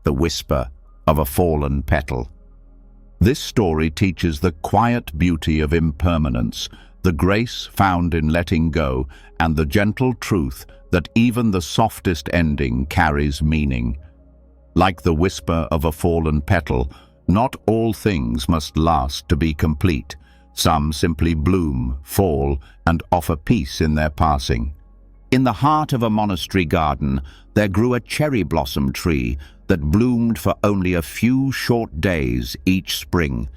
The whisper of a fallen petal. This story teaches the quiet beauty of impermanence, the grace found in letting go, and the gentle truth that even the softest ending carries meaning. Like the whisper of a fallen petal, not all things must last to be complete. Some simply bloom, fall, and offer peace in their passing. In the heart of a monastery garden, there grew a cherry blossom tree that bloomed for only a few short days each spring.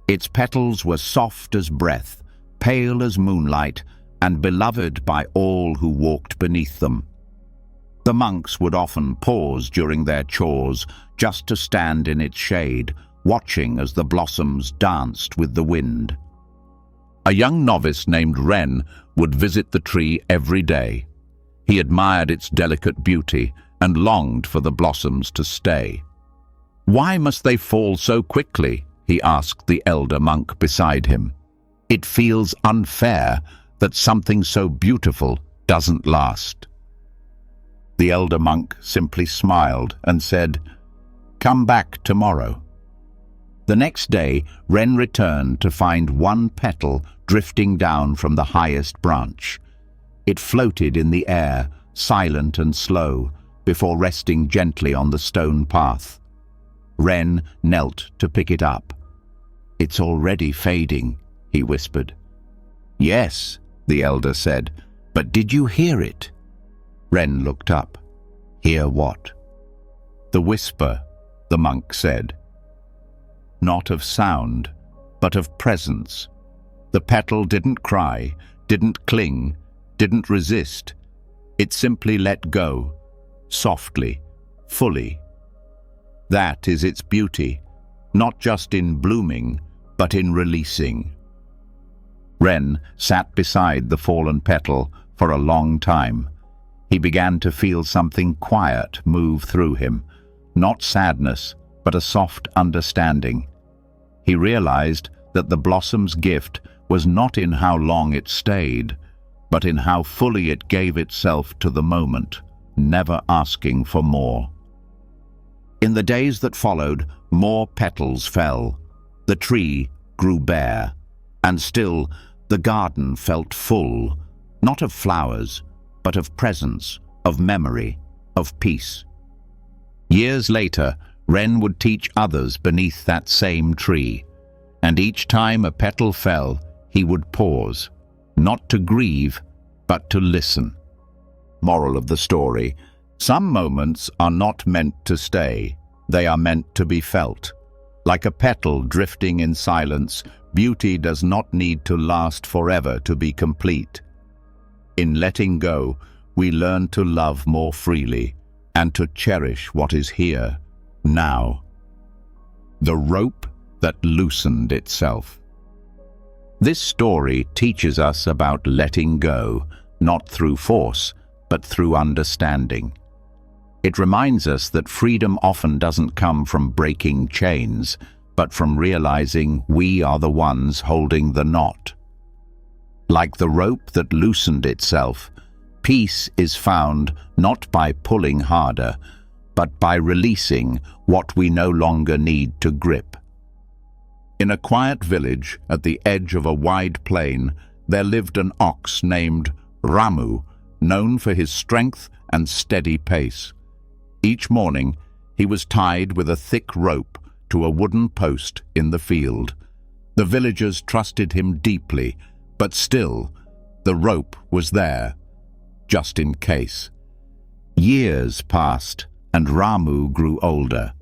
Its petals were soft as breath, pale as moonlight, and beloved by all who walked beneath them. The monks would often pause during their chores just to stand in its shade, watching as the blossoms danced with the wind. A young novice named Ren would visit the tree every day. He admired its delicate beauty and longed for the blossoms to stay. "Why must they fall so quickly?" he asked the elder monk beside him. "It feels unfair that something so beautiful doesn't last." The elder monk simply smiled and said, "Come back tomorrow." The next day, Ren returned to find one petal drifting down from the highest branch. It floated in the air, silent and slow, before resting gently on the stone path. Ren knelt to pick it up. "It's already fading," he whispered. "Yes," the elder said, "but did you hear it?" Ren looked up. "Hear what?" "The whisper," the monk said. Not of sound, but of presence. The petal didn't cry, didn't cling, didn't resist. It simply let go, softly, fully. That is its beauty, not just in blooming, but in releasing. Ren sat beside the fallen petal for a long time. He began to feel something quiet move through him, not sadness, but a soft understanding. He realized that the blossom's gift was not in how long it stayed, but in how fully it gave itself to the moment, never asking for more. In the days that followed, more petals fell. The tree grew bare, and still the garden felt full, not of flowers, but of presence, of memory, of peace. Years later, Wren would teach others beneath that same tree, and each time a petal fell, he would pause, not to grieve, but to listen. Moral of the story: some moments are not meant to stay, they are meant to be felt. Like a petal drifting in silence, beauty does not need to last forever to be complete. In letting go, we learn to love more freely and to cherish what is here, now. The rope that loosened itself. This story teaches us about letting go, not through force, but through understanding. It reminds us that freedom often doesn't come from breaking chains, but from realizing we are the ones holding the knot. Like the rope that loosened itself, peace is found not by pulling harder, but by releasing what we no longer need to grip. In a quiet village at the edge of a wide plain, there lived an ox named Ramu, known for his strength and steady pace. Each morning, he was tied with a thick rope to a wooden post in the field. The villagers trusted him deeply, but still, the rope was there, just in case. Years passed, and Ramu grew older.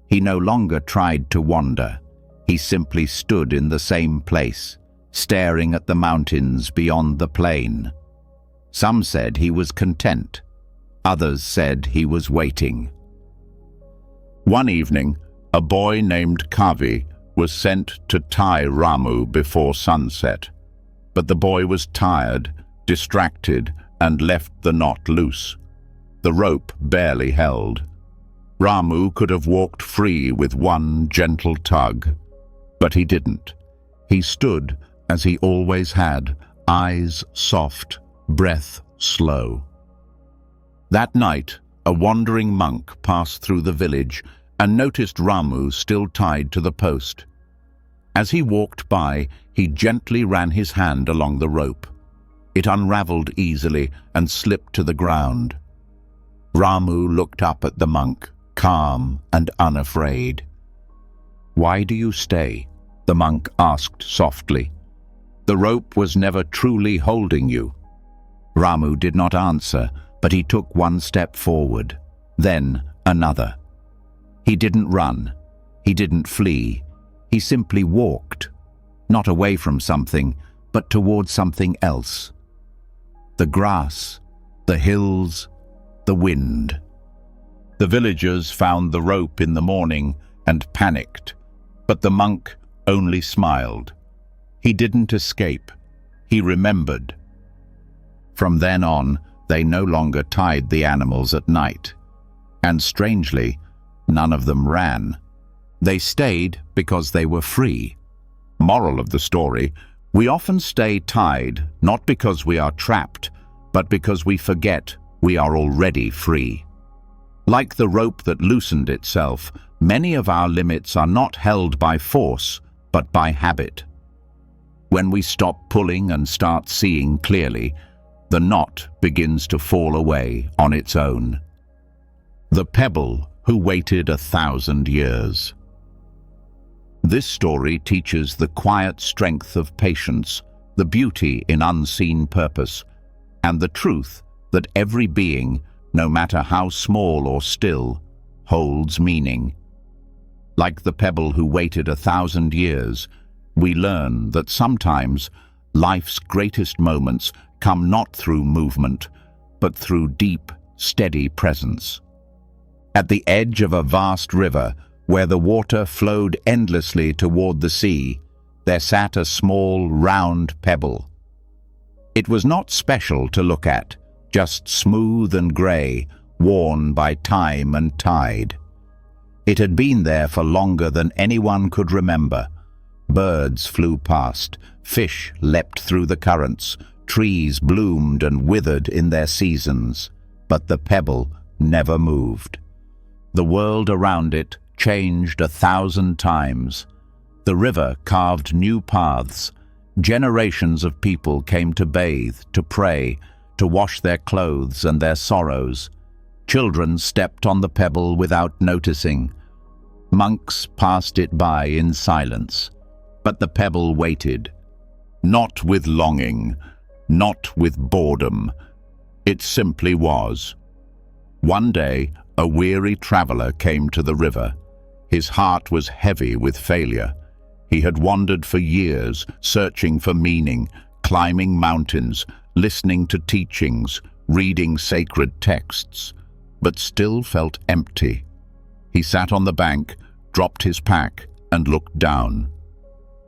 He no longer tried to wander. He simply stood in the same place, staring at the mountains beyond the plain. Some said he was content. Others said he was waiting. One evening, a boy named Kavi was sent to tie Ramu before sunset. But the boy was tired, distracted, and left the knot loose. The rope barely held. Ramu could have walked free with one gentle tug, but he didn't. He stood as he always had, eyes soft, breath slow. That night, a wandering monk passed through the village and noticed Ramu still tied to the post. As he walked by, he gently ran his hand along the rope. It unraveled easily and slipped to the ground. Ramu looked up at the monk, calm and unafraid. "Why do you stay?" the monk asked softly. "The rope was never truly holding you." Ramu did not answer, but he took one step forward, then another. He didn't run. He didn't flee. He simply walked, not away from something, but towards something else. The grass, the hills, the wind. The villagers found the rope in the morning and panicked, but the monk only smiled. He didn't escape. He remembered. From then on, they no longer tied the animals at night. And strangely, none of them ran. They stayed because they were free. Moral of the story: we often stay tied not because we are trapped, but because we forget we are already free. Like the rope that loosened itself, many of our limits are not held by force, but by habit. When we stop pulling and start seeing clearly, the knot begins to fall away on its own. The pebble who waited 1,000 years. This story teaches the quiet strength of patience, the beauty in unseen purpose, and the truth that every being, no matter how small or still, holds meaning. Like the pebble who waited 1,000 years, we learn that sometimes life's greatest moments come not through movement, but through deep, steady presence. At the edge of a vast river, where the water flowed endlessly toward the sea, there sat a small, round pebble. It was not special to look at, just smooth and grey, worn by time and tide. It had been there for longer than anyone could remember, Birds flew past, fish leapt through the currents, trees bloomed and withered in their seasons, but the pebble never moved. The world around it changed 1,000 times. The river carved new paths. Generations of people came to bathe, to pray, to wash their clothes and their sorrows. Children stepped on the pebble without noticing. Monks passed it by in silence. But the pebble waited, not with longing, not with boredom. It simply was. One day, a weary traveler came to the river. His heart was heavy with failure. He had wandered for years, searching for meaning, climbing mountains, listening to teachings, reading sacred texts, but still felt empty. He sat on the bank, dropped his pack, and looked down.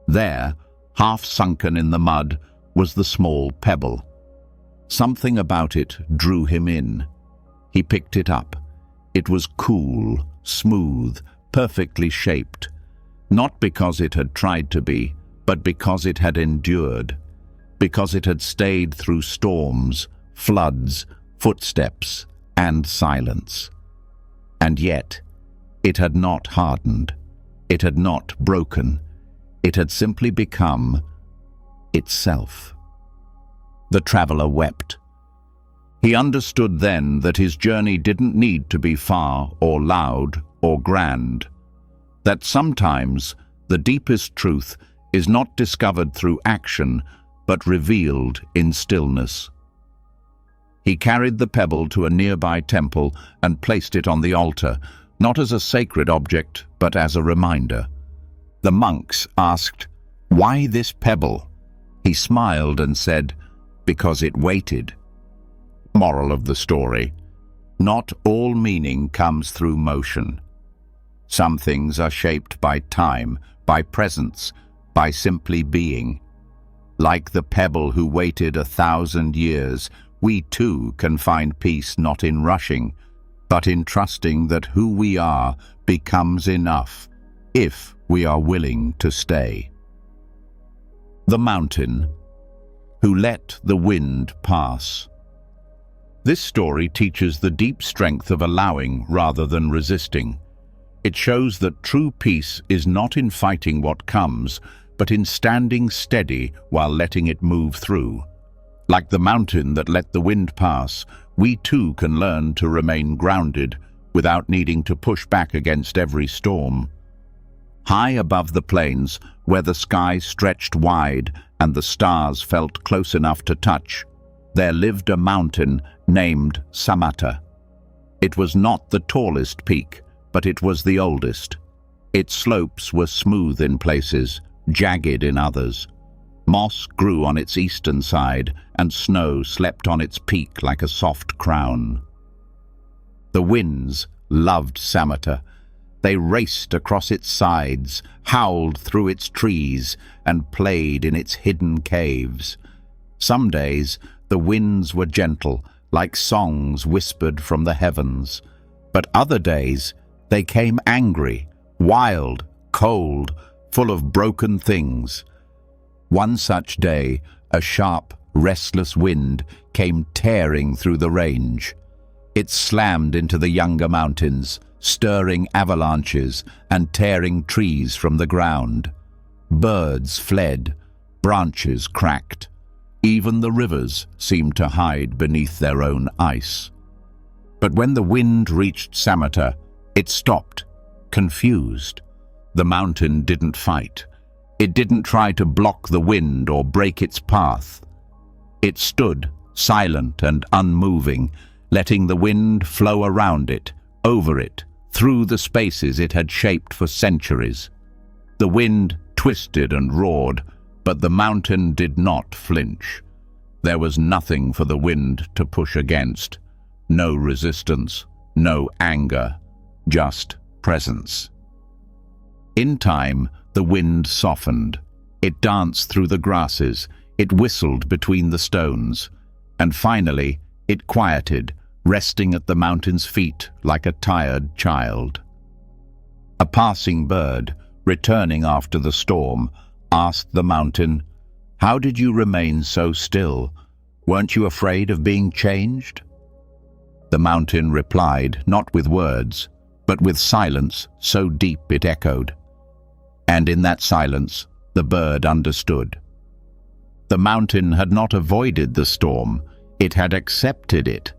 There, half sunken in the mud, was the small pebble. Something about it drew him in. He picked it up. It was cool, smooth, perfectly shaped. Not because it had tried to be, but because it had endured. Because it had stayed through storms, floods, footsteps, and silence. And yet, it had not hardened. It had not broken. It had simply become itself. The traveler wept. He understood then that his journey didn't need to be far or loud or grand. That sometimes the deepest truth is not discovered through action, but revealed in stillness. He carried the pebble to a nearby temple and placed it on the altar, not as a sacred object, but as a reminder. The monks asked, "Why this pebble?" He smiled and said, "Because it waited." Moral of the story: not all meaning comes through motion. Some things are shaped by time, by presence, by simply being. Like the pebble who waited 1,000 years, we too can find peace not in rushing, but in trusting that who we are becomes enough, if we are willing to stay. The mountain who let the wind pass. This story teaches the deep strength of allowing rather than resisting. It shows that true peace is not in fighting what comes, but in standing steady while letting it move through. Like the mountain that let the wind pass, we too can learn to remain grounded without needing to push back against every storm. High above the plains, where the sky stretched wide and the stars felt close enough to touch, there lived a mountain named Samatha. It was not the tallest peak, but it was the oldest. Its slopes were smooth in places, jagged in others. Moss grew on its eastern side, and snow slept on its peak like a soft crown. The winds loved Samatha. They raced across its sides, howled through its trees, and played in its hidden caves. Some days the winds were gentle, like songs whispered from the heavens. But other days they came angry, wild, cold, full of broken things. One such day, a sharp, restless wind came tearing through the range. It slammed into the younger mountains, stirring avalanches and tearing trees from the ground. Birds fled, branches cracked. Even the rivers seemed to hide beneath their own ice. But when the wind reached Samatha, it stopped, confused. The mountain didn't fight. It didn't try to block the wind or break its path. It stood, silent and unmoving, letting the wind flow around it, over it, through the spaces it had shaped for centuries. The wind twisted and roared, but the mountain did not flinch. There was nothing for the wind to push against. No resistance, no anger, just presence. In time, the wind softened. It danced through the grasses, it whistled between the stones, and finally it quieted, resting at the mountain's feet like a tired child. A passing bird, returning after the storm, asked the mountain. "How did you remain so still? Weren't you afraid of being changed?" The mountain replied, not with words, but with silence so deep it echoed. And in that silence, the bird understood. The mountain had not avoided the storm, it had accepted it.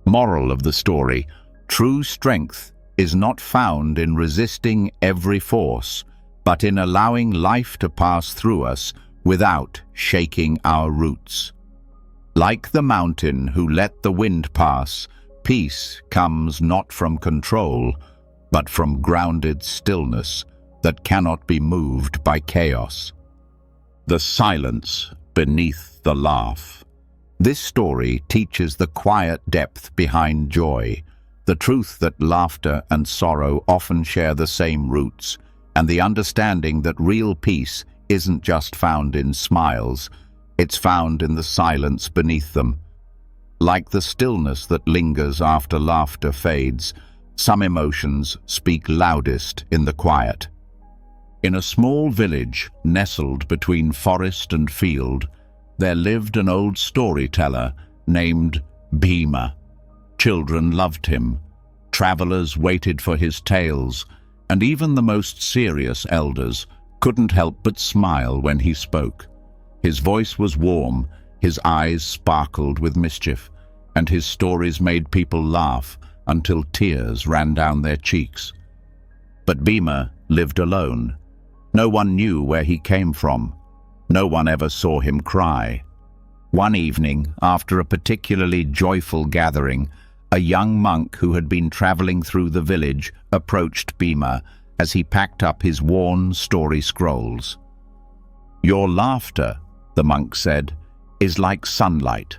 Moral of the story: true strength is not found in resisting every force, but in allowing life to pass through us without shaking our roots. Like the mountain who let the wind pass, peace comes not from control, but from grounded stillness that cannot be moved by chaos. The silence beneath the laugh. This story teaches the quiet depth behind joy, the truth that laughter and sorrow often share the same roots, and the understanding that real peace isn't just found in smiles, it's found in the silence beneath them. Like the stillness that lingers after laughter fades, some emotions speak loudest in the quiet. In a small village nestled between forest and field, there lived an old storyteller named Bhima. Children loved him, travelers waited for his tales, and even the most serious elders couldn't help but smile when he spoke. His voice was warm, his eyes sparkled with mischief, and his stories made people laugh until tears ran down their cheeks. But Bhima lived alone. No one knew where he came from. No one ever saw him cry. One evening, after a particularly joyful gathering, a young monk who had been traveling through the village approached Bhima as he packed up his worn story scrolls. "Your laughter," the monk said, "is like sunlight.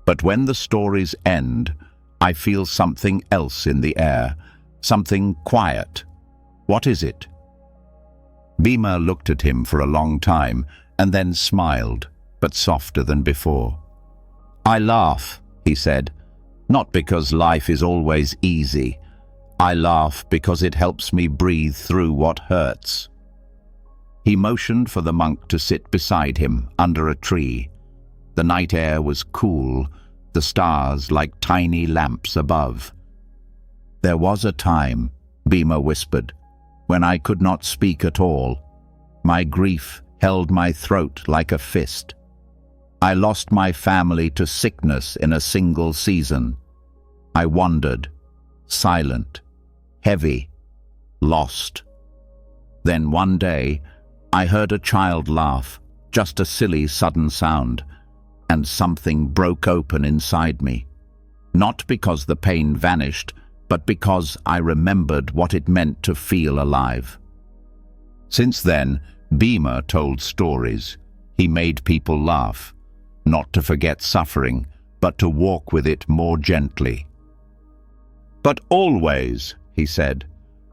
But when the stories end, I feel something else in the air, something quiet. What is it?" Bhima looked at him for a long time and then smiled, but softer than before. "I laugh," he said, "not because life is always easy. I laugh because it helps me breathe through what hurts." He motioned for the monk to sit beside him under a tree. The night air was cool, the stars like tiny lamps above. "There was a time," Bhima whispered, "when I could not speak at all. My grief held my throat like a fist. I lost my family to sickness in a single season. I wandered, silent, heavy, lost. Then one day, I heard a child laugh, just a silly sudden sound, and something broke open inside me. Not because the pain vanished, but because I remembered what it meant to feel alive." Since then, Bhima told stories. He made people laugh, not to forget suffering, but to walk with it more gently. "But always," he said,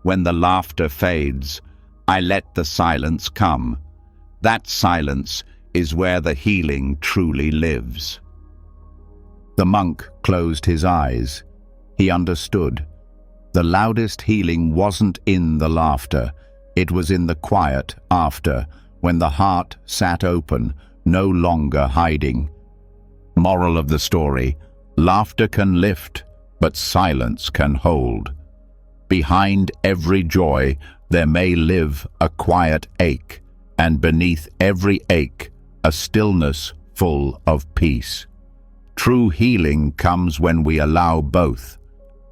"when the laughter fades, I let the silence come. That silence is where the healing truly lives." The monk closed his eyes. He understood. The loudest healing wasn't in the laughter, it was in the quiet after, when the heart sat open, no longer hiding. Moral of the story: laughter can lift, but silence can hold. Behind every joy there may live a quiet ache, and beneath every ache a stillness full of peace. True healing comes when we allow both,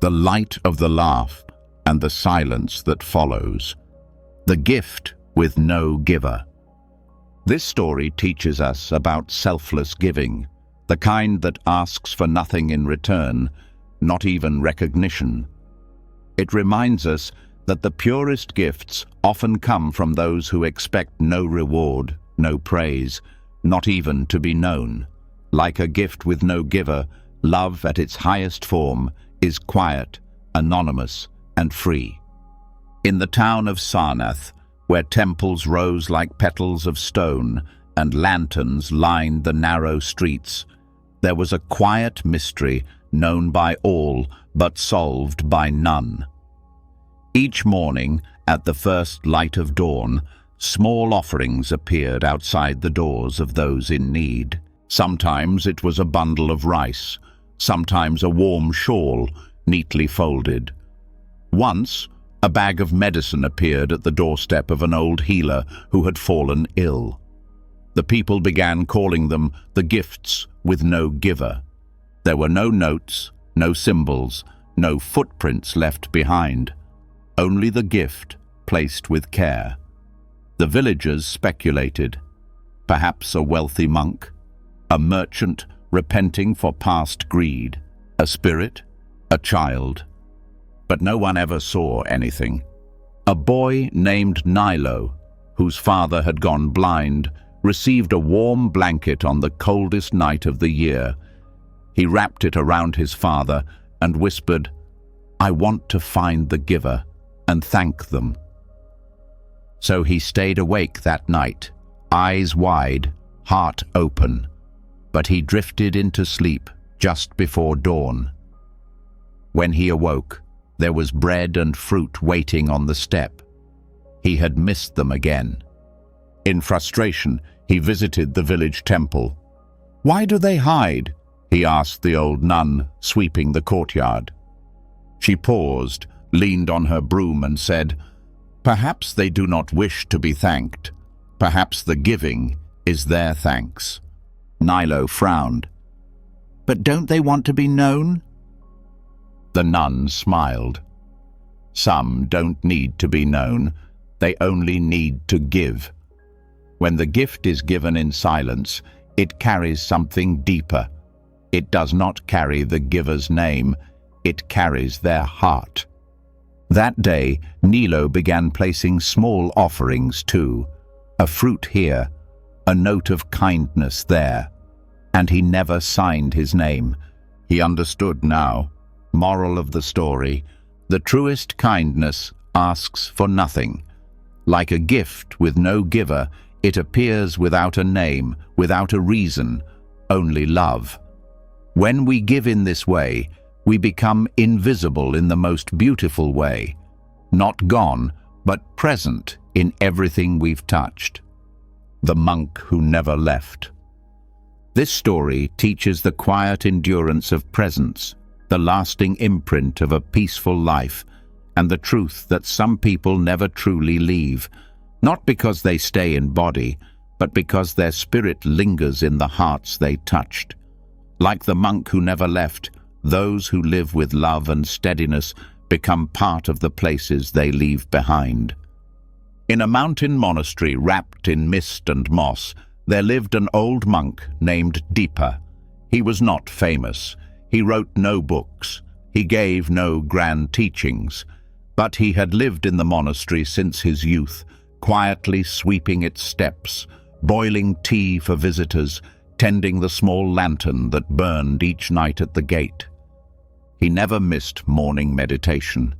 the light of the laugh and the silence that follows. The gift with no giver. This story teaches us about selfless giving, the kind that asks for nothing in return, not even recognition. It reminds us that the purest gifts often come from those who expect no reward, no praise, not even to be known. Like a gift with no giver, love at its highest form is quiet, anonymous, and free. In the town of Sarnath, where temples rose like petals of stone and lanterns lined the narrow streets, there was a quiet mystery known by all but solved by none. Each morning, at the first light of dawn, small offerings appeared outside the doors of those in need. Sometimes it was a bundle of rice, sometimes a warm shawl, neatly folded. Once, a bag of medicine appeared at the doorstep of an old healer who had fallen ill. The people began calling them the gifts with no giver. There were no notes, no symbols, no footprints left behind. Only the gift, placed with care. The villagers speculated. Perhaps a wealthy monk, a merchant repenting for past greed, a spirit, a child. But no one ever saw anything. A boy named Nilo, whose father had gone blind, received a warm blanket on the coldest night of the year. He wrapped it around his father and whispered, "I want to find the giver and thank them." So he stayed awake that night, eyes wide, heart open, but he drifted into sleep just before dawn. When he awoke, there was bread and fruit waiting on the step. He had missed them again. In frustration, he visited the village temple. "Why do they hide?" he asked the old nun, sweeping the courtyard. She paused, leaned on her broom and said, "Perhaps they do not wish to be thanked. Perhaps the giving is their thanks." Nilo frowned. "But don't they want to be known?" The nun smiled. "Some don't need to be known. They only need to give. When the gift is given in silence, it carries something deeper. It does not carry the giver's name, it carries their heart." That day, Nilo began placing small offerings too. A fruit here, a note of kindness there. And he never signed his name. He understood now. Moral of the story: the truest kindness asks for nothing. Like a gift with no giver, it appears without a name, without a reason, only love. When we give in this way, we become invisible in the most beautiful way, not gone, but present in everything we've touched. The monk who never left. This story teaches the quiet endurance of presence, the lasting imprint of a peaceful life, and the truth that some people never truly leave, not because they stay in body, but because their spirit lingers in the hearts they touched. Like the monk who never left, those who live with love and steadiness become part of the places they leave behind. In a mountain monastery wrapped in mist and moss, there lived an old monk named Deepa. He was not famous. He wrote no books. He gave no grand teachings. But he had lived in the monastery since his youth, quietly sweeping its steps, boiling tea for visitors, tending the small lantern that burned each night at the gate. He never missed morning meditation.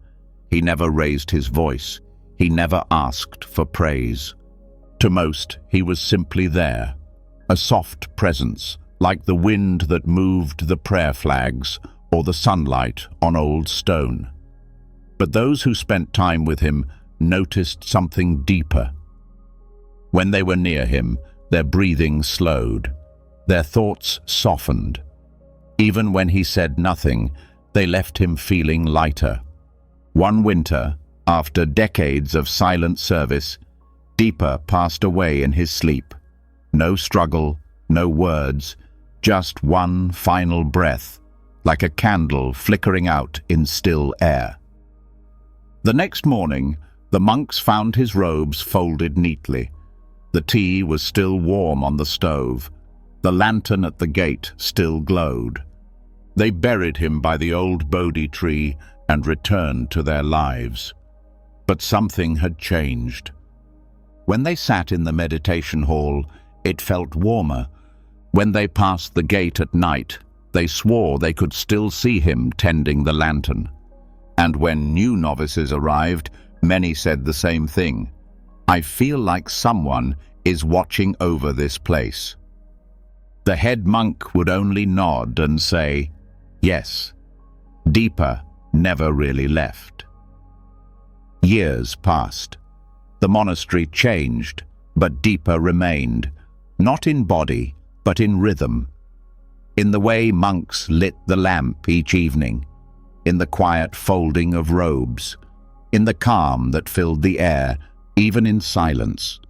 He never raised his voice. He never asked for praise. To most, he was simply there, a soft presence, like the wind that moved the prayer flags or the sunlight on old stone. But those who spent time with him noticed something deeper. When they were near him, their breathing slowed, their thoughts softened. Even when he said nothing, they left him feeling lighter. One winter, after decades of silent service, Deepa passed away in his sleep. No struggle, no words, just one final breath, like a candle flickering out in still air. The next morning, the monks found his robes folded neatly. The tea was still warm on the stove. The lantern at the gate still glowed. They buried him by the old Bodhi tree and returned to their lives. But something had changed. When they sat in the meditation hall, it felt warmer. When they passed the gate at night, they swore they could still see him tending the lantern. And when new novices arrived, many said the same thing. "I feel like someone is watching over this place." The head monk would only nod and say, "Yes." Deepa never really left. Years passed. The monastery changed, but deeper remained, not in body, but in rhythm. In the way monks lit the lamp each evening, in the quiet folding of robes, in the calm that filled the air, even in silence.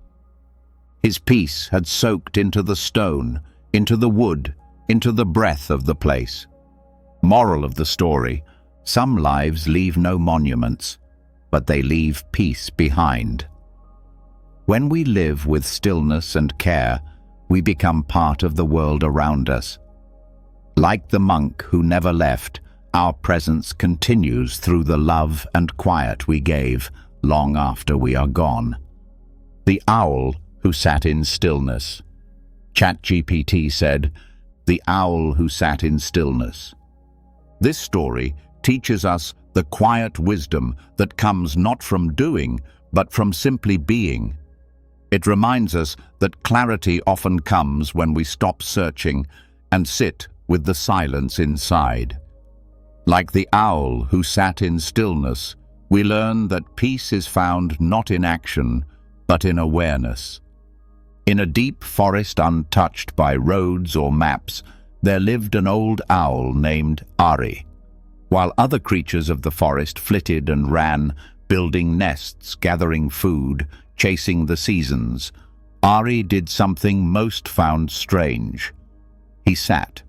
His peace had soaked into the stone, into the wood, into the breath of the place. Moral of the story: some lives leave no monuments, but they leave peace behind. When we live with stillness and care, we become part of the world around us. Like the monk who never left, our presence continues through the love and quiet we gave long after we are gone. The owl who sat in stillness. ChatGPT said, "The owl who sat in stillness." This story teaches us the quiet wisdom that comes not from doing, but from simply being. It reminds us that clarity often comes when we stop searching and sit with the silence inside. Like the owl who sat in stillness, we learn that peace is found not in action, but in awareness. In a deep forest untouched by roads or maps, there lived an old owl named Ari. While other creatures of the forest flitted and ran, building nests, gathering food, chasing the seasons, Ari did something most found strange. He sat,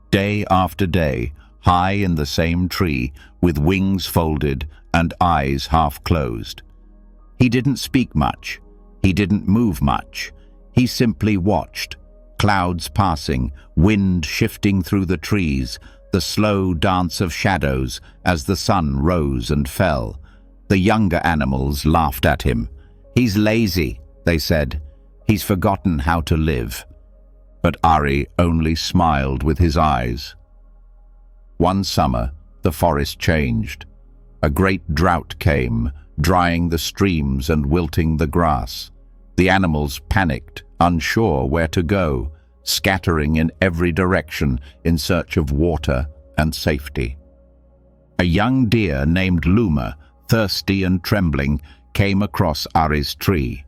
day after day, high in the same tree, with wings folded and eyes half closed. He didn't speak much. He didn't move much. He simply watched, clouds passing, wind shifting through the trees, the slow dance of shadows as the sun rose and fell. The younger animals laughed at him. "He's lazy," they said. "He's forgotten how to live." But Ari only smiled with his eyes. One summer, the forest changed. A great drought came, drying the streams and wilting the grass. The animals panicked, unsure where to go, scattering in every direction in search of water and safety. A young deer named Luma, thirsty and trembling, came across Ari's tree.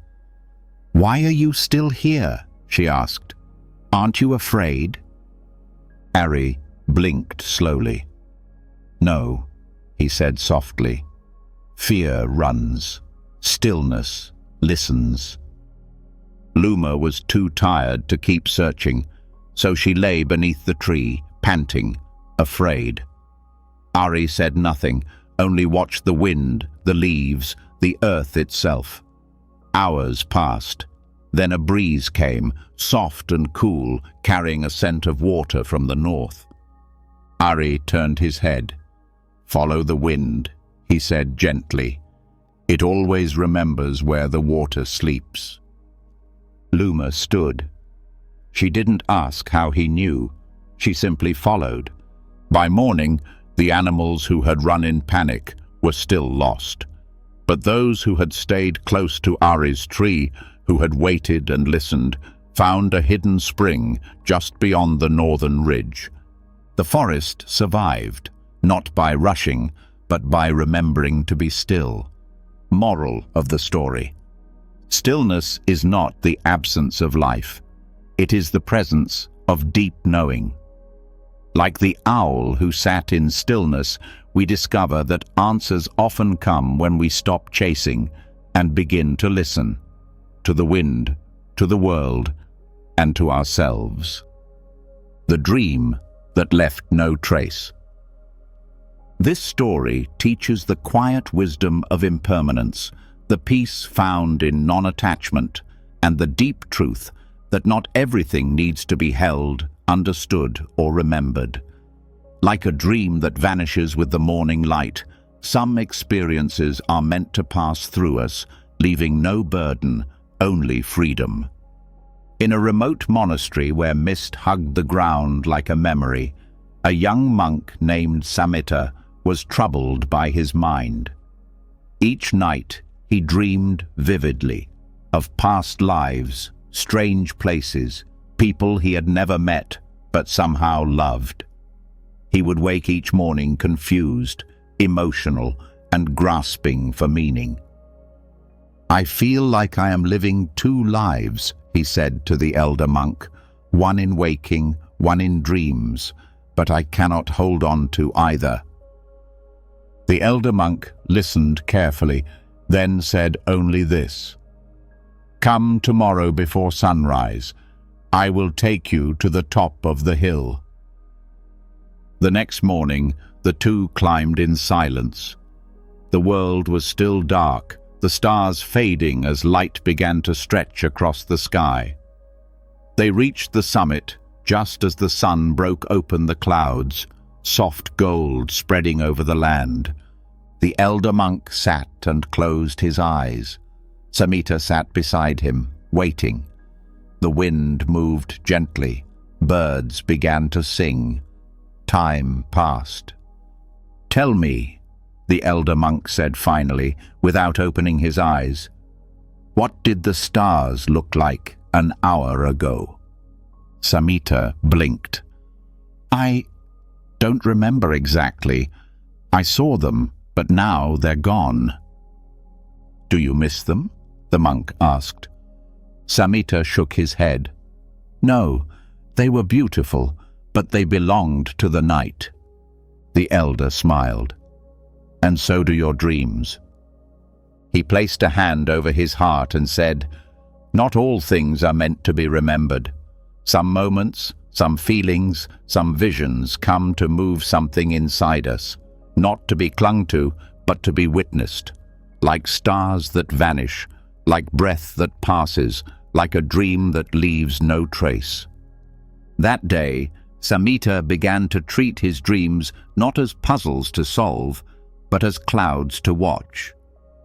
"Why are you still here?" she asked. "Aren't you afraid?" Ari blinked slowly. "No," he said softly. "Fear runs. Stillness listens." Luma was too tired to keep searching, so she lay beneath the tree, panting, afraid. Ari said nothing, only watched the wind, the leaves, the earth itself. Hours passed. Then a breeze came, soft and cool, carrying a scent of water from the north. Ari turned his head. "Follow the wind," he said gently. "It always remembers where the water sleeps." Luma stood. She didn't ask how he knew. She simply followed. By morning, the animals who had run in panic were still lost. But those who had stayed close to Ari's tree, who had waited and listened, found a hidden spring just beyond the northern ridge. The forest survived, not by rushing, but by remembering to be still. Moral of the story: stillness is not the absence of life. It is the presence of deep knowing. Like the owl who sat in stillness, we discover that answers often come when we stop chasing and begin to listen, to the wind, to the world, and to ourselves. The dream that left no trace. This story teaches the quiet wisdom of impermanence, the peace found in non-attachment, and the deep truth that not everything needs to be held, understood, or remembered. Like a dream that vanishes with the morning light, some experiences are meant to pass through us, leaving no burden, only freedom. In a remote monastery where mist hugged the ground like a memory, a young monk named Samita was troubled by his mind. Each night he dreamed vividly of past lives, strange places, people he had never met but somehow loved. He would wake each morning confused, emotional, and grasping for meaning. "I feel like I am living two lives," he said to the elder monk, "one in waking, one in dreams, but I cannot hold on to either." The elder monk listened carefully, then said only this: "Come tomorrow before sunrise. I will take you to the top of the hill." The next morning, the two climbed in silence. The world was still dark, the stars fading as light began to stretch across the sky. They reached the summit just as the sun broke open the clouds, soft gold spreading over the land. The elder monk sat and closed his eyes. Samita sat beside him, waiting. The wind moved gently. Birds began to sing. Time passed. "Tell me," the elder monk said finally, without opening his eyes, "what did the stars look like an hour ago?" Samita blinked. "I don't remember exactly. I saw them, but now they're gone." "Do you miss them?" the monk asked. Samita shook his head. "No, they were beautiful, but they belonged to the night." The elder smiled. "And so do your dreams." He placed a hand over his heart and said, "Not all things are meant to be remembered. Some moments, some feelings, some visions come to move something inside us, not to be clung to, but to be witnessed, like stars that vanish, like breath that passes, like a dream that leaves no trace." That day, Samita began to treat his dreams not as puzzles to solve, but as clouds to watch.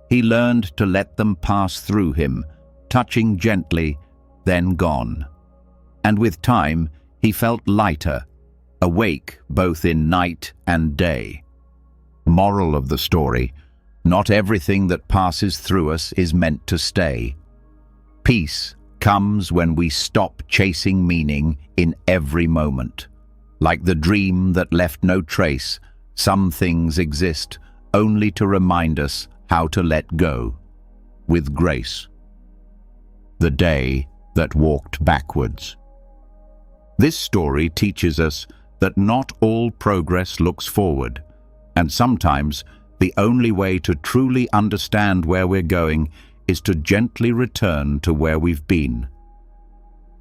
He learned to let them pass through him, touching gently, then gone. And with time, he felt lighter, awake both in night and day. Moral of the story: not everything that passes through us is meant to stay. Peace comes when we stop chasing meaning in every moment. Like the dream that left no trace, some things exist only to remind us how to let go, with grace. The day that walked backwards. This story teaches us that not all progress looks forward, and sometimes the only way to truly understand where we're going is to gently return to where we've been.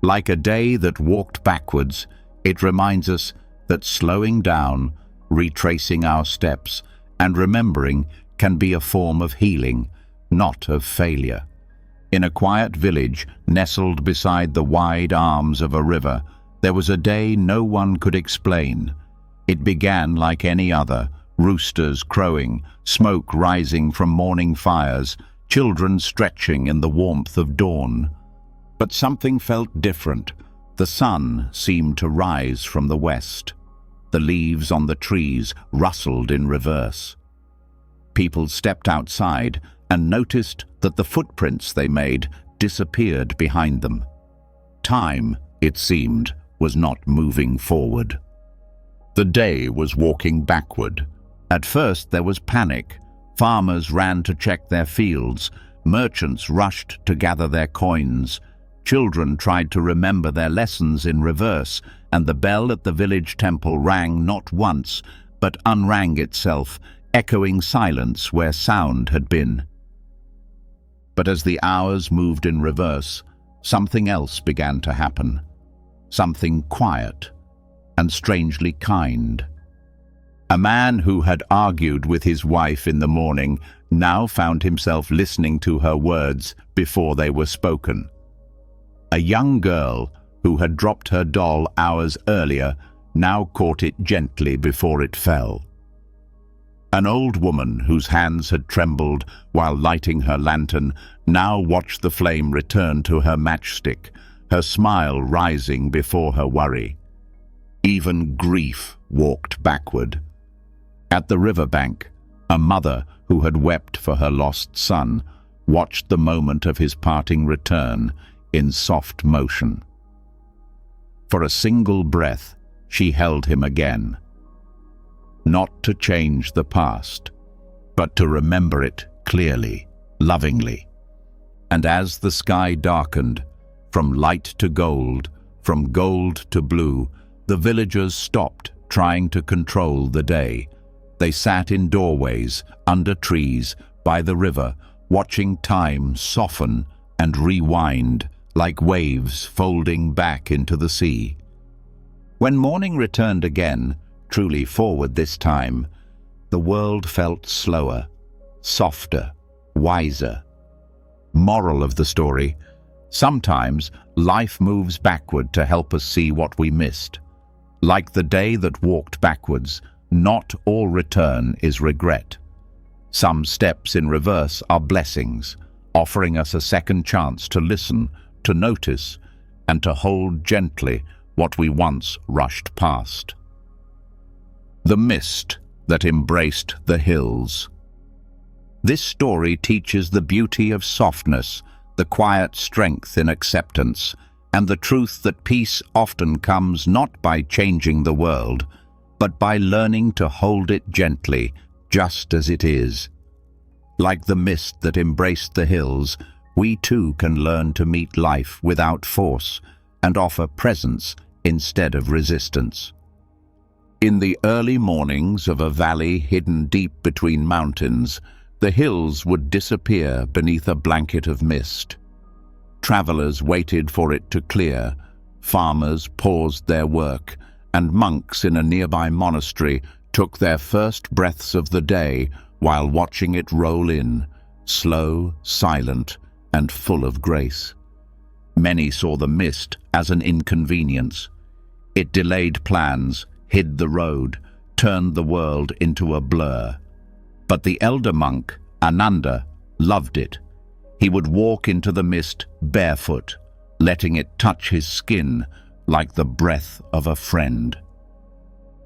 Like a day that walked backwards, it reminds us that slowing down, retracing our steps, and remembering can be a form of healing, not of failure. In a quiet village nestled beside the wide arms of a river, there was a day no one could explain. It began like any other: roosters crowing, smoke rising from morning fires, children stretching in the warmth of dawn. But something felt different. The sun seemed to rise from the west. The leaves on the trees rustled in reverse. People stepped outside and noticed that the footprints they made disappeared behind them. Time, it seemed, was not moving forward. The day was walking backward. At first there was panic. Farmers ran to check their fields. Merchants rushed to gather their coins. Children tried to remember their lessons in reverse, and the bell at the village temple rang not once, but unrang itself, echoing silence where sound had been. But as the hours moved in reverse, something else began to happen. Something quiet and strangely kind. A man who had argued with his wife in the morning now found himself listening to her words before they were spoken. A young girl who had dropped her doll hours earlier now caught it gently before it fell. An old woman whose hands had trembled while lighting her lantern now watched the flame return to her matchstick, her smile rising before her worry. Even grief walked backward. At the riverbank, a mother who had wept for her lost son watched the moment of his parting return in soft motion. For a single breath, she held him again. Not to change the past, but to remember it clearly, lovingly. And as the sky darkened, from light to gold, from gold to blue, the villagers stopped trying to control the day. They sat in doorways, under trees, by the river, watching time soften and rewind like waves folding back into the sea. When morning returned again, truly forward this time, the world felt slower, softer, wiser. Moral of the story: sometimes life moves backward to help us see what we missed. Like the day that walked backwards, not all return is regret. Some steps in reverse are blessings, offering us a second chance to listen, to notice, and to hold gently what we once rushed past. The mist that embraced the hills. This story teaches the beauty of softness, the quiet strength in acceptance, and the truth that peace often comes not by changing the world, but by learning to hold it gently, just as it is. Like the mist that embraced the hills, we too can learn to meet life without force and offer presence instead of resistance. In the early mornings of a valley hidden deep between mountains, the hills would disappear beneath a blanket of mist. Travelers waited for it to clear, farmers paused their work, and monks in a nearby monastery took their first breaths of the day while watching it roll in, slow, silent, and full of grace. Many saw the mist as an inconvenience. It delayed plans, hid the road, turned the world into a blur. But the elder monk, Ananda, loved it. He would walk into the mist barefoot, letting it touch his skin like the breath of a friend.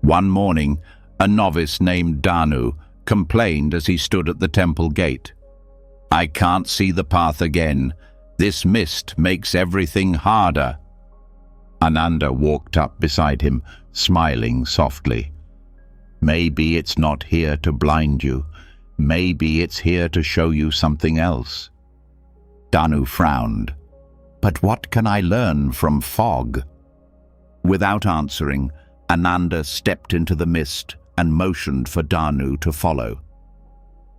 One morning, a novice named Danu complained as he stood at the temple gate. "I can't see the path again. This mist makes everything harder." Ananda walked up beside him, smiling softly. "Maybe it's not here to blind you. Maybe it's here to show you something else." Danu frowned. "But what can I learn from fog?" Without answering, Ananda stepped into the mist and motioned for Danu to follow.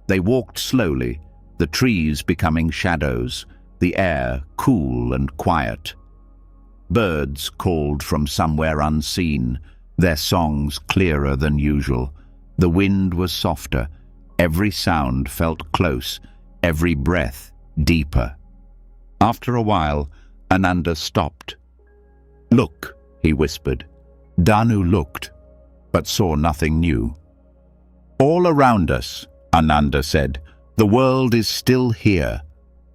They walked slowly, the trees becoming shadows, the air cool and quiet. Birds called from somewhere unseen, their songs clearer than usual. The wind was softer, every sound felt close, every breath deeper. After a while, Ananda stopped. "Look," he whispered. Danu looked, but saw nothing new. "All around us," Ananda said, "the world is still here.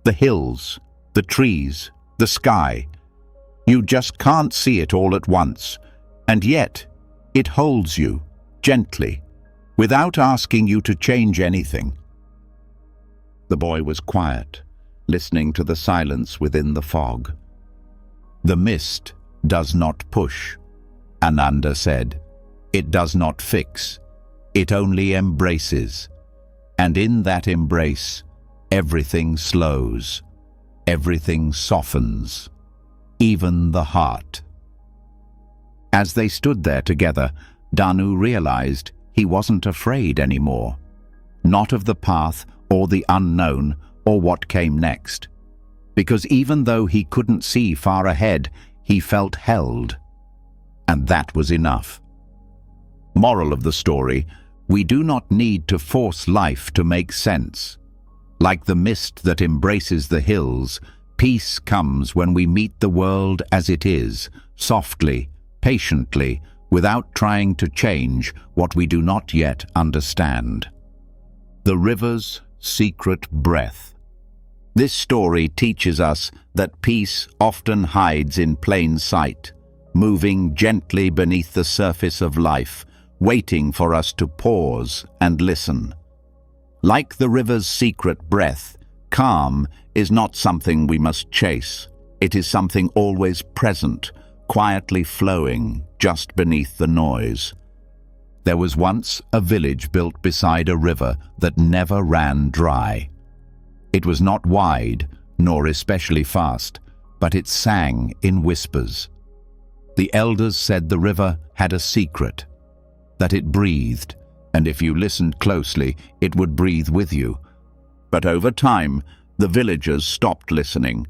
The hills, the trees, the sky. You just can't see it all at once, and yet it holds you, gently, without asking you to change anything." The boy was quiet, listening to the silence within the fog. "The mist does not push," Ananda said. "It does not fix. It only embraces. And in that embrace, everything slows, everything softens, even the heart." As they stood there together, Danu realized he wasn't afraid anymore. Not of the path or the unknown or what came next. Because even though he couldn't see far ahead, he felt held. And that was enough. Moral of the story: we do not need to force life to make sense. Like the mist that embraces the hills, peace comes when we meet the world as it is, softly, patiently, without trying to change what we do not yet understand. The river's secret breath. This story teaches us that peace often hides in plain sight, moving gently beneath the surface of life, waiting for us to pause and listen. Like the river's secret breath, calm is not something we must chase. It is something always present, quietly flowing just beneath the noise. There was once a village built beside a river that never ran dry. It was not wide, nor especially fast, but it sang in whispers. The elders said the river had a secret, that it breathed, and if you listened closely, it would breathe with you. But over time, the villagers stopped listening.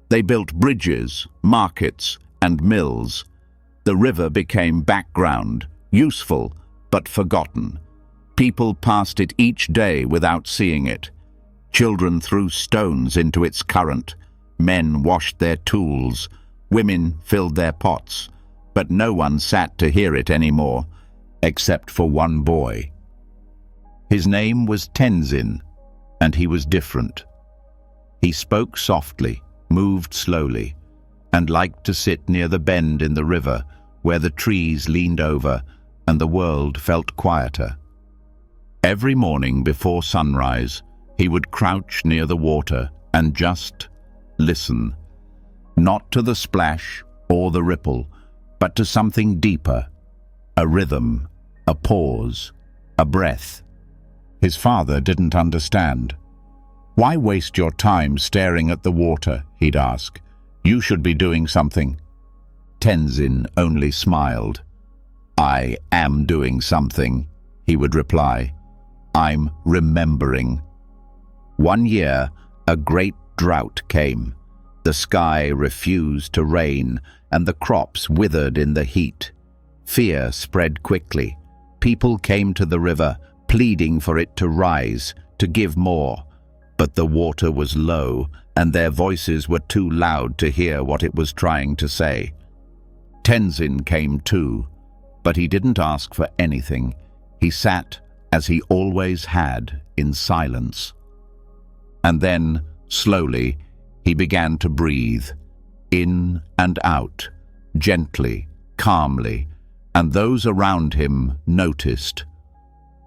They built bridges, markets, and mills. The river became background, useful, but forgotten. People passed it each day without seeing it. Children threw stones into its current. Men washed their tools. Women filled their pots. But no one sat to hear it anymore, except for one boy. His name was Tenzin, and he was different. He spoke softly, moved slowly, and liked to sit near the bend in the river where the trees leaned over and the world felt quieter. Every morning before sunrise, he would crouch near the water and just listen, not to the splash or the ripple, but to something deeper, a rhythm, a pause, a breath. His father didn't understand. "Why waste your time staring at the water?" he'd ask. "You should be doing something." Tenzin only smiled. "I am doing something," he would reply. "I'm remembering." One year, a great drought came. The sky refused to rain, and the crops withered in the heat. Fear spread quickly. People came to the river, pleading for it to rise, to give more. But the water was low, and their voices were too loud to hear what it was trying to say. Tenzin came too, but he didn't ask for anything. He sat, as he always had, in silence. And then, slowly, he began to breathe, in and out, gently, calmly, and those around him noticed.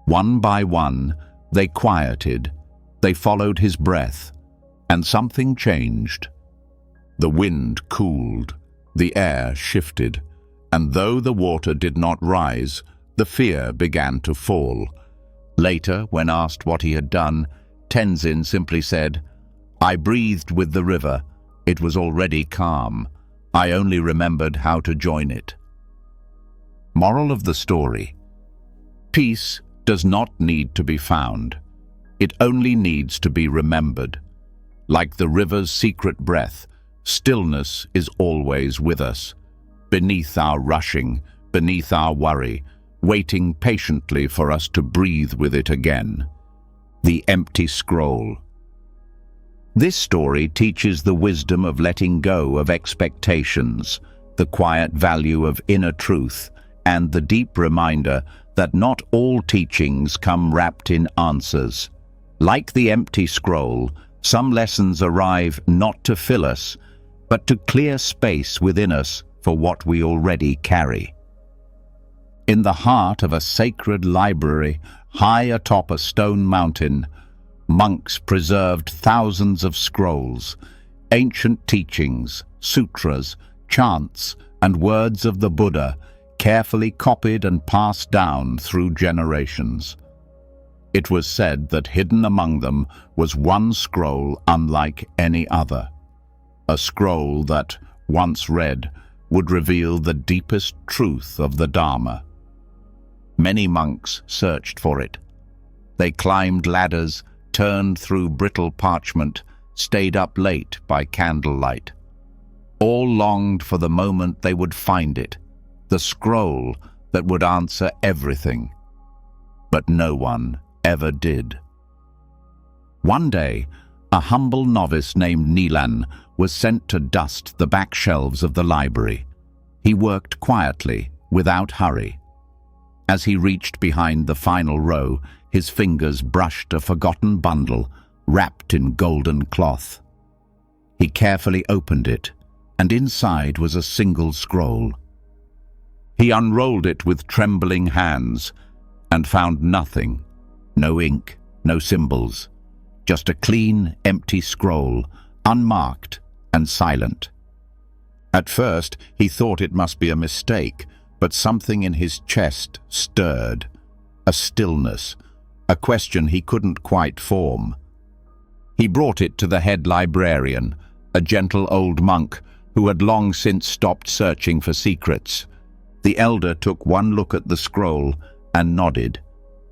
One by one, they quieted, they followed his breath, and something changed. The wind cooled, the air shifted, and though the water did not rise, the fear began to fall. Later, when asked what he had done, Tenzin simply said, "I breathed with the river. It was already calm. I only remembered how to join it." Moral of the story: peace does not need to be found. It only needs to be remembered. Like the river's secret breath, stillness is always with us, beneath our rushing, beneath our worry, waiting patiently for us to breathe with it again. The empty scroll. This story teaches the wisdom of letting go of expectations, the quiet value of inner truth, and the deep reminder that not all teachings come wrapped in answers. Like the empty scroll, some lessons arrive not to fill us, but to clear space within us for what we already carry. In the heart of a sacred library, high atop a stone mountain, monks preserved thousands of scrolls, ancient teachings, sutras, chants, and words of the Buddha, carefully copied and passed down through generations. It was said that hidden among them was one scroll unlike any other, a scroll that, once read, would reveal the deepest truth of the Dharma. Many monks searched for it. They climbed ladders, turned through brittle parchment, stayed up late by candlelight. All longed for the moment they would find it, the scroll that would answer everything. But no one ever did. One day, a humble novice named Nilan was sent to dust the back shelves of the library. He worked quietly, without hurry. As he reached behind the final row, his fingers brushed a forgotten bundle wrapped in golden cloth. He carefully opened it, and inside was a single scroll. He unrolled it with trembling hands and found nothing. No ink, no symbols, just a clean, empty scroll, unmarked and silent. At first, he thought it must be a mistake, but something in his chest stirred, a stillness, a question he couldn't quite form. He brought it to the head librarian, a gentle old monk who had long since stopped searching for secrets. The elder took one look at the scroll and nodded,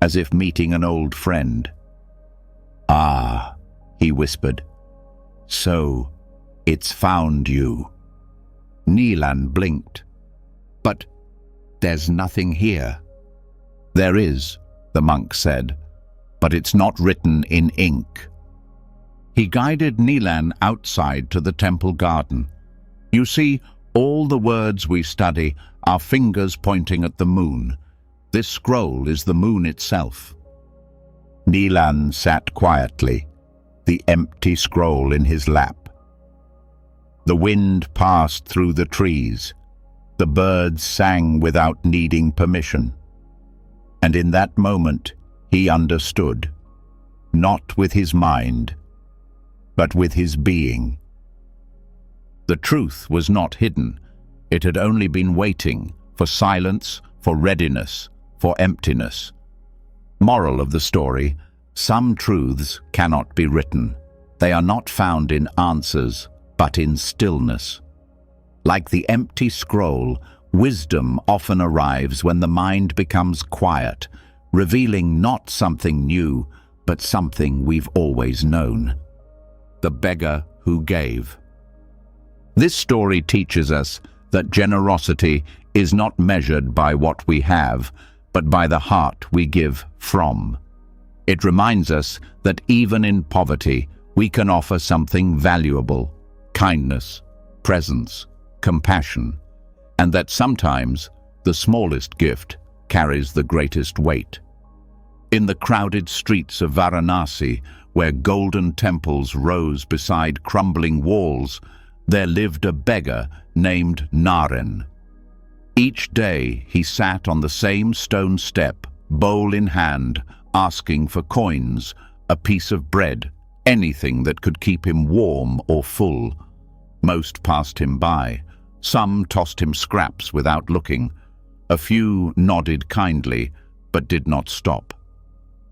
as if meeting an old friend. "Ah," he whispered. "So, it's found you." Nilan blinked. "But there's nothing here." "There is," the monk said, "but it's not written in ink." He guided Nilan outside to the temple garden. "You see, all the words we study are fingers pointing at the moon. This scroll is the moon itself." Nilan sat quietly, the empty scroll in his lap. The wind passed through the trees. The birds sang without needing permission. And in that moment, he understood, not with his mind, but with his being. The truth was not hidden. It had only been waiting for silence, for readiness, for emptiness. Moral of the story: some truths cannot be written. They are not found in answers, but in stillness. Like the empty scroll, wisdom often arrives when the mind becomes quiet, revealing not something new, but something we've always known. The beggar who gave. This story teaches us that generosity is not measured by what we have, but by the heart we give from. It reminds us that even in poverty, we can offer something valuable: kindness, presence, compassion, and that sometimes the smallest gift carries the greatest weight. In the crowded streets of Varanasi, where golden temples rose beside crumbling walls, there lived a beggar named Naren. Each day he sat on the same stone step, bowl in hand, asking for coins, a piece of bread, anything that could keep him warm or full. Most passed him by. Some tossed him scraps without looking. A few nodded kindly, but did not stop.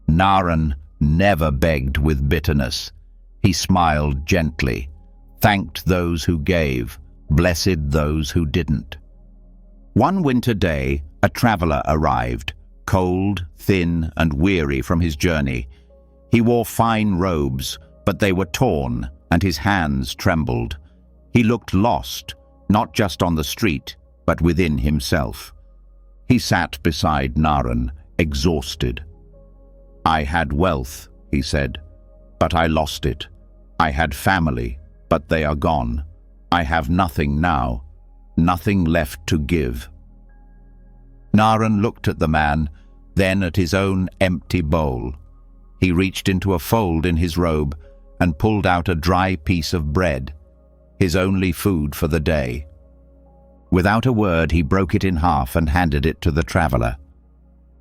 Naren never begged with bitterness. He smiled gently, thanked those who gave, blessed those who didn't. One winter day, a traveler arrived, cold, thin, and weary from his journey. He wore fine robes, but they were torn, and his hands trembled. He looked lost, not just on the street, but within himself. He sat beside Naren, exhausted. "I had wealth," he said, "but I lost it. I had family, but they are gone. I have nothing now, nothing left to give." Naren looked at the man, then at his own empty bowl. He reached into a fold in his robe and pulled out a dry piece of bread, his only food for the day. Without a word, he broke it in half and handed it to the traveler.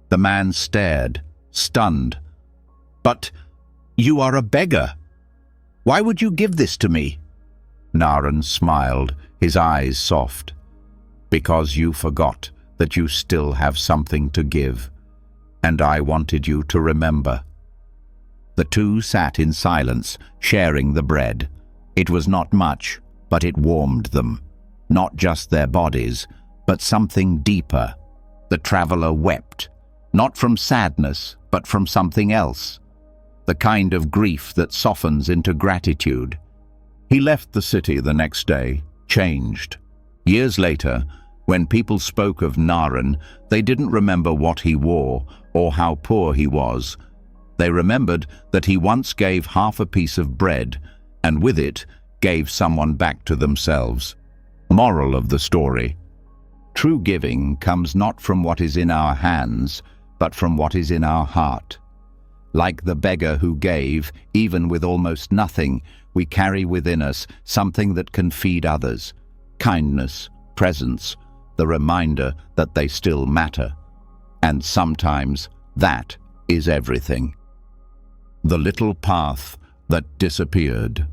The man stared, stunned. "But you are a beggar. Why would you give this to me?" Naren smiled, his eyes soft. "Because you forgot that you still have something to give, and I wanted you to remember." The two sat in silence, sharing the bread. It was not much, but it warmed them. Not just their bodies, but something deeper. The traveler wept, not from sadness, but from something else. The kind of grief that softens into gratitude. He left the city the next day, changed. Years later, when people spoke of Naren, they didn't remember what he wore or how poor he was. They remembered that he once gave half a piece of bread, and with it gave someone back to themselves. Moral of the story: true giving comes not from what is in our hands, but from what is in our heart. Like the beggar who gave, even with almost nothing, we carry within us something that can feed others. Kindness, presence, the reminder that they still matter. And sometimes that is everything. The little path that disappeared.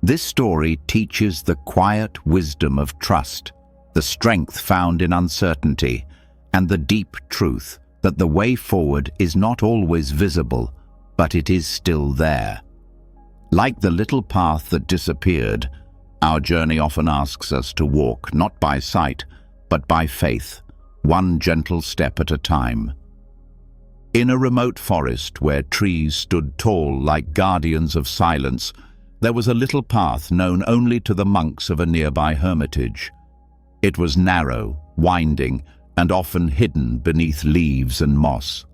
This story teaches the quiet wisdom of trust, the strength found in uncertainty, and the deep truth that the way forward is not always visible, but it is still there. Like the little path that disappeared, our journey often asks us to walk not by sight, but by faith, one gentle step at a time. In a remote forest where trees stood tall like guardians of silence, there was a little path known only to the monks of a nearby hermitage. It was narrow, winding, and often hidden beneath leaves and moss.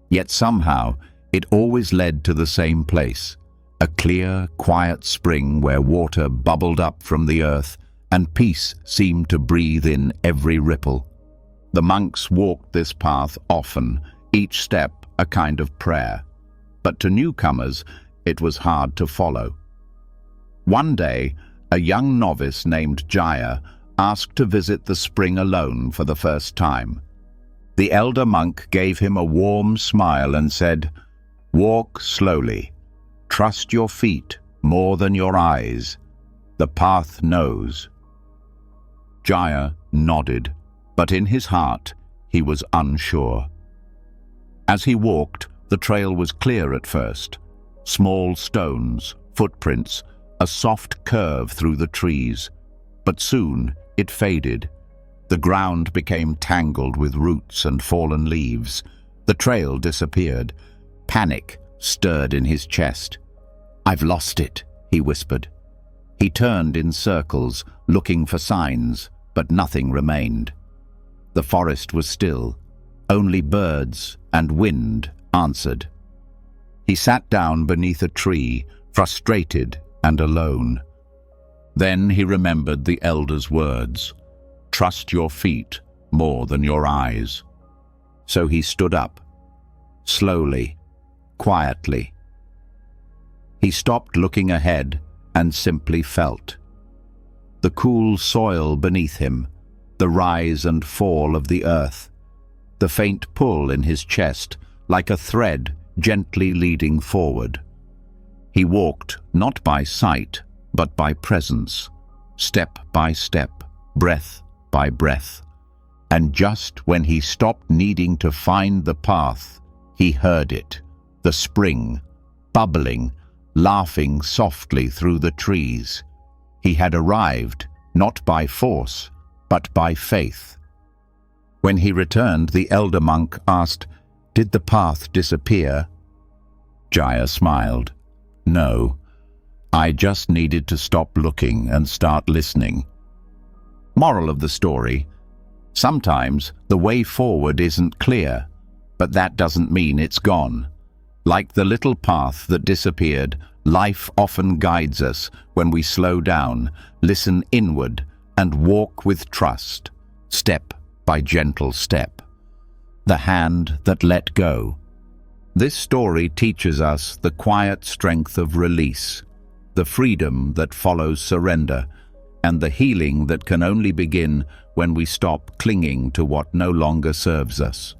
Yet somehow, it always led to the same place, a clear, quiet spring where water bubbled up from the earth and peace seemed to breathe in every ripple. The monks walked this path often, each step a kind of prayer, but to newcomers it was hard to follow. One day, a young novice named Jaya asked to visit the spring alone for the first time. The elder monk gave him a warm smile and said, "Walk slowly. Trust your feet more than your eyes. The path knows." Jaya nodded, but in his heart he was unsure. As he walked, the trail was clear at first. Small stones, footprints, a soft curve through the trees. But soon it faded. The ground became tangled with roots and fallen leaves. The trail disappeared. Panic stirred in his chest. "I've lost it," he whispered. He turned in circles, looking for signs, but nothing remained. The forest was still. Only birds and wind answered. He sat down beneath a tree, frustrated and alone. Then he remembered the elder's words, "Trust your feet more than your eyes." So he stood up, slowly, quietly. He stopped looking ahead and simply felt. The cool soil beneath him, the rise and fall of the earth, the faint pull in his chest like a thread gently leading forward. He walked not by sight, but by presence, step by step, breath by breath. And just when he stopped needing to find the path, he heard it, the spring, bubbling, laughing softly through the trees. He had arrived, not by force, but by faith. When he returned, the elder monk asked, "Did the path disappear?" Jaya smiled. "No, I just needed to stop looking and start listening." Moral of the story: sometimes the way forward isn't clear, but that doesn't mean it's gone. Like the little path that disappeared, life often guides us when we slow down, listen inward, and walk with trust, step by gentle step. The hand that let go. This story teaches us the quiet strength of release, the freedom that follows surrender, and the healing that can only begin when we stop clinging to what no longer serves us.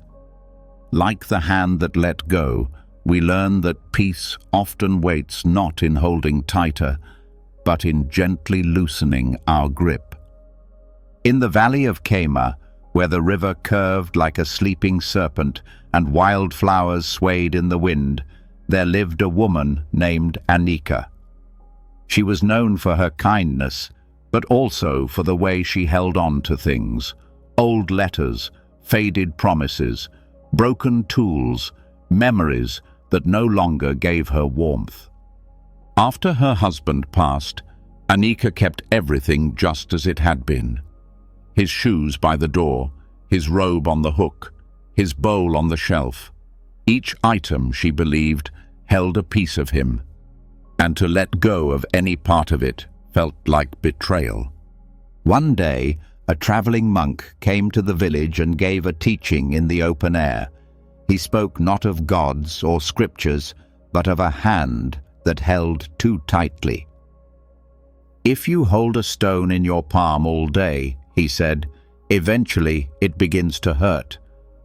Like the hand that let go, we learn that peace often waits not in holding tighter, but in gently loosening our grip. In the valley of Kema, where the river curved like a sleeping serpent and wildflowers swayed in the wind, there lived a woman named Anika. She was known for her kindness, but also for the way she held on to things: old letters, faded promises, broken tools, memories that no longer gave her warmth. After her husband passed, Anika kept everything just as it had been. His shoes by the door, his robe on the hook, his bowl on the shelf. Each item, she believed, held a piece of him, and to let go of any part of it felt like betrayal. One day, a traveling monk came to the village and gave a teaching in the open air. He spoke not of gods or scriptures, but of a hand that held too tightly. "If you hold a stone in your palm all day," he said, "eventually it begins to hurt,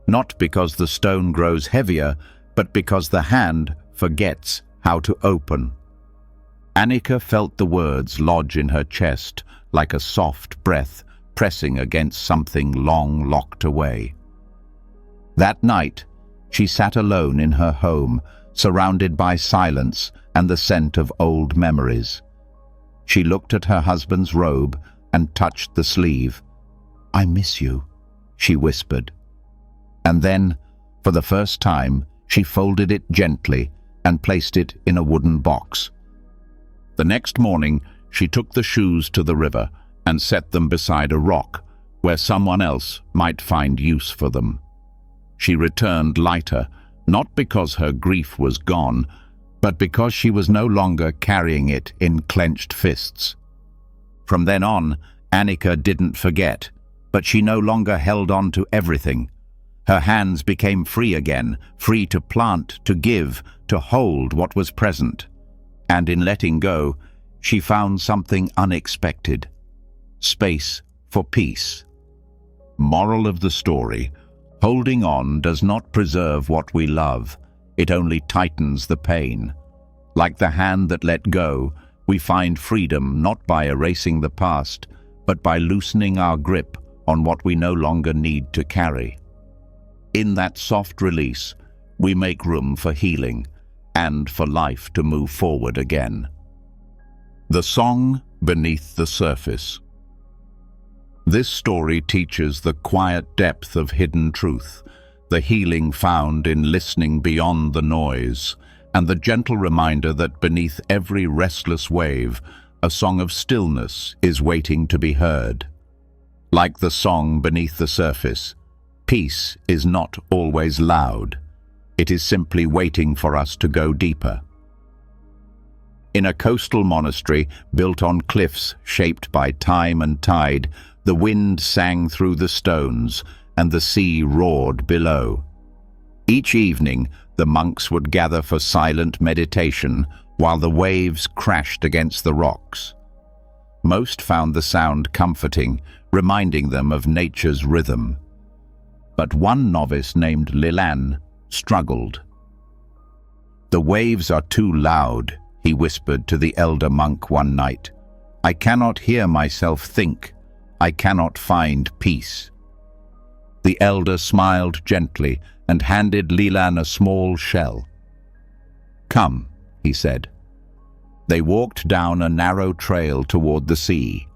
not because the stone grows heavier, but because the hand forgets how to open." Anika felt the words lodge in her chest like a soft breath pressing against something long locked away. That night, she sat alone in her home, surrounded by silence and the scent of old memories. She looked at her husband's robe and touched the sleeve. "I miss you," she whispered. And then, for the first time, she folded it gently and placed it in a wooden box. The next morning, she took the shoes to the river and set them beside a rock where someone else might find use for them. She returned lighter, not because her grief was gone, but because she was no longer carrying it in clenched fists. From then on, Annika didn't forget, but she no longer held on to everything. Her hands became free again, free to plant, to give, to hold what was present. And in letting go, she found something unexpected: space for peace. Moral of the story: holding on does not preserve what we love, it only tightens the pain. Like the hand that let go, we find freedom not by erasing the past, but by loosening our grip on what we no longer need to carry. In that soft release, we make room for healing and for life to move forward again. The song beneath the surface. This story teaches the quiet depth of hidden truth, the healing found in listening beyond the noise, and the gentle reminder that beneath every restless wave, a song of stillness is waiting to be heard. Like the song beneath the surface, peace is not always loud. It is simply waiting for us to go deeper. In a coastal monastery built on cliffs shaped by time and tide, the wind sang through the stones and the sea roared below. Each evening, the monks would gather for silent meditation while the waves crashed against the rocks. Most found the sound comforting, reminding them of nature's rhythm. But one novice named Lilan struggled. "The waves are too loud," he whispered to the elder monk one night. "I cannot hear myself think. I cannot find peace." The elder smiled gently and handed Lilan a small shell. "Come," he said. They walked down a narrow trail toward the sea.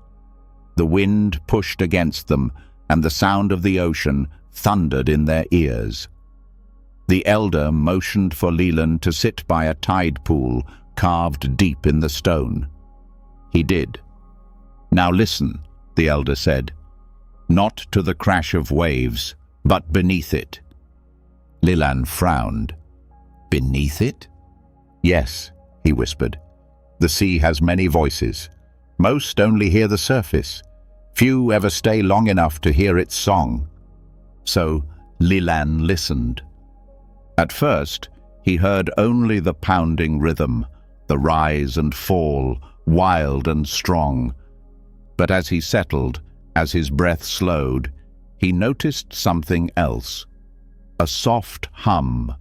The wind pushed against them, and the sound of the ocean thundered in their ears. The elder motioned for Leland to sit by a tide pool carved deep in the stone. He did. "Now listen," the elder said. "Not to the crash of waves, but beneath it." Lilan frowned. "Beneath it?" "Yes," he whispered. "The sea has many voices. Most only hear the surface. Few ever stay long enough to hear its song." So Lilan listened. At first, he heard only the pounding rhythm, the rise and fall, wild and strong. But as he settled, as his breath slowed, he noticed something else. A soft hum,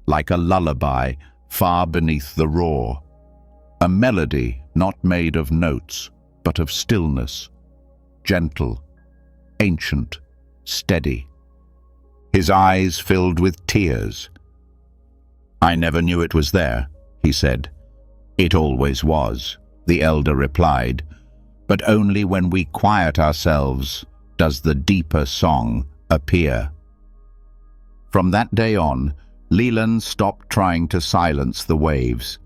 like a lullaby far beneath the roar. A melody not made of notes, but of stillness. Gentle, ancient, steady. His eyes filled with tears. "I never knew it was there," he said. "It always was," the elder replied. "But only when we quiet ourselves does the deeper song appear." From that day on, Leland stopped trying to silence the waves.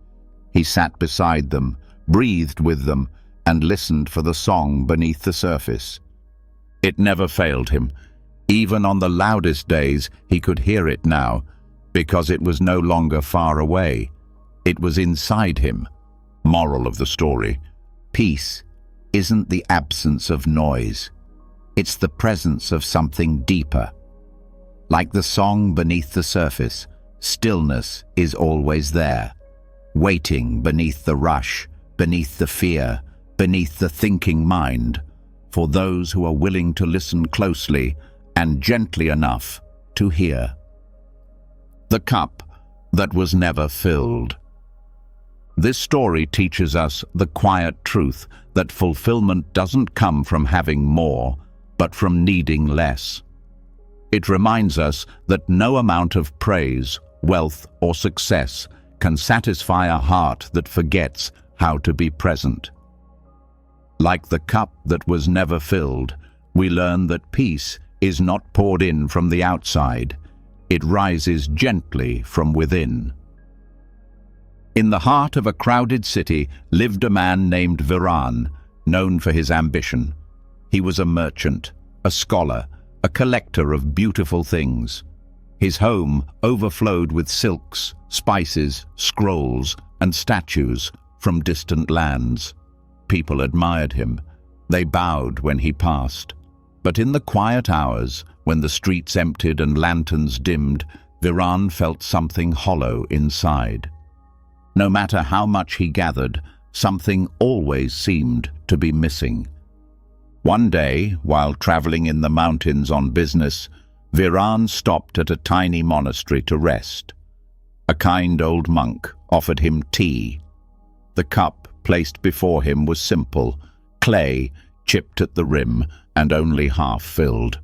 He sat beside them, breathed with them, and listened for the song beneath the surface. It never failed him. Even on the loudest days, he could hear it now, because it was no longer far away. It was inside him. Moral of the story: peace isn't the absence of noise. It's the presence of something deeper. Like the song beneath the surface, stillness is always there, waiting beneath the rush, beneath the fear, beneath the thinking mind, for those who are willing to listen closely and gently enough to hear. The cup that was never filled. This story teaches us the quiet truth that fulfillment doesn't come from having more, but from needing less. It reminds us that no amount of praise, wealth, or success can satisfy a heart that forgets how to be present. Like the cup that was never filled, we learn that peace is not poured in from the outside. It rises gently from within. In the heart of a crowded city lived a man named Viran, known for his ambition. He was a merchant, a scholar, a collector of beautiful things. His home overflowed with silks, spices, scrolls, and statues from distant lands. People admired him. They bowed when he passed. But in the quiet hours, when the streets emptied and lanterns dimmed, Viran felt something hollow inside. No matter how much he gathered, something always seemed to be missing. One day, while traveling in the mountains on business, Viran stopped at a tiny monastery to rest. A kind old monk offered him tea. The cup placed before him was simple, clay, chipped at the rim, and only half filled.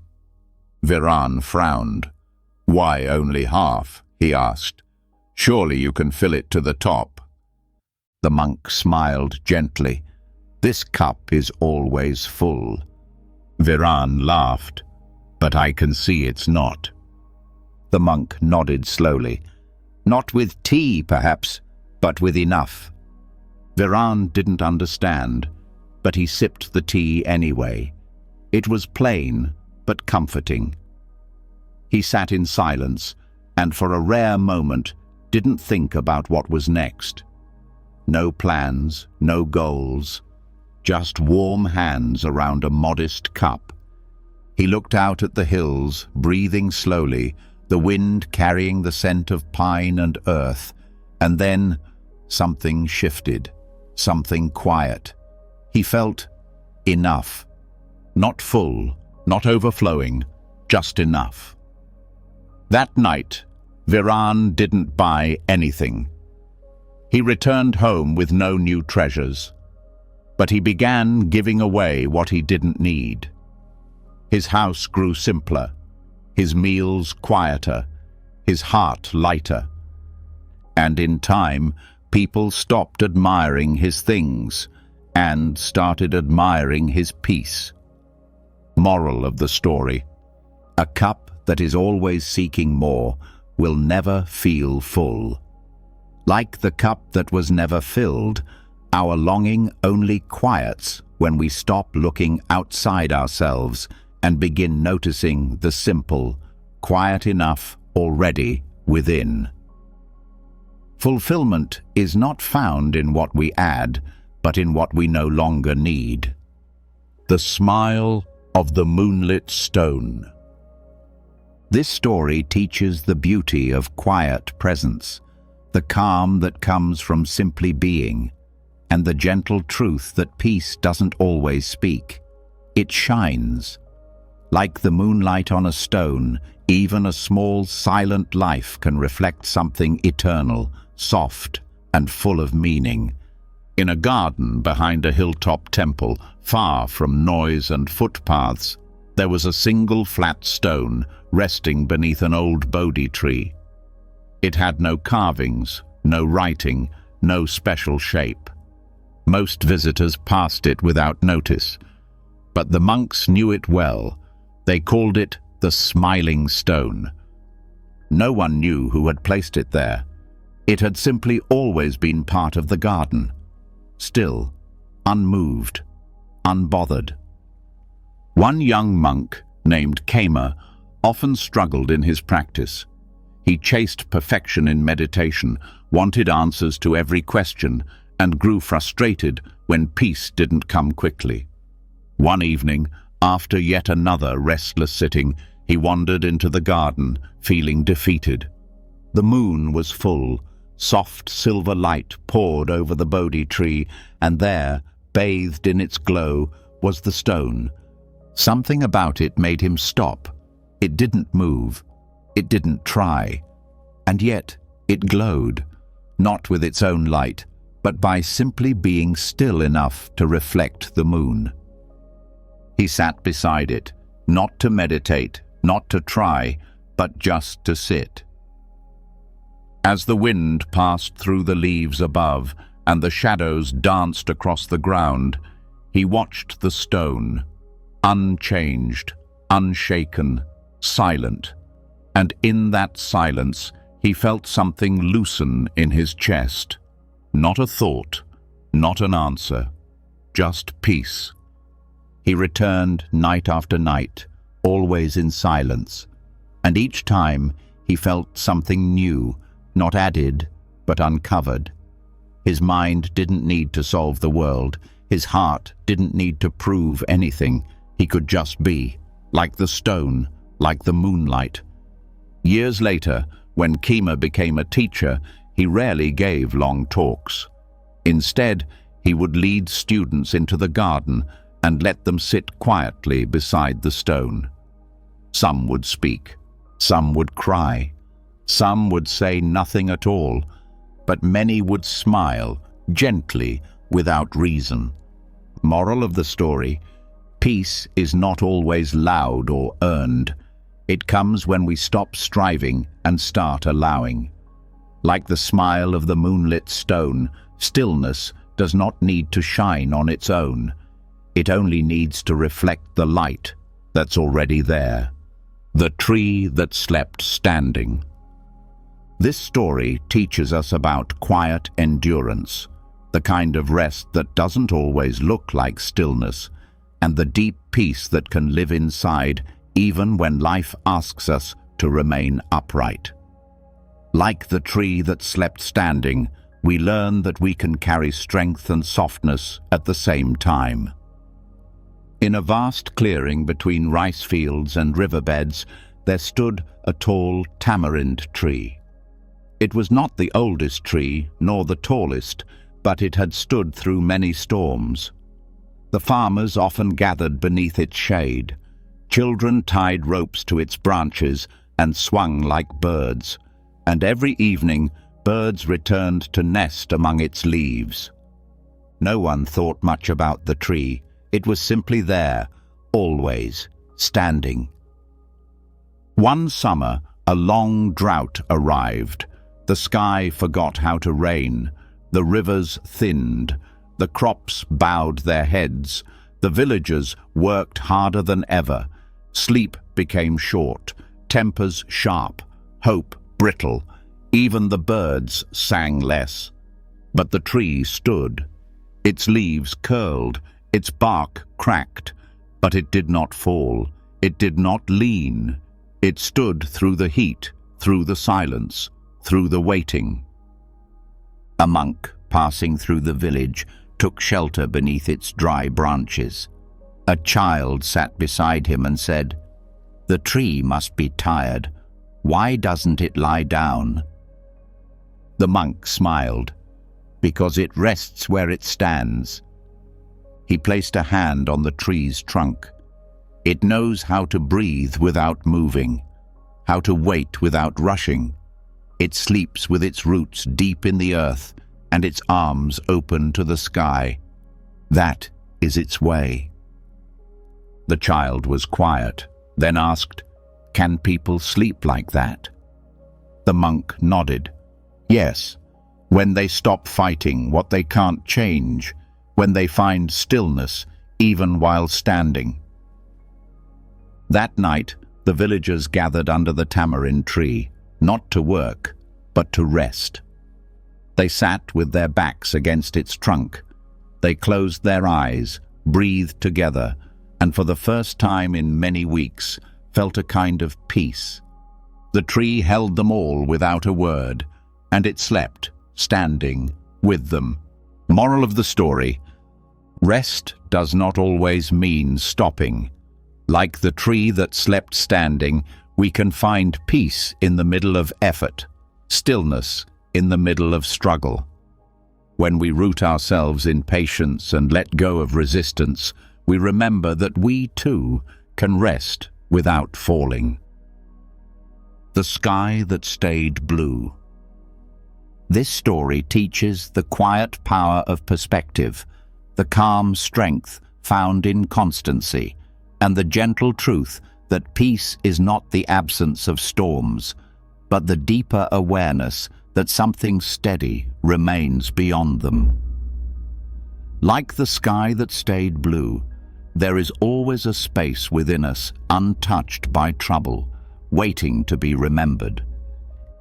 Viran frowned. "Why only half?" he asked. "Surely you can fill it to the top." The monk smiled gently. "This cup is always full." Viran laughed. "But I can see it's not." The monk nodded slowly. "Not with tea, perhaps, but with enough." Viran didn't understand, but he sipped the tea anyway. It was plain, but comforting. He sat in silence, and for a rare moment didn't think about what was next. No plans, no goals, just warm hands around a modest cup. He looked out at the hills, breathing slowly, the wind carrying the scent of pine and earth, and then something shifted, something quiet. He felt enough. Not full, not overflowing, just enough. That night, Viran didn't buy anything. He returned home with no new treasures, but he began giving away what he didn't need. His house grew simpler, his meals quieter, his heart lighter. And in time, people stopped admiring his things and started admiring his peace. Moral of the story: a cup that is always seeking more will never feel full. Like the cup that was never filled, our longing only quiets when we stop looking outside ourselves and begin noticing the simple, quiet enough already within. Fulfillment is not found in what we add, but in what we no longer need. The smile of the moonlit stone. This story teaches the beauty of quiet presence, the calm that comes from simply being, and the gentle truth that peace doesn't always speak. It shines. Like the moonlight on a stone, even a small, silent life can reflect something eternal, soft, and full of meaning. In a garden behind a hilltop temple, far from noise and footpaths, there was a single flat stone resting beneath an old Bodhi tree. It had no carvings, no writing, no special shape. Most visitors passed it without notice, but the monks knew it well. They called it the Smiling Stone. No one knew who had placed it there. It had simply always been part of the garden, still, unmoved, unbothered. One young monk, named Kema, often struggled in his practice. He chased perfection in meditation, wanted answers to every question, and grew frustrated when peace didn't come quickly. One evening, after yet another restless sitting, he wandered into the garden, feeling defeated. The moon was full. Soft silver light poured over the Bodhi tree, and there, bathed in its glow, was the stone. Something about it made him stop. It didn't move. It didn't try. And yet, it glowed, not with its own light, but by simply being still enough to reflect the moon. He sat beside it, not to meditate, not to try, but just to sit. As the wind passed through the leaves above and the shadows danced across the ground, he watched the stone, unchanged, unshaken, silent. And in that silence, he felt something loosen in his chest. Not a thought, not an answer, just peace. He returned night after night, always in silence, and each time he felt something new, not added, but uncovered. His mind didn't need to solve the world. His heart didn't need to prove anything. He could just be, like the stone, like the moonlight. Years later, when Kima became a teacher, he rarely gave long talks. Instead, he would lead students into the garden and let them sit quietly beside the stone. Some would speak, some would cry, some would say nothing at all, but many would smile, gently, without reason. Moral of the story: peace is not always loud or earned. It comes when we stop striving and start allowing. Like the smile of the moonlit stone, stillness does not need to shine on its own. It only needs to reflect the light that's already there. The tree that slept standing. This story teaches us about quiet endurance, the kind of rest that doesn't always look like stillness, and the deep peace that can live inside even when life asks us to remain upright. Like the tree that slept standing, we learn that we can carry strength and softness at the same time. In a vast clearing between rice fields and riverbeds, there stood a tall tamarind tree. It was not the oldest tree, nor the tallest, but it had stood through many storms. The farmers often gathered beneath its shade. Children tied ropes to its branches and swung like birds, and every evening birds returned to nest among its leaves. No one thought much about the tree. It was simply there, always, standing. One summer, a long drought arrived. The sky forgot how to rain. The rivers thinned. The crops bowed their heads. The villagers worked harder than ever. Sleep became short, tempers sharp, hope brittle. Even the birds sang less. But the tree stood. Its leaves curled, its bark cracked, but it did not fall. It did not lean. It stood through the heat, through the silence, through the waiting. A monk passing through the village took shelter beneath its dry branches. A child sat beside him and said, "The tree must be tired. Why doesn't it lie down?" The monk smiled, "Because it rests where it stands." He placed a hand on the tree's trunk. It knows how to breathe without moving, how to wait without rushing. It sleeps with its roots deep in the earth and its arms open to the sky. That is its way. The child was quiet, then asked, "Can people sleep like that?" The monk nodded. "Yes, when they stop fighting what they can't change, when they find stillness even while standing." That night, the villagers gathered under the tamarind tree, not to work, but to rest. They sat with their backs against its trunk. They closed their eyes, breathed together, and for the first time in many weeks, felt a kind of peace. The tree held them all without a word, and it slept, standing, with them. Moral of the story: rest does not always mean stopping. Like the tree that slept standing, we can find peace in the middle of effort, stillness in the middle of struggle. When we root ourselves in patience and let go of resistance, we remember that we too can rest without falling. The sky that stayed blue. This story teaches the quiet power of perspective, the calm strength found in constancy, and the gentle truth that peace is not the absence of storms, but the deeper awareness that something steady remains beyond them. Like the sky that stayed blue, there is always a space within us untouched by trouble, waiting to be remembered.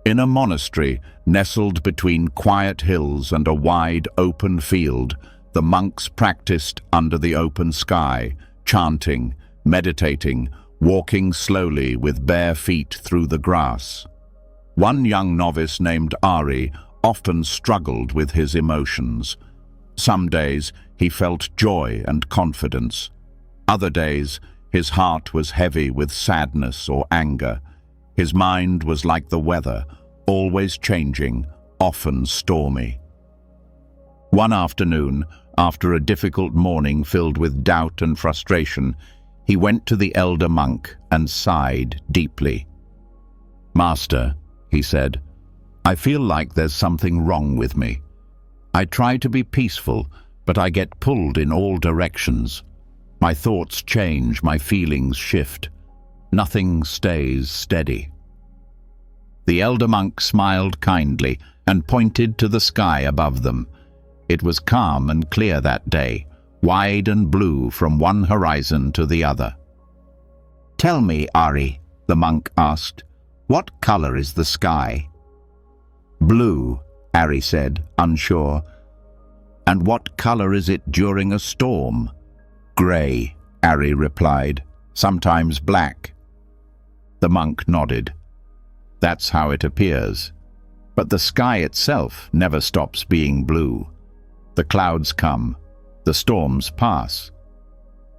In a monastery nestled between quiet hills and a wide open field, the monks practiced under the open sky, chanting, meditating, walking slowly with bare feet through the grass. One young novice named Ari often struggled with his emotions. Some days he felt joy and confidence. Other days his heart was heavy with sadness or anger. His mind was like the weather, always changing, often stormy. One afternoon, after a difficult morning filled with doubt and frustration, he went to the elder monk and sighed deeply. "Master," he said, "I feel like there's something wrong with me. I try to be peaceful, but I get pulled in all directions. My thoughts change, my feelings shift. Nothing stays steady." The elder monk smiled kindly and pointed to the sky above them. It was calm and clear that day, wide and blue from one horizon to the other. "Tell me, Ari," the monk asked, "what color is the sky?" "Blue," Ari said, unsure. "And what color is it during a storm?" "Gray," Ari replied, "sometimes black." The monk nodded. "That's how it appears. But the sky itself never stops being blue. The clouds come, the storms pass.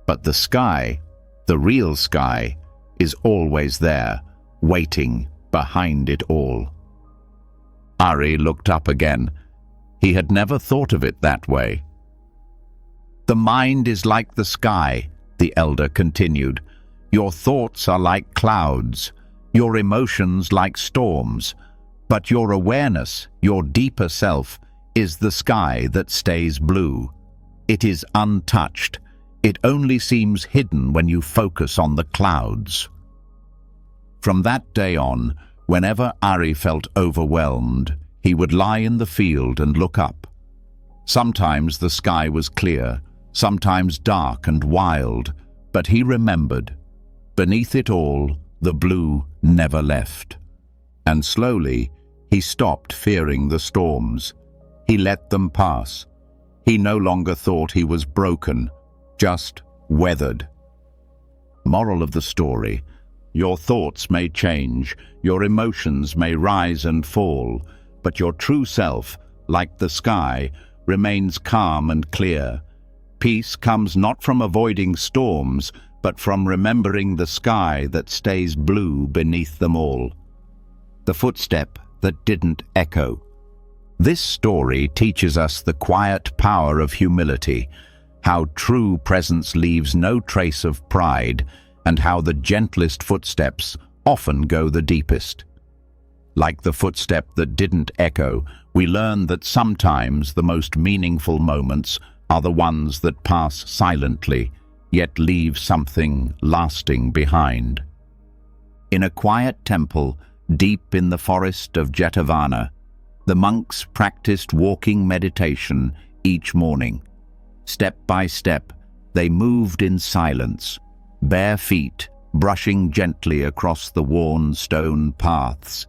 But the sky, the real sky, is always there, waiting behind it all." Ari looked up again. He had never thought of it that way. "The mind is like the sky," the elder continued. "Your thoughts are like clouds, your emotions like storms, but your awareness, your deeper self, is the sky that stays blue. It is untouched. It only seems hidden when you focus on the clouds." From that day on, whenever Ari felt overwhelmed, he would lie in the field and look up. Sometimes the sky was clear, sometimes dark and wild, but he remembered. Beneath it all, the blue never left. And slowly, he stopped fearing the storms. He let them pass. He no longer thought he was broken, just weathered. Moral of the story: your thoughts may change, your emotions may rise and fall, but your true self, like the sky, remains calm and clear. Peace comes not from avoiding storms, but from remembering the sky that stays blue beneath them all. The footstep that didn't echo. This story teaches us the quiet power of humility, how true presence leaves no trace of pride, and how the gentlest footsteps often go the deepest. Like the footstep that didn't echo, we learn that sometimes the most meaningful moments are the ones that pass silently, yet leave something lasting behind. In a quiet temple, deep in the forest of Jetavana, the monks practiced walking meditation each morning. Step by step, they moved in silence, bare feet brushing gently across the worn stone paths,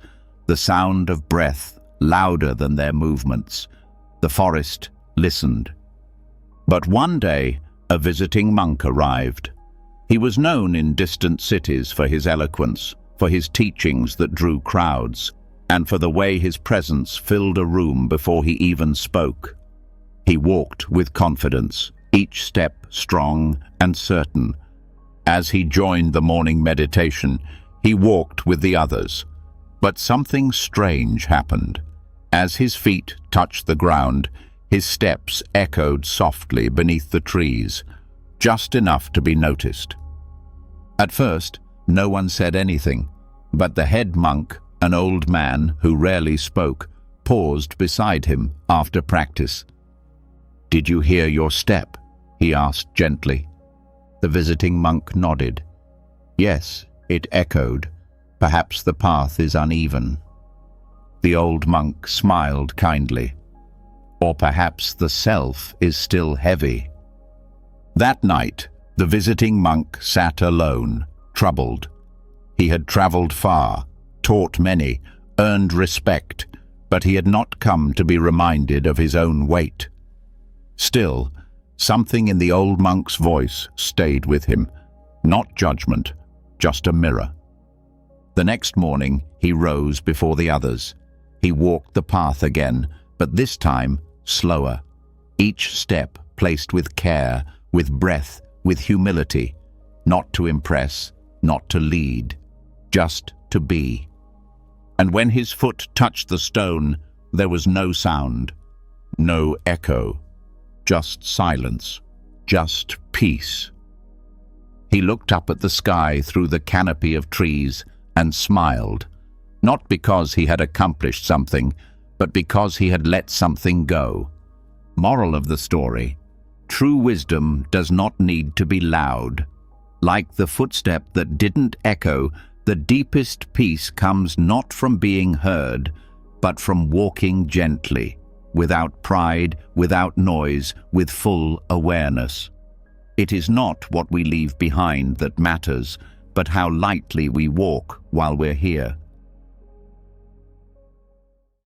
the sound of breath louder than their movements. The forest listened. But one day, a visiting monk arrived. He was known in distant cities for his eloquence, for his teachings that drew crowds, and for the way his presence filled a room before he even spoke. He walked with confidence, each step strong and certain. As he joined the morning meditation, he walked with the others. But something strange happened. As his feet touched the ground, his steps echoed softly beneath the trees, just enough to be noticed. At first, no one said anything, but the head monk, an old man who rarely spoke, paused beside him after practice. "Did you hear your step?" he asked gently. The visiting monk nodded. "Yes," it echoed. "Perhaps the path is uneven." The old monk smiled kindly. Or perhaps the self is still heavy. That night, the visiting monk sat alone, troubled. He had traveled far, taught many, earned respect, but he had not come to be reminded of his own weight. Still, something in the old monk's voice stayed with him. Not judgment, just a mirror. The next morning, he rose before the others. He walked the path again, but this time slower. Each step placed with care, with breath, with humility. Not to impress, not to lead, just to be. And when his foot touched the stone, there was no sound, no echo, just silence, just peace. He looked up at the sky through the canopy of trees and smiled, not because he had accomplished something, but because he had let something go. Moral of the story: true wisdom does not need to be loud. Like the footstep that didn't echo, the deepest peace comes not from being heard, but from walking gently, without pride, without noise, with full awareness. It is not what we leave behind that matters, but how lightly we walk while we're here.